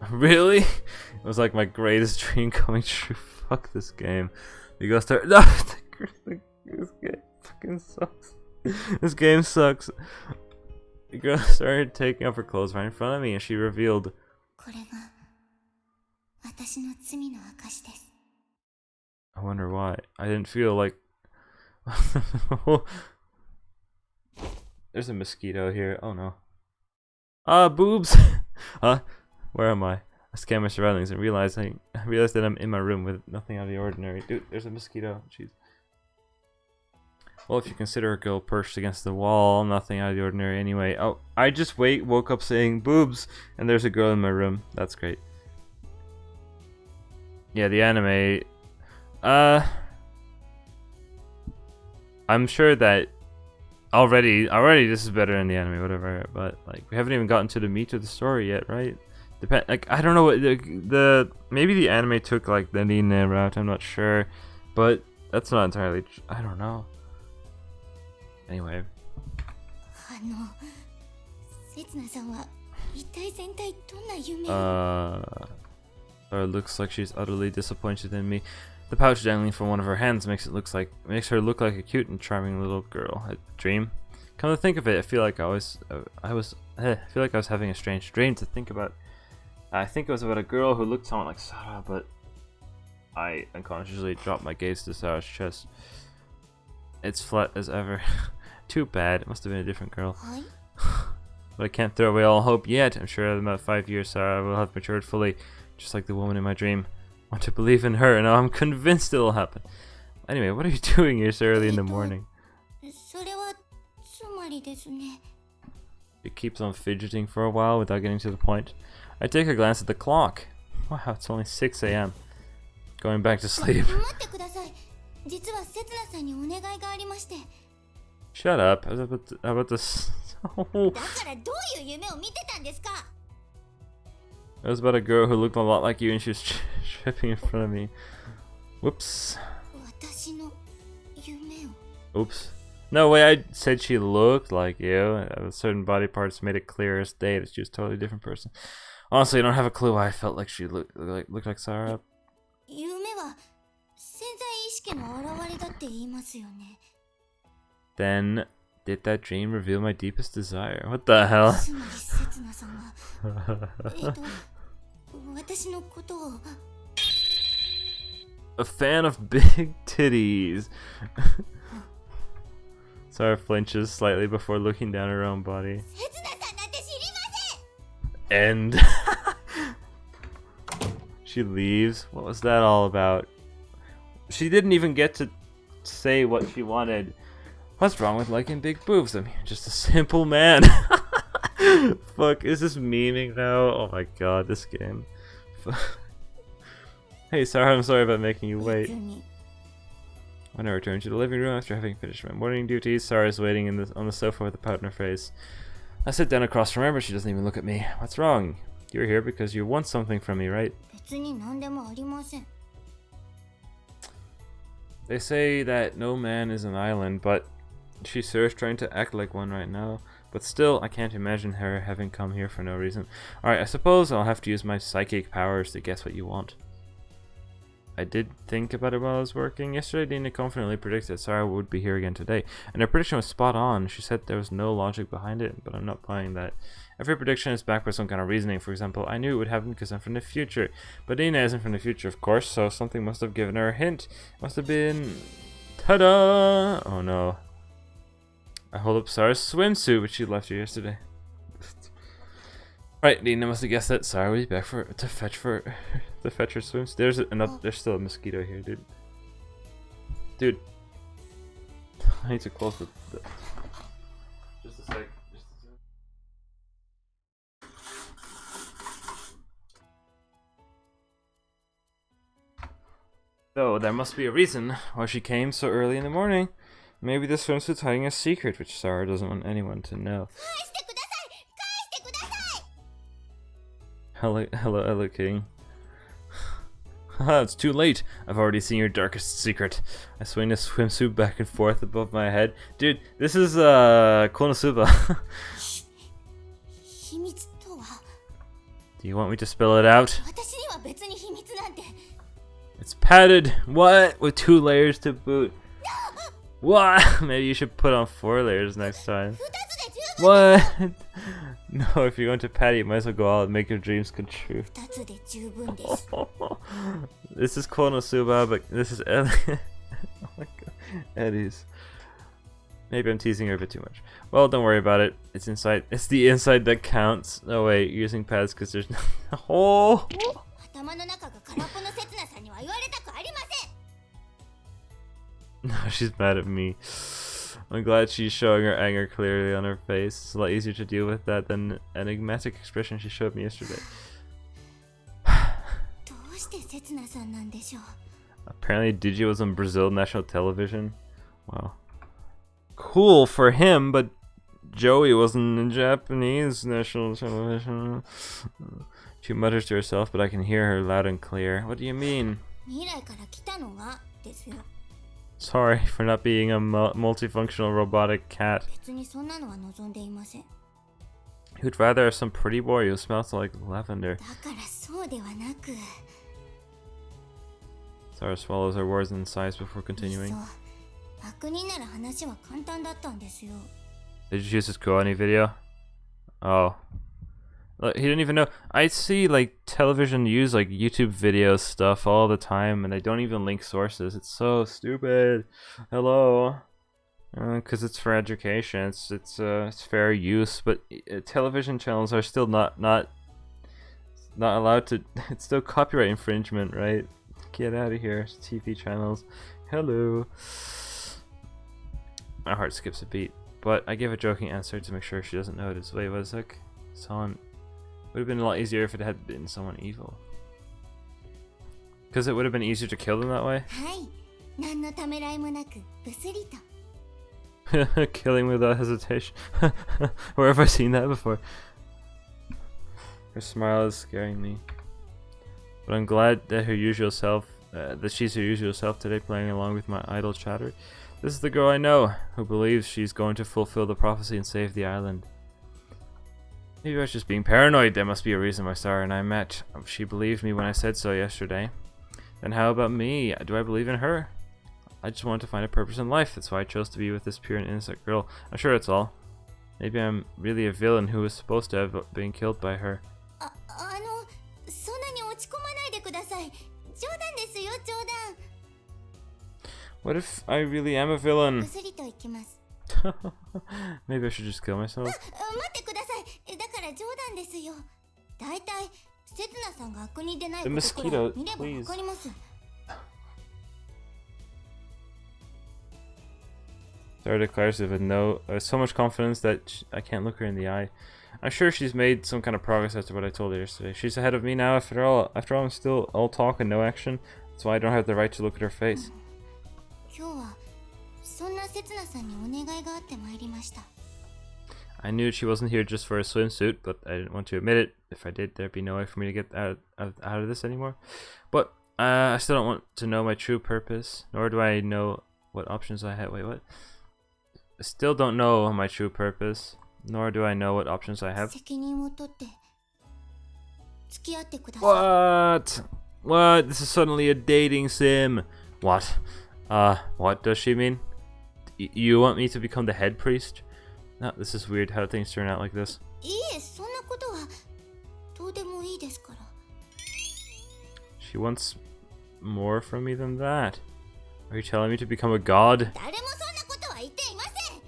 Really? It was like my greatest dream coming true. Fuck this game. The ghost started. No, this game fucking sucks. This game sucks. The girl started taking off her clothes right in front of me, and she revealed. I wonder why. I didn't feel like. There's a mosquito here. Oh no. Boobs! Huh? Where am I? I scanned my surroundings and realized that I'm in my room with nothing out of the ordinary. Dude, there's a mosquito. Jeez. Well, if you consider a girl perched against the wall, nothing out of the ordinary anyway. Oh, I just woke up saying boobs, and there's a girl in my room. That's great. Yeah, the anime. I'm sure that already this is better than the anime, whatever. But like, we haven't even gotten to the meat of the story yet, right? Like, I don't know what maybe the anime took like the Nine route. I'm not sure, but that's not entirely. I don't know. Anyway. So it looks like she's utterly disappointed in me. The pouch dangling from one of her hands makes her look like a cute and charming little girl. A dream. Come to think of it, I feel like I was having a strange dream to think about. I think it was about a girl who looked somewhat like Sarah, but I unconsciously dropped my gaze to Sarah's chest. It's flat as ever. Too bad. It must have been a different girl. But I can't throw away all hope yet. I'm sure in about 5 years Sarah will have matured fully, just like the woman in my dream. I want to believe in her, and I'm convinced it'll happen. Anyway, what are you doing here so early in the morning? It keeps on fidgeting for a while without getting to the point. I take a glance at the clock. Wow, it's only 6 a.m. Going back to sleep. Shut up. I was about to It was about a girl who looked a lot like you and she was tripping in front of me. Whoops. Oops. No way, I said she looked like you. Certain body parts made it clear as day that she was a totally different person. Honestly, I don't have a clue why I felt like she looked like Sarah. Then, did that dream reveal my deepest desire? What the hell? A fan of big titties. Sarah flinches slightly before looking down her own body. せつなさんなんて知りません And she leaves. What was that all about? She didn't even get to say what she wanted. What's wrong with liking big boobs? I'm just a simple man. Fuck, is this memeing now? Oh my god, this game. Hey Sarah, I'm sorry about making you wait. 別に When I return to the living room after having finished my morning duties, Sarah is waiting on the sofa with a pout on her face. I sit down across from her, but she doesn't even look at me. What's wrong? You're here because you want something from me, right? 別に何でもありません They say that no man is an island, but she's sure trying to act like one right now. But still, I can't imagine her having come here for no reason. Alright, I suppose I'll have to use my psychic powers to guess what you want. I did think about it while I was working. Yesterday, Dina confidently predicted that Sarah would be here again today. And her prediction was spot on. She said there was no logic behind it, but I'm not buying that. Every prediction is backed by some kind of reasoning. For example, I knew it would happen because I'm from the future. But Dina isn't from the future, of course, so something must have given her a hint. Must have been... Ta-da! Oh no. I hold up Sarah's swimsuit, which she left here yesterday. Right, Dina must have guessed that Sarah would be back to fetch her swimsuit. There's still a mosquito here, dude. Dude, I need to close the. Just a sec. So there must be a reason why she came so early in the morning. Maybe the swimsuit's hiding a secret, which Sarah doesn't want anyone to know. 返してください返してください Hello, King. Haha, it's too late. I've already seen your darkest secret. I swing the swimsuit back and forth above my head. Dude, this is Konosuba. 秘密とは Do you want me to spill it out? 私には別に秘密なんて It's padded. What? With 2 layers to boot. What? Maybe you should put on 4 layers next time. 2つで十分 What? No, if you're going to patty, you might as well go out and make your dreams come true. 2つで十分です This is Konosuba, but this is Ellie. Oh my god. Eddie's. Maybe I'm teasing her a bit too much. Well, don't worry about it. It's inside. It's the inside that counts. Oh wait, using pads because there's no. Oh! 頭の中が空っぽのせつなさんには言われたくありません No, she's mad at me. I'm glad she's showing her anger clearly on her face. It's a lot easier to deal with that than an enigmatic expression she showed me yesterday. どうしてせつなさんなんでしょう Apparently Digi was on Brazil national television. Wow. Cool for him, but Joey wasn't in Japanese national television. She mutters to herself, but I can hear her loud and clear. What do you mean? 未来から来たのはですよ Sorry for not being a multifunctional robotic cat. 別にそんなのは望んでいません Who'd rather have some pretty boy who smells like lavender? だからそうではなく Sarah swallows her words and sighs before いっ continuing. そ悪人なら話は簡単だったんですよ Did you use his Koani video? Oh. Like, he didn't even know. I see like television use like YouTube video stuff all the time and they don't even link sources. It's so stupid. Hello. Because it's for education. It's fair use, but television channels are still not allowed to. It's still copyright infringement, right? Get out of here, TV channels. Hello. My heart skips a beat, but I give a joking answer to make sure she doesn't notice. Wait, what is that? Someone would have been a lot easier if it had been someone evil. Because it would have been easier to kill them that way. はい何のためらいもなくブスリと Killing without hesitation. Where have I seen that before? Her smile is scaring me. But I'm glad that her usual self, that she's her usual self today, playing along with my idle chatter. This is the girl I know, who believes she's going to fulfill the prophecy and save the island. Maybe I was just being paranoid. There must be a reason why Sarah and I met. She believed me when I said so yesterday. Then how about me? Do I believe in her? I just wanted to find a purpose in life. That's why I chose to be with this pure and innocent girl. I'm sure that's all. Maybe I'm really a villain who was supposed to have been killed by her. そんなに落ち込まないでください冗談ですよ冗談 What if I really am a villain? ブスリと行きます Maybe I should just kill myself. 待ってください。だから冗談ですよ。だいたい刹那さんが悪人でないことくらい見ればわかります。Sarah declares with so much confidence that I can't look her in the eye. I'm sure she's made some kind of progress after what I told her yesterday. She's ahead of me now. After all, I'm still all talk and no action. That's why I don't have the right to look at her face. 今日はそんな刹那さんにお願いがあって参りました。I knew she wasn't here just for a swimsuit, but I didn't want to admit it. If I did, there'd be no way for me to get out of this anymore. But I still don't want to know my true purpose, nor do I know what options I have. Wait, what? I still don't know my true purpose, nor do I know what options I have. 責任を取って付き合ってください。 What? What? This is suddenly a dating sim. What? What does she mean? You want me to become the head priest? No, this is weird how things turn out like this. いいえ、そんなことはどうでもいいですから。 She wants more from me than that. Are you telling me to become a god? 誰もそんなことは言っていません。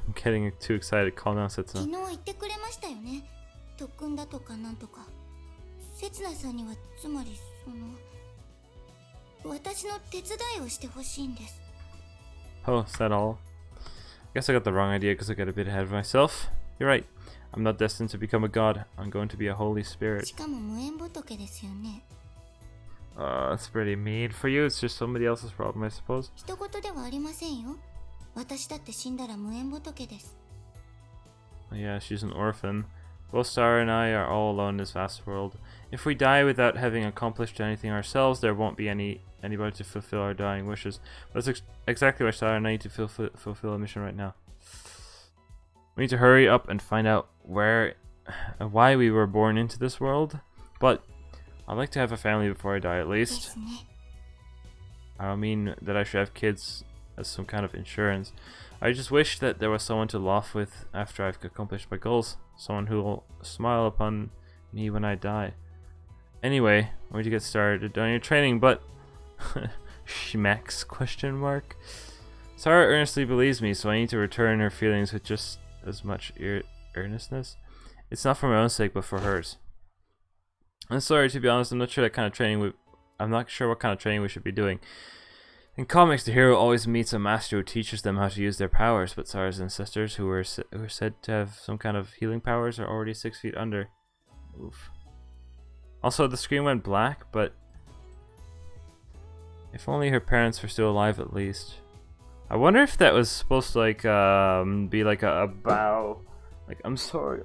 I'm getting too excited. Calm down, 昨 Setsuno. 日言ってくれましたよね。特訓だとかなんとか。刹那さんにはつまり私の手伝いをしてほしいんです。 Oh, is that all? I guess I got the wrong idea because I got a bit ahead of myself. You're right. I'm not destined to become a god. I'm going to be a holy spirit. しかも無縁仏ですよね。That's pretty mean for you. It's just somebody else's problem, I suppose. 人事ではありませんよ。私だって死んだら無縁仏です。 Yeah, she's an orphan. Both Sarah and I are all alone in this vast world. If we die without having accomplished anything ourselves, there won't be anybody to fulfill our dying wishes. But that's exactly why Sarah and I need to fulfill a mission right now. We need to hurry up and find out why we were born into this world. But I'd like to have a family before I die, at で least. すね。 I don't mean that I should have kids as some kind of insurance. I just wish that there was someone to laugh with after I've accomplished my goals. Someone who will smile upon me when I die. Anyway, I need to get started on your training, but... Schmecks? Question mark. Sarah earnestly believes me, so I need to return her feelings with just as much earnestness. It's not for my own sake, but for hers. I'm sorry, to be honest, I'm not sure what kind of training we should be doing. In comics, the hero always meets a master who teaches them how to use their powers, but Sarah's ancestors, who are said to have some kind of healing powers, are already 6 feet under. Oof. Also, the screen went black, but if only her parents were still alive at least. I wonder if that was supposed to be like a bow. Like, I'm sorry.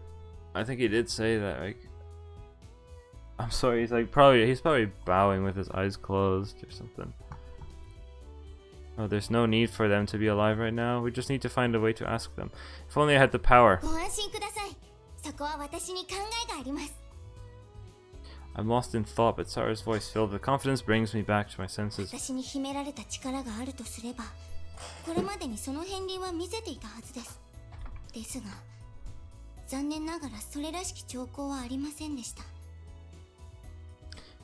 I think he did say that. Like, I'm sorry. He's probably bowing with his eyes closed or something. Oh, there's no need for them to be alive right now. We just need to find a way to ask them. If only I had the power. ご安心ください。そこは私に考えがあります。 I'm lost in thought, but Sarah's voice filled with confidence brings me back to my senses. 私に秘められた力があるとすれば、これまでにその片鱗は見せていたはずです。ですが、残念ながらそれらしき兆候はありませんでした。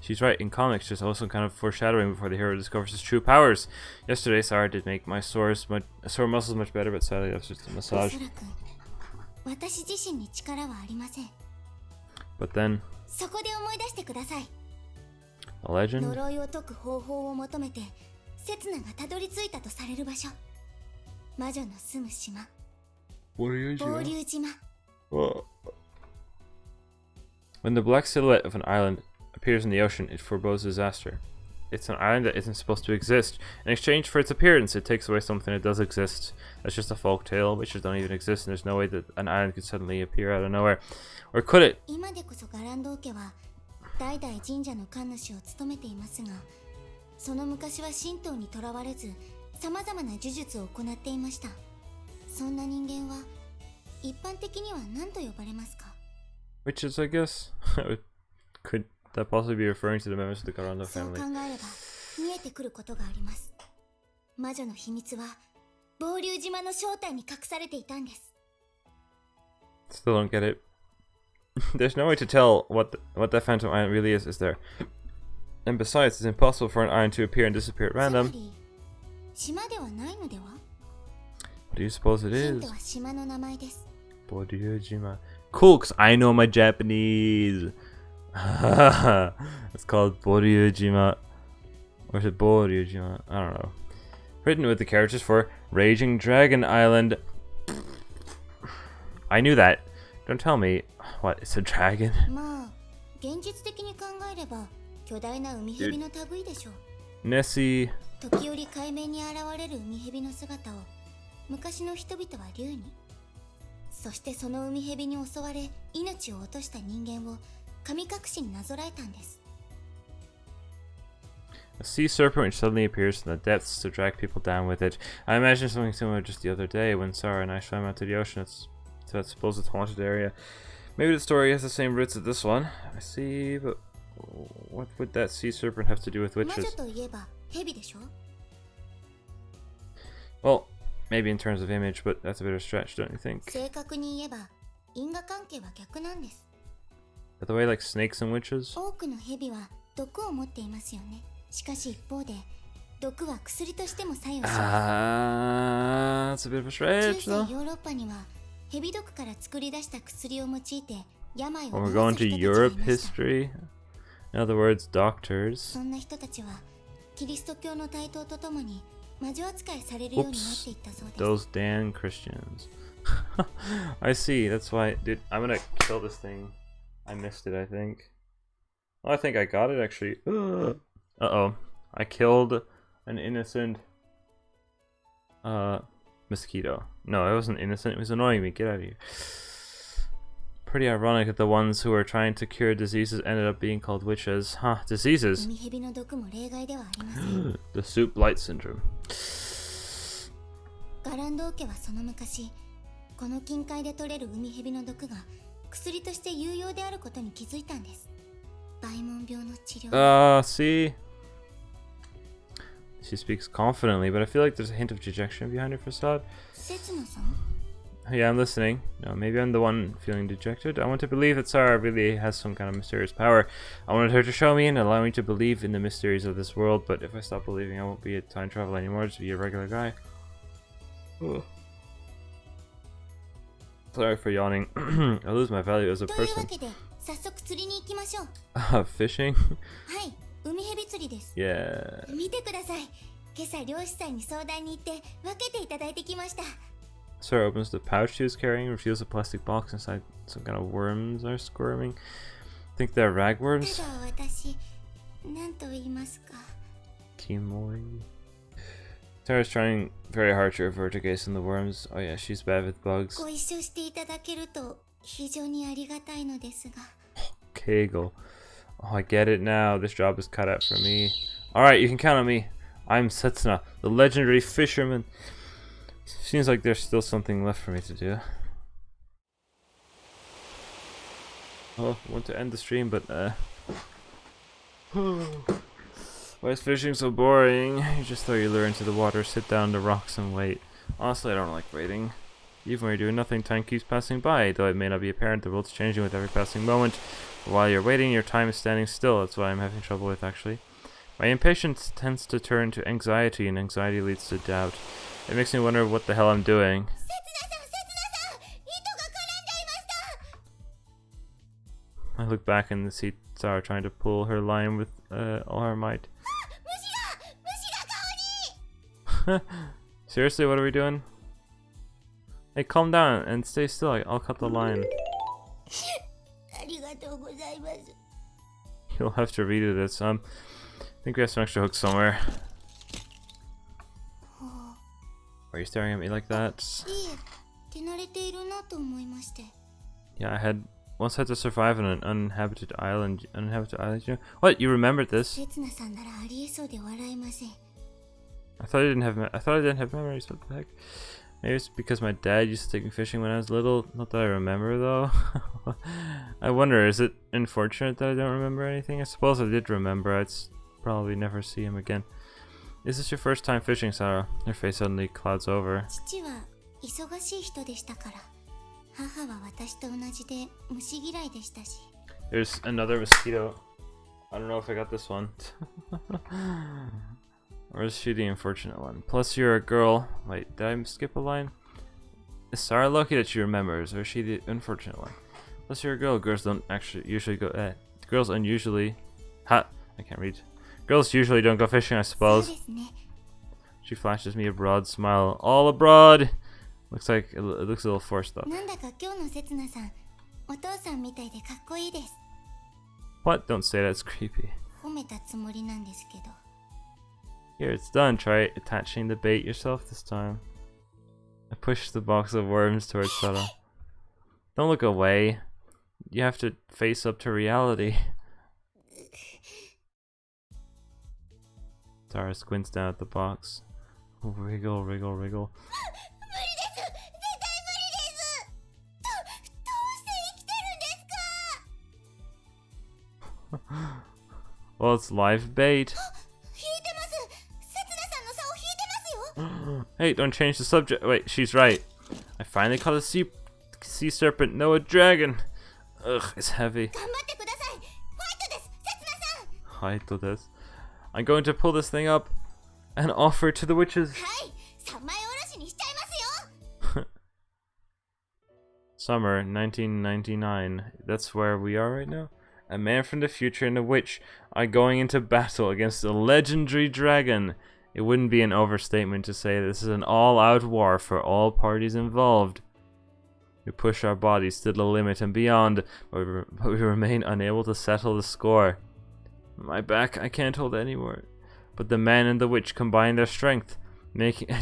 She's right, in comics there's also kind of foreshadowing before the hero discovers his true powers. Yesterday, Sarah did make my sore muscles much better, but sadly that was just a お massage. そらく、私自身に力はありません。 But then, そこで思い出してください。 a legend? 呪いを解く方法を求めて、刹那がたどり着いたとされる場所。魔女の住む島。暴流島。 When the black silhouette of an island appears in the ocean, it forebodes disaster. It's an island that isn't supposed to exist. In exchange for its appearance, it takes away something that does exist. That's just a folk tale, witches don't even exist, and there's no way that an island could suddenly appear out of nowhere. Or could it? 今でこそガランド家は代々神社の神主を務めていますが、その昔は神道にとらわれず、様々な呪術を行っていました。そんな人間は一般的には何と呼ばれますか？ Witches, I guess? Could that possibly be referring to the members of the Garando そう考 family? えれば見えてくることがあります。魔女の秘密は暴流島の正体に隠されていたんです。 Still don't get it. There's no way to tell what that phantom island really is there? And besides, it's impossible for an island to appear and disappear at つま random. り島ではないのでは？ What do you suppose it ヒント is? は島の名前です。 Boryujima. Cool, because I know my Japanese. It's called Boryujima. Or is it Boryujima? I don't know. Written with the characters for Raging Dragon Island. I knew that. Don't tell me. What, it's a dragon? まあ現実的に考えれば巨大な海蛇の類でしょう。 Nessie. 時折海面に現れる海蛇の姿を昔の人々は竜に、そしてその海蛇に襲われ命を落とした人間を神隠しになぞらえたんです。 A sea serpent which suddenly appears in the depths to drag people down with it. I imagined something similar just the other day when Sarah and I swam out to the ocean to that supposed haunted area. Maybe the story has the same roots as this one. I see, but what would that sea serpent have to do with 魔女 witches? といえば蛇でしょ。 Well, maybe in terms of image, but that's a bit of a stretch, don't you think? 正確に言えば因果関係は逆なんです。 By the way, like snakes and witches? 多くの蛇は毒を持っていますよね。しかし一方で毒は薬としても作用しま That's a bit of a す。 stretch, 中 though. 世ヨーロッパには蛇毒から作り出した薬を用いて病を When we're 治 going す to 人たちがい Europe ました。 history, in other words, doctors. そんな人たちはキリスト教の台頭とともに魔女扱いされるようになっていったそうです。 Those damn Christians. I see, that's why, dude, I'm gonna kill this thing. I missed it, I think. Oh, I think I got it, actually. Uh-oh. I killed an innocent, mosquito. No, it wasn't innocent, it was annoying me. Get out of here. Pretty ironic that the ones who were trying to cure diseases ended up being called witches. Huh, diseases. 海蛇の毒も例外ではありません。 The soup blight syndrome. ガランドー家はその昔、この近海で取れる海蛇の毒が薬として有用であることに気づいたんです。バイモン病の治療。 See? She speaks confidently, but I feel like there's a hint of dejection behind her facade. 刹那さん？ Yeah, I'm listening. No, maybe I'm the one feeling dejected. I want to believe that Sarah really has some kind of mysterious power. I wanted her to show me and allow me to believe in the mysteries of this world, but if I stop believing, I won't be a time traveler anymore, just be a regular guy. Ugh. Sorry for yawning. I lose my value as a というわ person. けで早速釣りに行きましょう。 Fishing? はい、海蛇釣りです。 Yeah. 見てください。今朝漁師さんに相談に行って分けていただいてきました。 Sarah opens the pouch she was carrying, reveals a plastic box inside. Some kind of worms are squirming. Think they're た ragworms? だ私、なんと言いますか。 Kimoi. Sarah's trying very hard to avert her gaze from the worms. Oh yeah, she's bad with bugs. ご一緒していただけると非常にありがたいのですが。 Kegel. Oh, I get it now. This job is cut out for me. Alright, you can count on me. I'm Setsuna, the legendary fisherman. Seems like there's still something left for me to do. Oh, I want to end the stream, but why is fishing so boring? You just throw your lure into the water, sit down on the rocks and wait. Honestly, I don't like waiting. Even when you're doing nothing, time keeps passing by. Though it may not be apparent, the world's changing with every passing moment. But while you're waiting, your time is standing still. That's what I'm having trouble with, actually. My impatience tends to turn to anxiety, and anxiety leads to doubt. It makes me wonder what the hell I'm doing. 刹那さん、糸が絡んじゃいました。 I look back and see Sarah trying to pull her line with all her might. 虫が顔に。 Seriously, what are we doing? Hey, calm down and stay still. I'll cut the line. ありがとうございます。 You'll have to redo this. I think we have some extra hooks somewhere. Why are you staring at me like that? いえ、手慣れているなと思いまして。 Yeah, I once had to survive on an uninhabited island. Uninhabited island, you know? What? You remembered this? 刹那さんならありえそうで笑えません。 I thought I didn't have memories. What the heck? Maybe it's because my dad used to take me fishing when I was little. Not that I remember though. I wonder, is it unfortunate that I don't remember anything? I suppose I did remember. I'd probably never see him again. Is this your first time fishing, Sarah? Her face suddenly clouds over. 父は忙しい人でしたから。母は私と同じで虫嫌いでしたし。 There's another mosquito. I don't know if I got this one. Or is she the unfortunate one? Plus you're a girl. Wait, did I skip a line? Is Sarah lucky that she remembers, or is she the unfortunate one? Plus you're a girl. Girls don't actually usually go. Girls unusually. I can't read. Girls usually don't go fishing, I そう suppose. ですね。 She flashes me a broad smile. All abroad. Looks like it looks a little forced though. なんだか今日のせつなさん、お父さんみたいでかっこいいです。 What? Don't say that. It's creepy. 褒めたつもりなんですけど。 Here, it's done. Try attaching the bait yourself this time. I pushed the box of worms towards Sarah. Don't look away. You have to face up to reality. Sarah squints down at the box. Wriggle, wriggle, wriggle. 無理です。絶対無理です。どうして生きてるんですか？ Well, it's live bait. 引いてます。せつなさんの竿引いてますよ。 Hey, don't change the subject. Wait, she's right. I finally caught a sea serpent. No, a dragon. Ugh, it's heavy. 頑張ってください。ファイトです。せつなさん。 Hide this. I'm going to pull this thing up and offer to the witches. はい。三枚おろしにしちゃいますよ。 Summer 1999. That's where we are right now. A man from the future and a witch are going into battle against a legendary dragon. It wouldn't be an overstatement to say this is an all-out war for all parties involved. We push our bodies to the limit and beyond, but we remain unable to settle the score. My back, I can't hold it anymore. But the man and the witch combine their strength,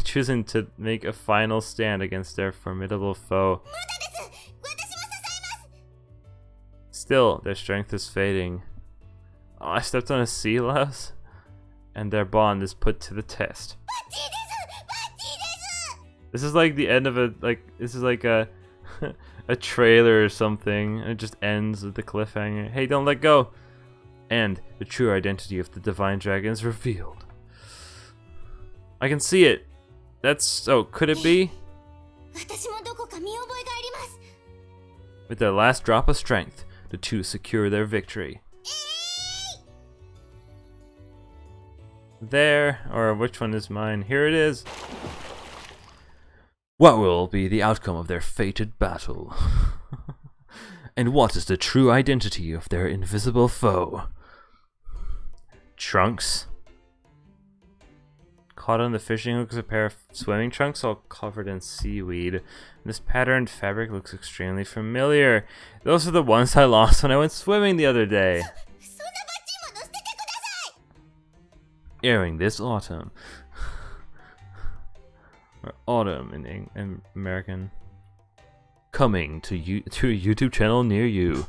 choosing to make a final stand against their formidable foe. まだです。私も支えます。 Still, their strength is fading. Oh, I stepped on a sea louse, and their bond is put to the test. バッチリです。バッチリです。 This is like the end of this is like a a trailer or something, and it just ends with the cliffhanger. Hey, don't let go. And the true identity of the divine dragon is revealed. I can see it. Could it be? 私もどこか見覚えがあります。 With their last drop of strength, the two secure their victory. There, or which one is mine? Here it is. What will be the outcome of their fated battle? And what is the true identity of their invisible foe? Trunks. Caught on the fishing hook is a pair of swimming trunks all covered in seaweed. This patterned fabric looks extremely familiar. Those are the ones I lost when I went swimming the other day. そんなバッジも乗せてください。 Airing this autumn. Or autumn in American. Coming to a YouTube channel near you.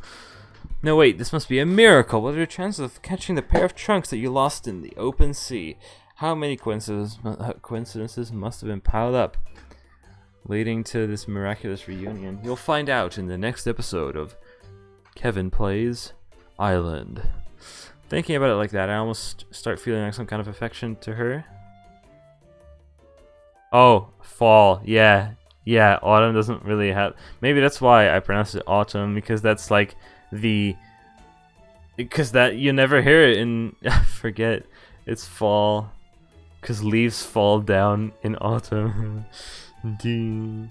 No, wait, this must be a miracle. What are your chances of catching the pair of trunks that you lost in the open sea? How many coincidences must have been piled up, leading to this miraculous reunion? You'll find out in the next episode of Kevin Plays Island. Thinking about it like that, I almost start feeling like some kind of affection to her. Oh, fall. Yeah, autumn doesn't really have... Maybe that's why I pronounced it autumn, because that's like because that you never hear it in... I forget. It's fall. Because leaves fall down in autumn. Thinking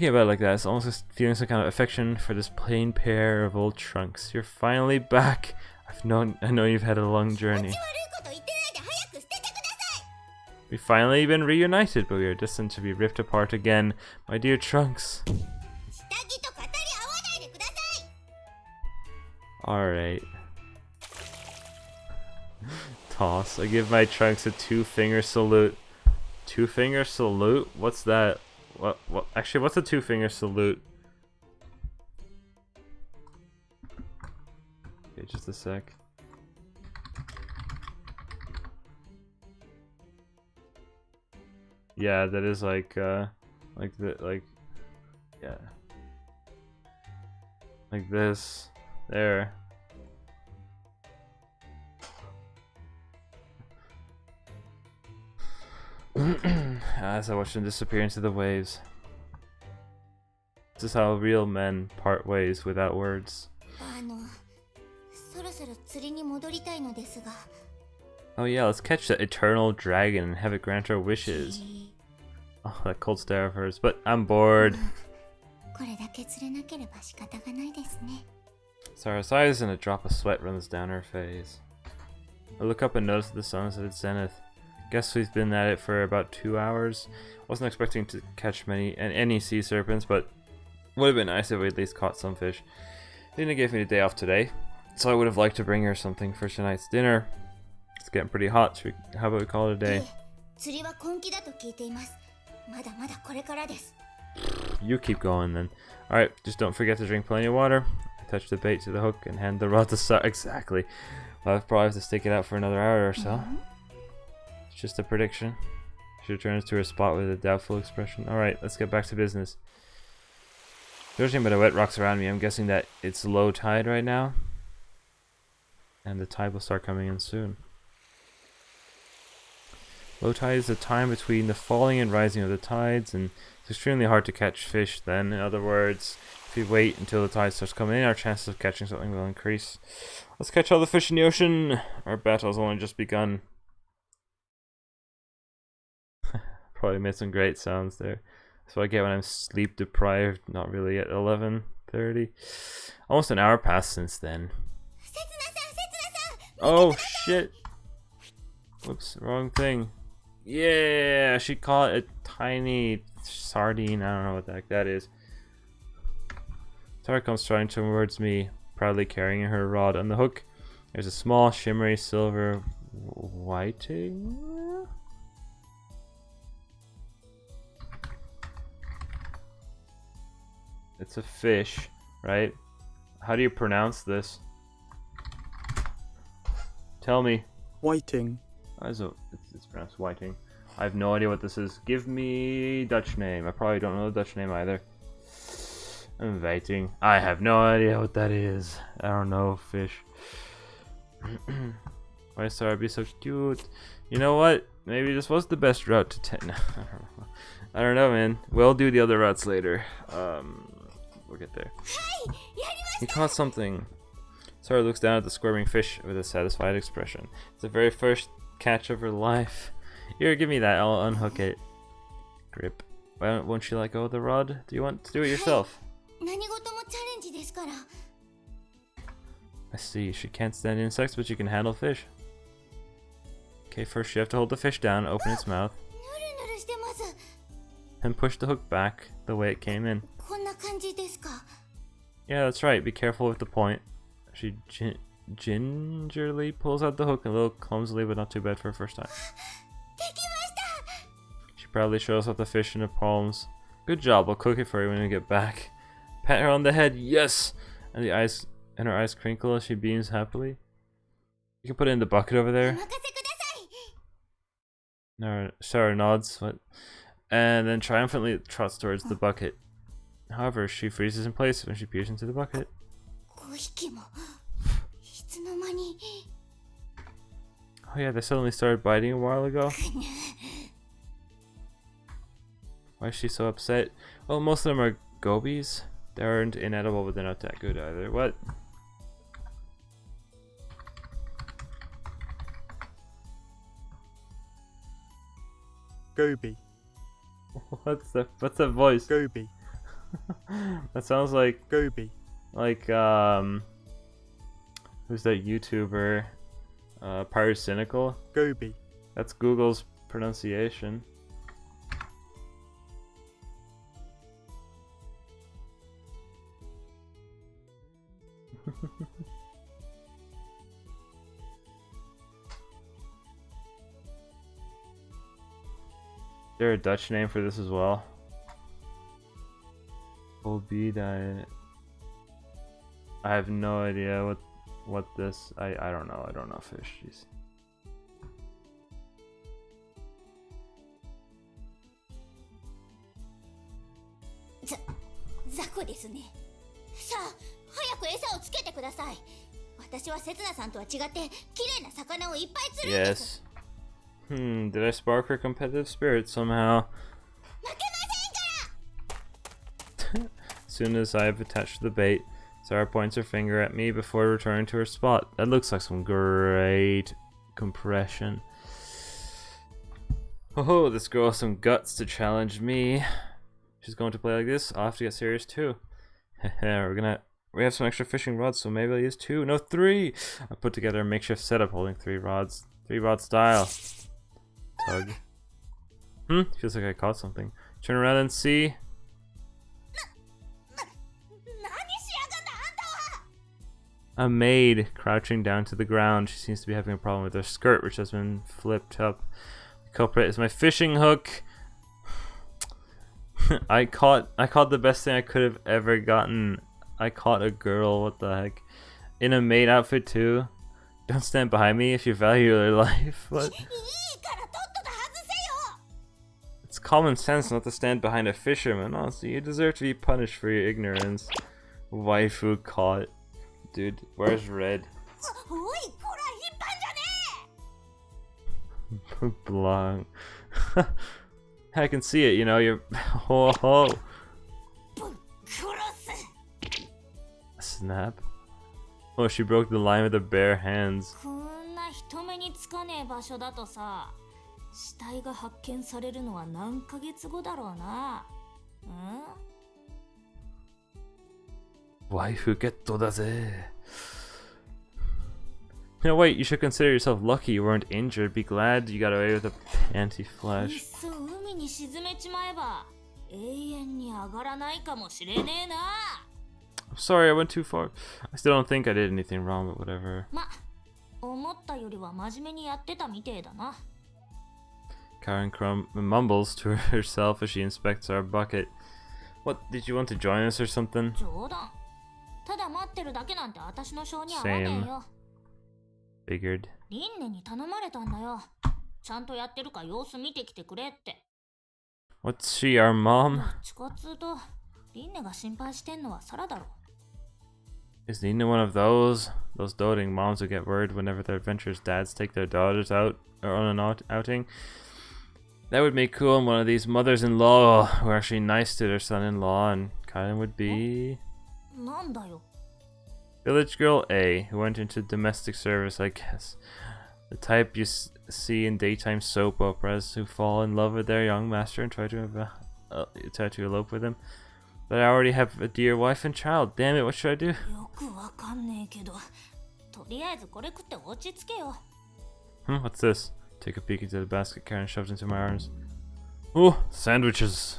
about it like that, it's almost just feeling some kind of affection for this plain pair of old trunks. You're finally back. I know you've had a long journey. 悪いこと言ってないで早く捨ててください。 We've finally been reunited, but we are destined to be ripped apart again. My dear trunks. 下着と語り合わないでください。 Alright. Toss. I give my trunks a 2-finger salute. 2-finger salute? What's that? What? Actually, what's a 2-finger salute? Okay, just a sec. Yeah, that is like yeah. Like this. There. As I watch them disappear into the waves. This is how real men part ways without words. そろそろ釣りに戻りたいのですが。Oh yeah, let's catch the eternal dragon and have it grant our wishes. Oh, that cold stare of hers, but I'm bored. これだけ釣れなければ仕方がないですね。 Sarah sighs and a drop of sweat runs down her face. I look up and notice that the sun is at its zenith. Guess we've been at it for about 2 hours. Wasn't expecting to catch any sea serpents, but would have been nice if we at least caught some fish. Lena gave me the day off today, so I would have liked to bring her something for tonight's dinner. It's getting pretty hot. How about we call it a day? 釣りは根気だと聞いています。まだまだこれからです。 You keep going then. Alright, just don't forget to drink plenty of water. I touch the bait to the hook and hand the rod to Sarah. Exactly. Well, I'll probably have to stick it out for another hour or so. It's just a prediction. She returns to her spot with a doubtful expression. Alright, let's get back to business. Judging by the wet rocks around me, I'm guessing that it's low tide right now. And the tide will start coming in soon. Low tide is the time between the falling and rising of the tides, and it's extremely hard to catch fish then. In other words, if we wait until the tide starts coming in, our chances of catching something will increase. Let's catch all the fish in the ocean! Our battle's only just begun. Probably made some great sounds there. That's what I get when I'm sleep deprived, not really at 11:30. Almost an hour passed since then. Oh shit! Whoops, wrong thing. Yeah, she caught a tiny sardine. I don't know what the heck that is. Tara comes striding towards me, proudly carrying her rod on the hook. There's a small, shimmery silver whiting. It's a fish, right? How do you pronounce this? Tell me. Whiting. It's pronounced whiting. I have no idea what this is. Give me Dutch name. I probably don't know the Dutch name either. I'm waiting. I have no idea what that is. I don't know fish. Why Sarah be so cute? You know what? Maybe this was the best route to 10. I don't know, man. We'll do the other routes later. We'll get there. He caught something. Sarah looks down at the squirming fish with a satisfied expression. It's the very first catch of her life. Here, give me that. I'll unhook it. Grip. Won't you let go of the rod? Do you want to do it yourself? I see. She can't stand insects, but she can handle fish. Okay, first you have to hold the fish down, open its mouth, and push the hook back the way it came in. Yeah, that's right. Be careful with the point. She gingerly pulls out the hook a little clumsily, but not too bad for her first time. She proudly shows off the fish in her palms. Good job. I'll cook it for you when we get back. Pat her on the head. Yes! And her eyes crinkle as she beams happily. You can put it in the bucket over there. Sarah nods. What? And then triumphantly trots towards the bucket. However, she freezes in place when she peers into the bucket. Oh yeah, they suddenly started biting a while ago. Why is she so upset? Well, most of them are gobies. They aren't inedible, but they're not that good either. What? Goby. What's that voice? Goby. That sounds like Goby. Who's that YouTuber? Pirate Cynical? Goby. That's Google's pronunciation. Is there a Dutch name for this as well? Obida. I have no idea what this. I don't know. I don't know fish. Jeez. Yes. Did I spark her competitive spirit somehow? As soon as I have attached the bait, Sarah points her finger at me before returning to her spot. That looks like some great compression. Oh, this girl has some guts to challenge me. She's going to play like this. I'll have to get serious too. We have some extra fishing rods, so maybe I'll use 2. No, 3! I put together a makeshift setup holding 3 rods. 3-rod style. Tug. Feels like I caught something. Turn around and see. A maid crouching down to the ground. She seems to be having a problem with her skirt, which has been flipped up. The culprit is my fishing hook. I caught the best thing I could have ever gotten. I caught a girl. What the heck? In a maid outfit too. Don't stand behind me if you value your life. What? It's common sense not to stand behind a fisherman. Honestly, you deserve to be punished for your ignorance. Waifu caught. Dude, where's Red? Belong. I can see it, you know, you're... Ho ho! Snap. Oh, she broke the line with her bare hands. Waifu getto da ze. No, wait, you should consider yourself lucky you weren't injured. Be glad you got away with a panty flash. I'm sorry, I went too far. I still don't think I did anything wrong, but whatever. Karen mumbles to herself as she inspects our bucket. What, did you want to join us or something? Same. Figured. What's she, our mom? Is Nina one of those doting moms who get worried whenever their adventurous dads take their daughters out or on an outing? That would make cool one of these mothers-in-law who are actually nice to their son-in-law, and Kylan would be... Village girl A, who went into domestic service, I guess. The type you see in daytime soap operas who fall in love with their young master and try to elope with him. But I already have a dear wife and child. Damn it, what should I do? What's this? Take a peek into the basket Karen shoved into my arms. Oh, sandwiches.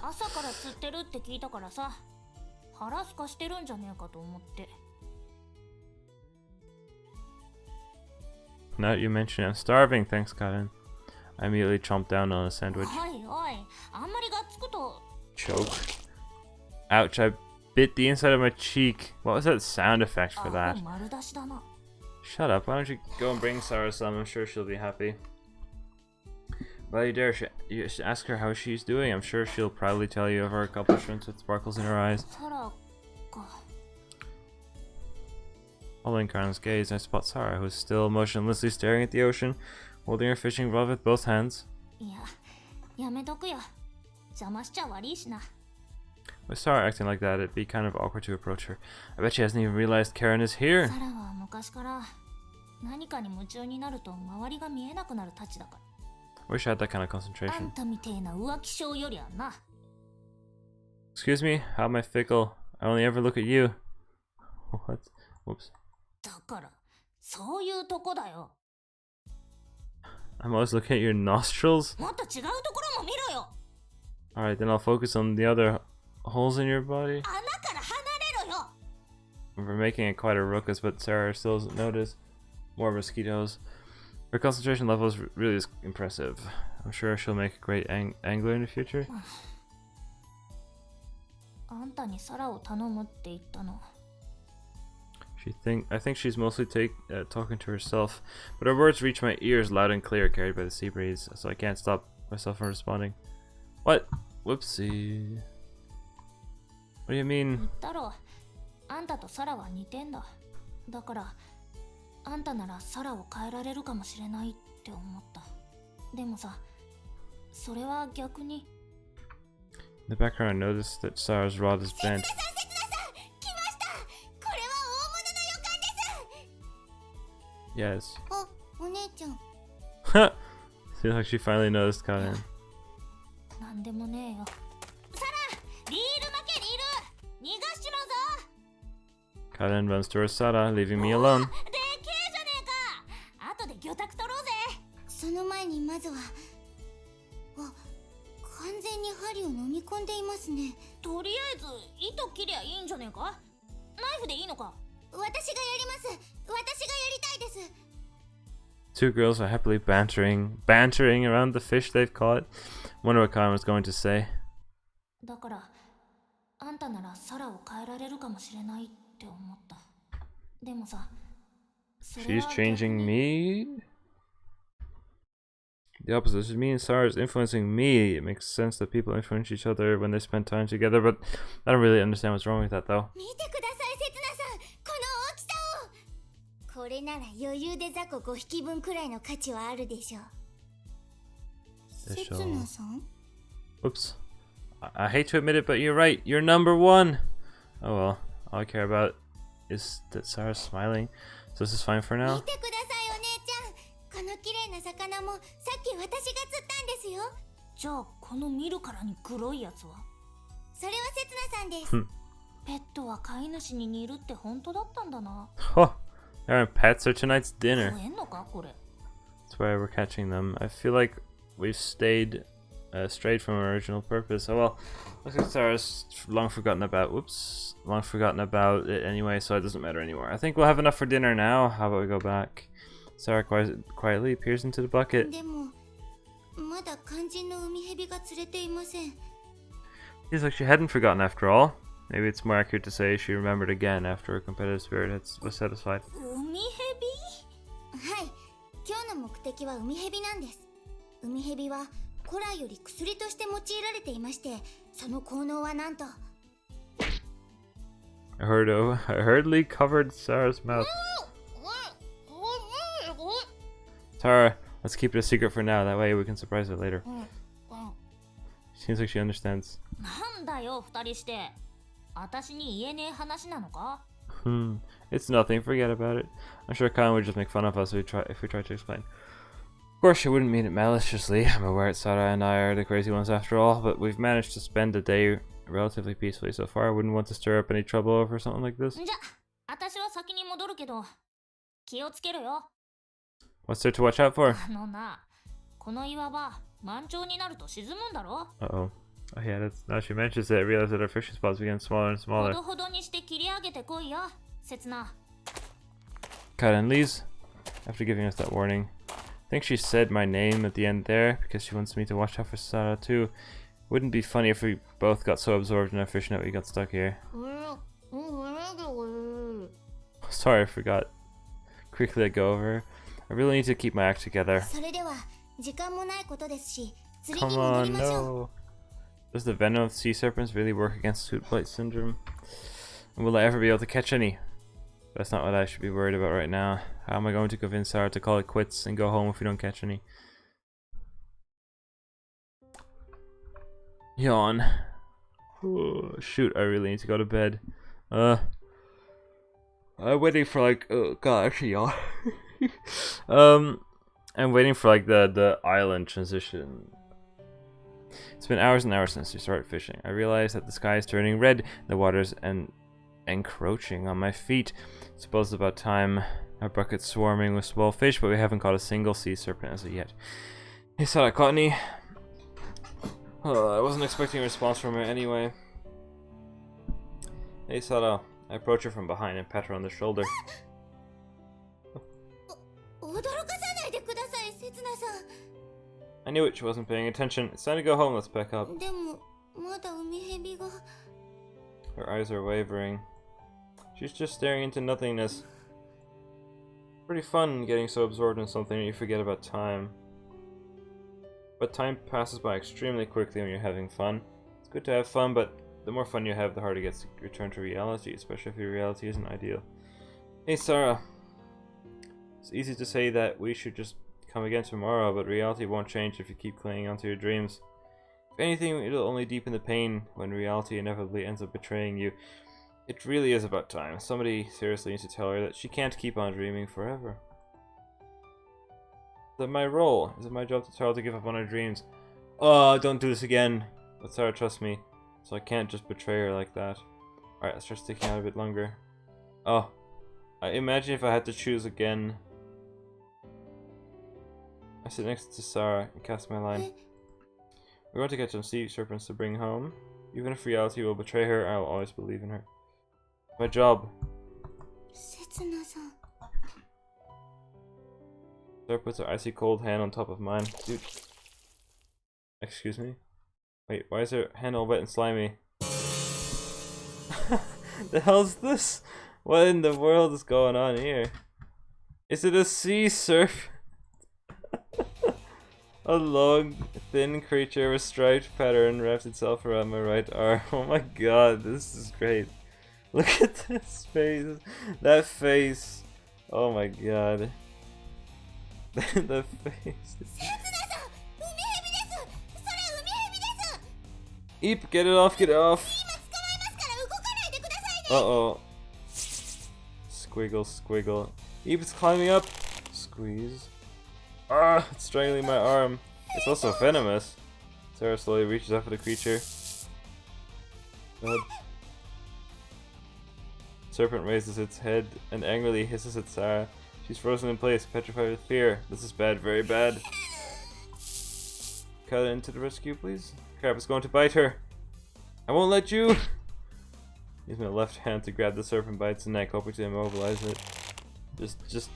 Now that you mention it, I'm starving, thanks Karen. I immediately chomped down on a sandwich. Choke. Ouch, I bit the inside of my cheek. What was that sound effect for that? Shut up, why don't you go and bring Sarah some? I'm sure she'll be happy. Well, you dare, you should ask her how she's doing. I'm sure she'll proudly tell you of her accomplishments with sparkles in her eyes. Following Karen's gaze, I spot Sarah, who is still motionlessly staring at the ocean, holding her fishing rod with both hands. With Sarah acting like that, it'd be kind of awkward to approach her. I bet she hasn't even realized Karen is here. Wish I had that kind of concentration. Excuse me, how am I fickle? I only ever look at you. What? Whoops. I'm always looking at your nostrils? Alright, then I'll focus on the other holes in your body. We're making it quite a ruckus, but Sarah still doesn't notice. More mosquitoes. Her concentration level is really impressive. I'm sure she'll make a great angler in the future. I think she's mostly talking to herself, but her words reach my ears loud and clear, carried by the sea breeze, so I can't stop myself from responding. What? Whoopsie. What do you mean? In the background, I noticed that Sarah's rod is bent. Yes. Seems like she finally noticed Karen. なんでもねえよ。サラ、リール負けリール。逃がしちまうぞ。 Karen runs towards Sara, leaving me alone. でけえじゃねえか。後で魚拓取ろうぜ。その前にまずは。あ、完全に針を飲み込んでいますね。とりあえず糸切りゃいいんじゃねえか。ナイフでいいのか。私がやります。私がやりたいです。 Two girls are happily bantering around the fish they've caught. Wonder what Karen was going to say. だからあんたならサラを変えられるかもしれないって思った。でもさ、それ She's は changing me? The opposite. This is me and Sarah is influencing me. It makes sense that people influence each other when they spend time together, but I don't really understand what's wrong with that though. 見てください、セツナさん。この大きさを。これなら余裕で雑魚5匹分くらいの価値はあるでしょう。セツナさん？ Whoops. I hate to admit it, but you're right. You're number one. Oh well. All I care about is that Sarah's smiling. So this is fine for 見 now. てください、お姉ちゃん。この綺麗な魚もさっき私が釣ったんですよ。じゃあこの見るからに黒いやつは？それはセツナさんです。ペットは飼い主に似るって本当だったんだな。Oh, our pets are tonight's dinner. 食えんのかこれ。 That's why we're catching them. I feel like we've strayed from our original purpose. Oh well, looks like Sarah's long forgotten about it anyway, so it doesn't matter anymore. I think we'll have enough for dinner now. How about we go back? Sarah quietly peers into the bucket. でもまだ肝心の海蛇が釣れていません。 Seems like she hadn't forgotten after all. Maybe it's more accurate to say she remembered again after her competitive spirit was satisfied. 海蛇？はい、今日の目的は海蛇なんです。海蛇は古来より薬として用いられていまして、その効能はなんと。I hurriedly covered Sarah's mouth. Sarah, let's keep it a secret for now. That way we can surprise her later. Seems like she understands. なんだよ、二人して。私に言えねえ話なのか？ It's nothing. Forget about it. I'm sure Kyle would just make fun of us if we tried to explain. Of course, she wouldn't mean it maliciously. I'm aware that Sarah and I are the crazy ones after all, but we've managed to spend the day relatively peacefully so far. I wouldn't want to stir up any trouble over something like this. じゃ、私は先に戻るけど、気をつけろよ。 What's there to watch out for? あのな、この岩場、満潮になると沈むんだろ？ Uh-oh. Oh yeah, now she mentions it. I realize that our fishing spots became smaller and ほ smaller. どほどにして切り上げてこいよ、セツナ。 Karen leaves after giving us that warning. I think she said my name at the end there because she wants me to watch out for Sarah too. Wouldn't be funny if we both got so absorbed in our fishing that we got stuck here. Sorry, I forgot. Quickly let go of her. I really need to keep my act together. それでは時間もないことですし、釣り Come に戻り on, ましょう。 no. Does the venom of sea serpents really work against tooth blight syndrome? And will I ever be able to catch any? That's not what I should be worried about right now. How am I going to convince Sarah to call it quits and go home if we don't catch any? Yawn. Oh, shoot, I really need to go to bed. I'm waiting for like, oh god, actually yawn. I'm waiting for like the island transition. It's been hours and hours since we started fishing. I realize that the sky is turning red, the water's encroaching on my feet. Suppose it's about time. Our bucket's swarming with small fish, but we haven't caught a single sea serpent as of yet. Hey, Sarah, caught any? Oh, I wasn't expecting a response from her anyway. Hey, Sarah. I approach her from behind and pat her on the shoulder. 驚かさないでください、セツナさん。 I knew it. She wasn't paying attention. It's time to go home. Let's pack up. でもまだ海蛇が。 Her eyes are wavering. She's just staring into nothingness. Pretty fun getting so absorbed in something that you forget about time. But time passes by extremely quickly when you're having fun. It's good to have fun, but the more fun you have, the harder it gets to return to reality, especially if your reality isn't ideal. Hey, Sarah. It's easy to say that we should just come again tomorrow, but reality won't change if you keep clinging onto your dreams. If anything, it'll only deepen the pain when reality inevitably ends up betraying you. It really is about time. Somebody seriously needs to tell her that she can't keep on dreaming forever. that my role? Is it my job to tell her to give up on her dreams? Oh, don't do this again. But Sarah trusts me, so I can't just betray her like that. Alright, let's start sticking out a bit longer. Oh, I imagine if I had to choose again. I sit next to Sarah and cast my line. We're going to get some sea serpents to bring home. Even if reality will betray her, I will always believe in her. My job. せつなさん。 Sarah puts her icy cold hand on top of mine. Dude. Excuse me? Wait, why is her hand all wet and slimy? The hell's this? What in the world is going on here? Is it a sea serpent? A long, thin creature with striped pattern wrapped itself around my right arm. Oh my god, this is great. Look at this face. That face. Oh my god. The face. Eep, get it off, get it off. Uh-oh. Squiggle, squiggle. Eep, it's climbing up. Squeeze. Ah, it's strangling my arm. It's also venomous. Sarah slowly reaches out for the creature. God. Serpent raises its head and angrily hisses at Sarah. She's frozen in place, petrified with fear. This is bad, very bad. Cut it into the rescue, please. Crap, it's going to bite her. I won't let you. Use my left hand to grab the serpent by its neck, hoping to immobilize it. Just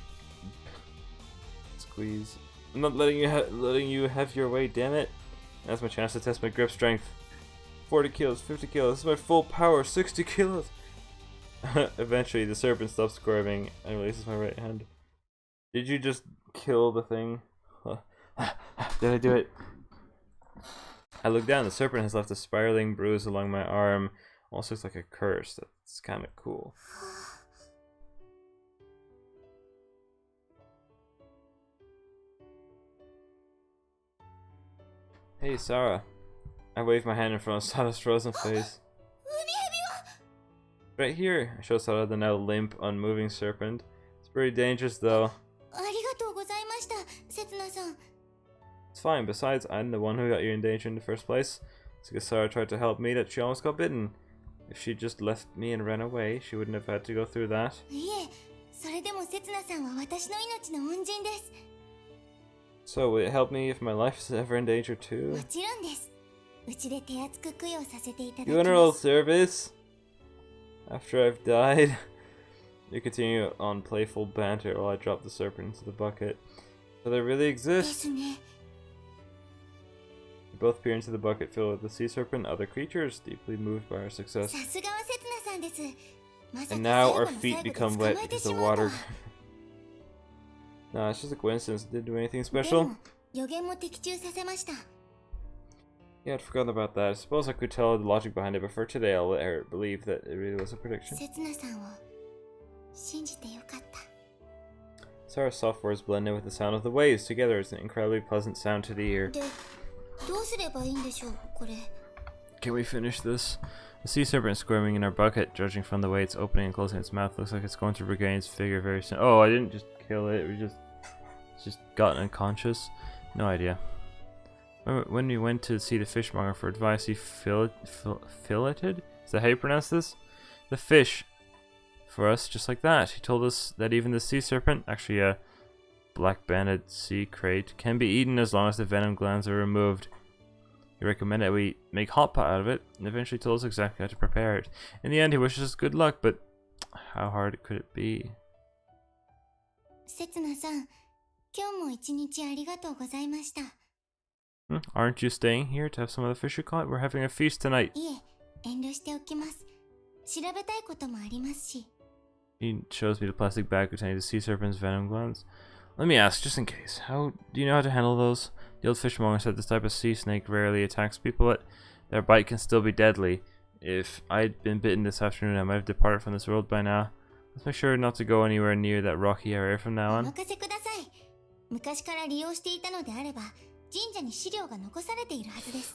squeeze. I'm not letting you have your way, damn it. That's my chance to test my grip strength. 40 kilos, 50 kilos. This is my full power, 60 kilos. Eventually, the serpent stops squirming and releases my right hand. Did you just kill the thing? Did I do it? I look down. The serpent has left a spiraling bruise along my arm. Almost looks like a curse. That's kind of cool. Hey, Sarah. I wave my hand in front of Sarah's frozen face. Right here. I show Sarah the now limp, unmoving serpent. It's pretty dangerous, though. It's fine. Besides, I'm the one who got you in danger in the first place. It's because Sarah tried to help me that she almost got bitten. If she just left me and ran away, she wouldn't have had to go through that. So, will it help me if my life is ever in danger too? Funeral service? After I've died? You continue on playful banter while I drop the serpent into the bucket. So they really exist? We both peer into the bucket filled with the sea serpent and other creatures, deeply moved by our success. And now our feet become wet because the water... Nah, it's just a coincidence. It didn't do anything special. Yeah, I'd forgotten about that. I suppose I could tell the logic behind it, but for today I'll let her believe that it really was a prediction. Sarah's soft words blend in with the sound of the waves. Together it's an incredibly pleasant sound to the ear. Can we finish this? The sea serpent is squirming in our bucket. Judging from the way it's opening and closing its mouth, looks like it's going to regain its figure very soon. Oh, I didn't just kill it. It's just gotten unconscious. No idea. When we went to see the fishmonger for advice, he filleted? Is that how you pronounce this? The fish for us, just like that. He told us that even the sea serpent, actually a black-banded sea crate, can be eaten as long as the venom glands are removed. He recommended that we make hot pot out of it, and eventually told us exactly how to prepare it. In the end, he wishes us good luck, but how hard could it be? Aren't you staying here to have some of the fish you caught? We're having a feast tonight. He shows me the plastic bag containing the sea serpent's venom glands. Let me ask, just in case, do you know how to handle those? The old fishmonger said this type of sea snake rarely attacks people, but their bite can still be deadly. If I'd been bitten this afternoon, I might have departed from this world by now. Let's make sure not to go anywhere near that rocky area from now on.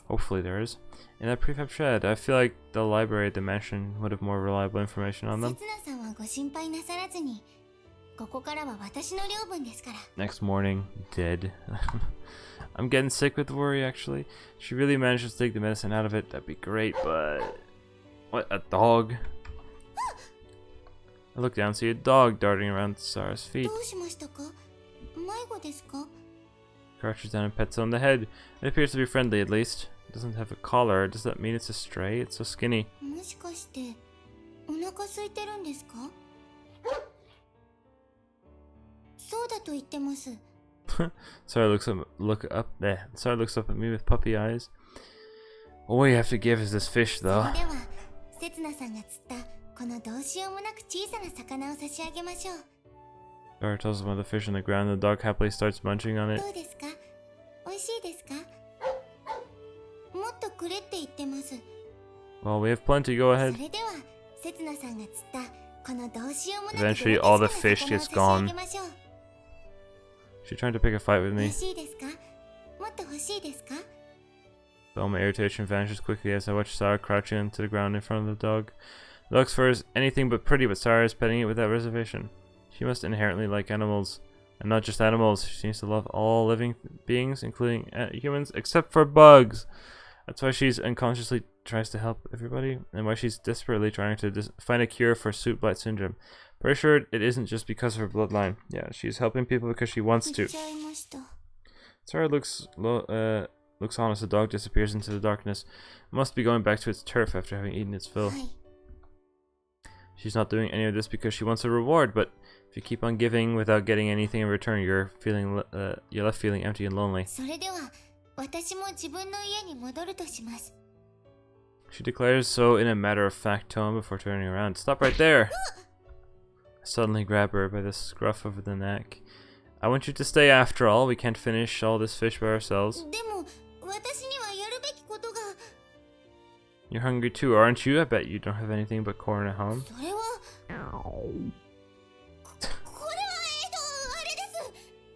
Hopefully there is. In that prefab shed, I feel like the library at the mansion would have more reliable information on them. ここからは私の領分ですから。 Next morning, dead. I'm getting sick with worry, actually. She really managed to take the medicine out of it. That'd be great, but... What? A dog? I look down and see a dog darting around Sarah's feet. どうしましたか？迷子ですか？ Crouches down and pets it on the head. It appears to be friendly, at least. It doesn't have a collar. Does that mean it's a stray? It's so skinny. もしかしてお腹空いてるんですか？そうだと言ってます。 Sarah Sarah looks up at me with puppy eyes. All you have to give is this fish, それ though. ではせつなさんが釣ったこのどうしようもなく小さな魚を差し上げましょう。 Sarah tosses one of the fish on the ground and the dog happily starts munching on it. どうですか？美味しいですか？もっとくれって言ってます。 Well, we have plenty. Go そ ahead. れではせつなさんが釣ったこのどうしようもなく Eventually, all the fish グロ gets テスクな魚を差し上げ gone. ましょう。 She's trying to pick a fight with 美 me. 味しいですか？もっと欲しいですか？ All my irritation vanishes quickly as I watch Sarah crouching into the ground in front of the dog. The dog's fur is anything but pretty, but Sarah is petting it without reservation. She must inherently like animals. And not just animals, she seems to love all living beings, including humans, except for bugs. That's why she's unconsciously tries to help everybody, and why she's desperately trying to find a cure for soot blight syndrome. Pretty sure it isn't just because of her bloodline. Yeah, she's helping people because she wants 行っ to. ちゃいました。 Sarah looks on as the dog disappears into the darkness. It must be going back to its turf after having eaten its fill. はい。 She's not doing any of this because she wants a reward, but if you keep on giving without getting anything in return, you're left feeling empty and lonely. それでは私も自分の家に戻るとします。 She declares so in a matter-of-fact tone before turning around. Stop right there! I suddenly grab her by the scruff of the neck. I want you to stay after all. We can't finish all this fish by ourselves. でも私にはやるべきことが。 You're hungry too, aren't you? I bet you don't have anything but corn at home. それはこれはあれです。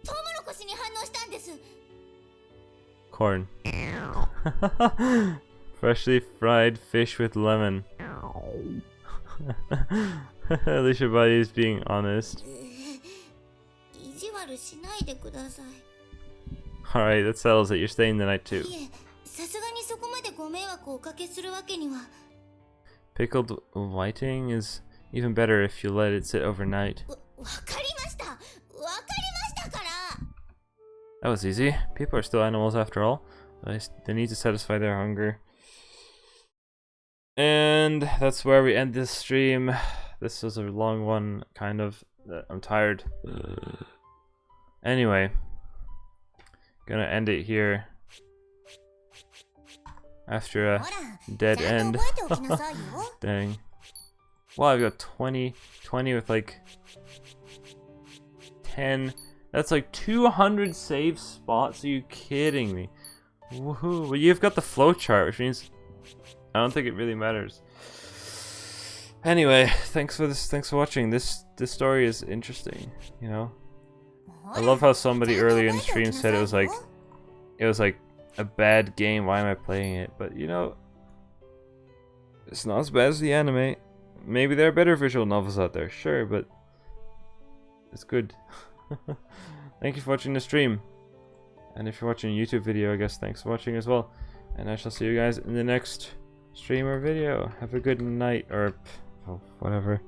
トウモロコシに反応したんです。 Corn. Freshly fried fish with lemon. At least your body is being honest. 意地悪しないでください。 Alright, that settles it. You're staying the night too. いえ、さすがにそこまでご迷惑をおかけするわけには。 Pickled whiting is even better if you let it sit overnight. わかりました。わかりましたから。 That was easy. People are still animals after all. They need to satisfy their hunger. And that's where we end this stream. This was a long one, kind of. I'm tired. Anyway, gonna end it here after a ほら、 dead ちゃん end. と覚えておきなさいよ。 Dang. Wow, I've got 20 with like 10. That's like 200 save spots. Are you kidding me? Woohoo! Well, you've got the flowchart, which means I don't think it really matters. Anyway, thanks for watching. This story is interesting, you know. I love how somebody earlier in the stream said it was like a bad game. Why am I playing it? But you know, it's not as bad as the anime. Maybe there are better visual novels out there, sure, but it's good. Thank you for watching the stream. And if you're watching a YouTube video, I guess thanks for watching as well. And I shall see you guys in the next stream or video. Have a good night, or whatever.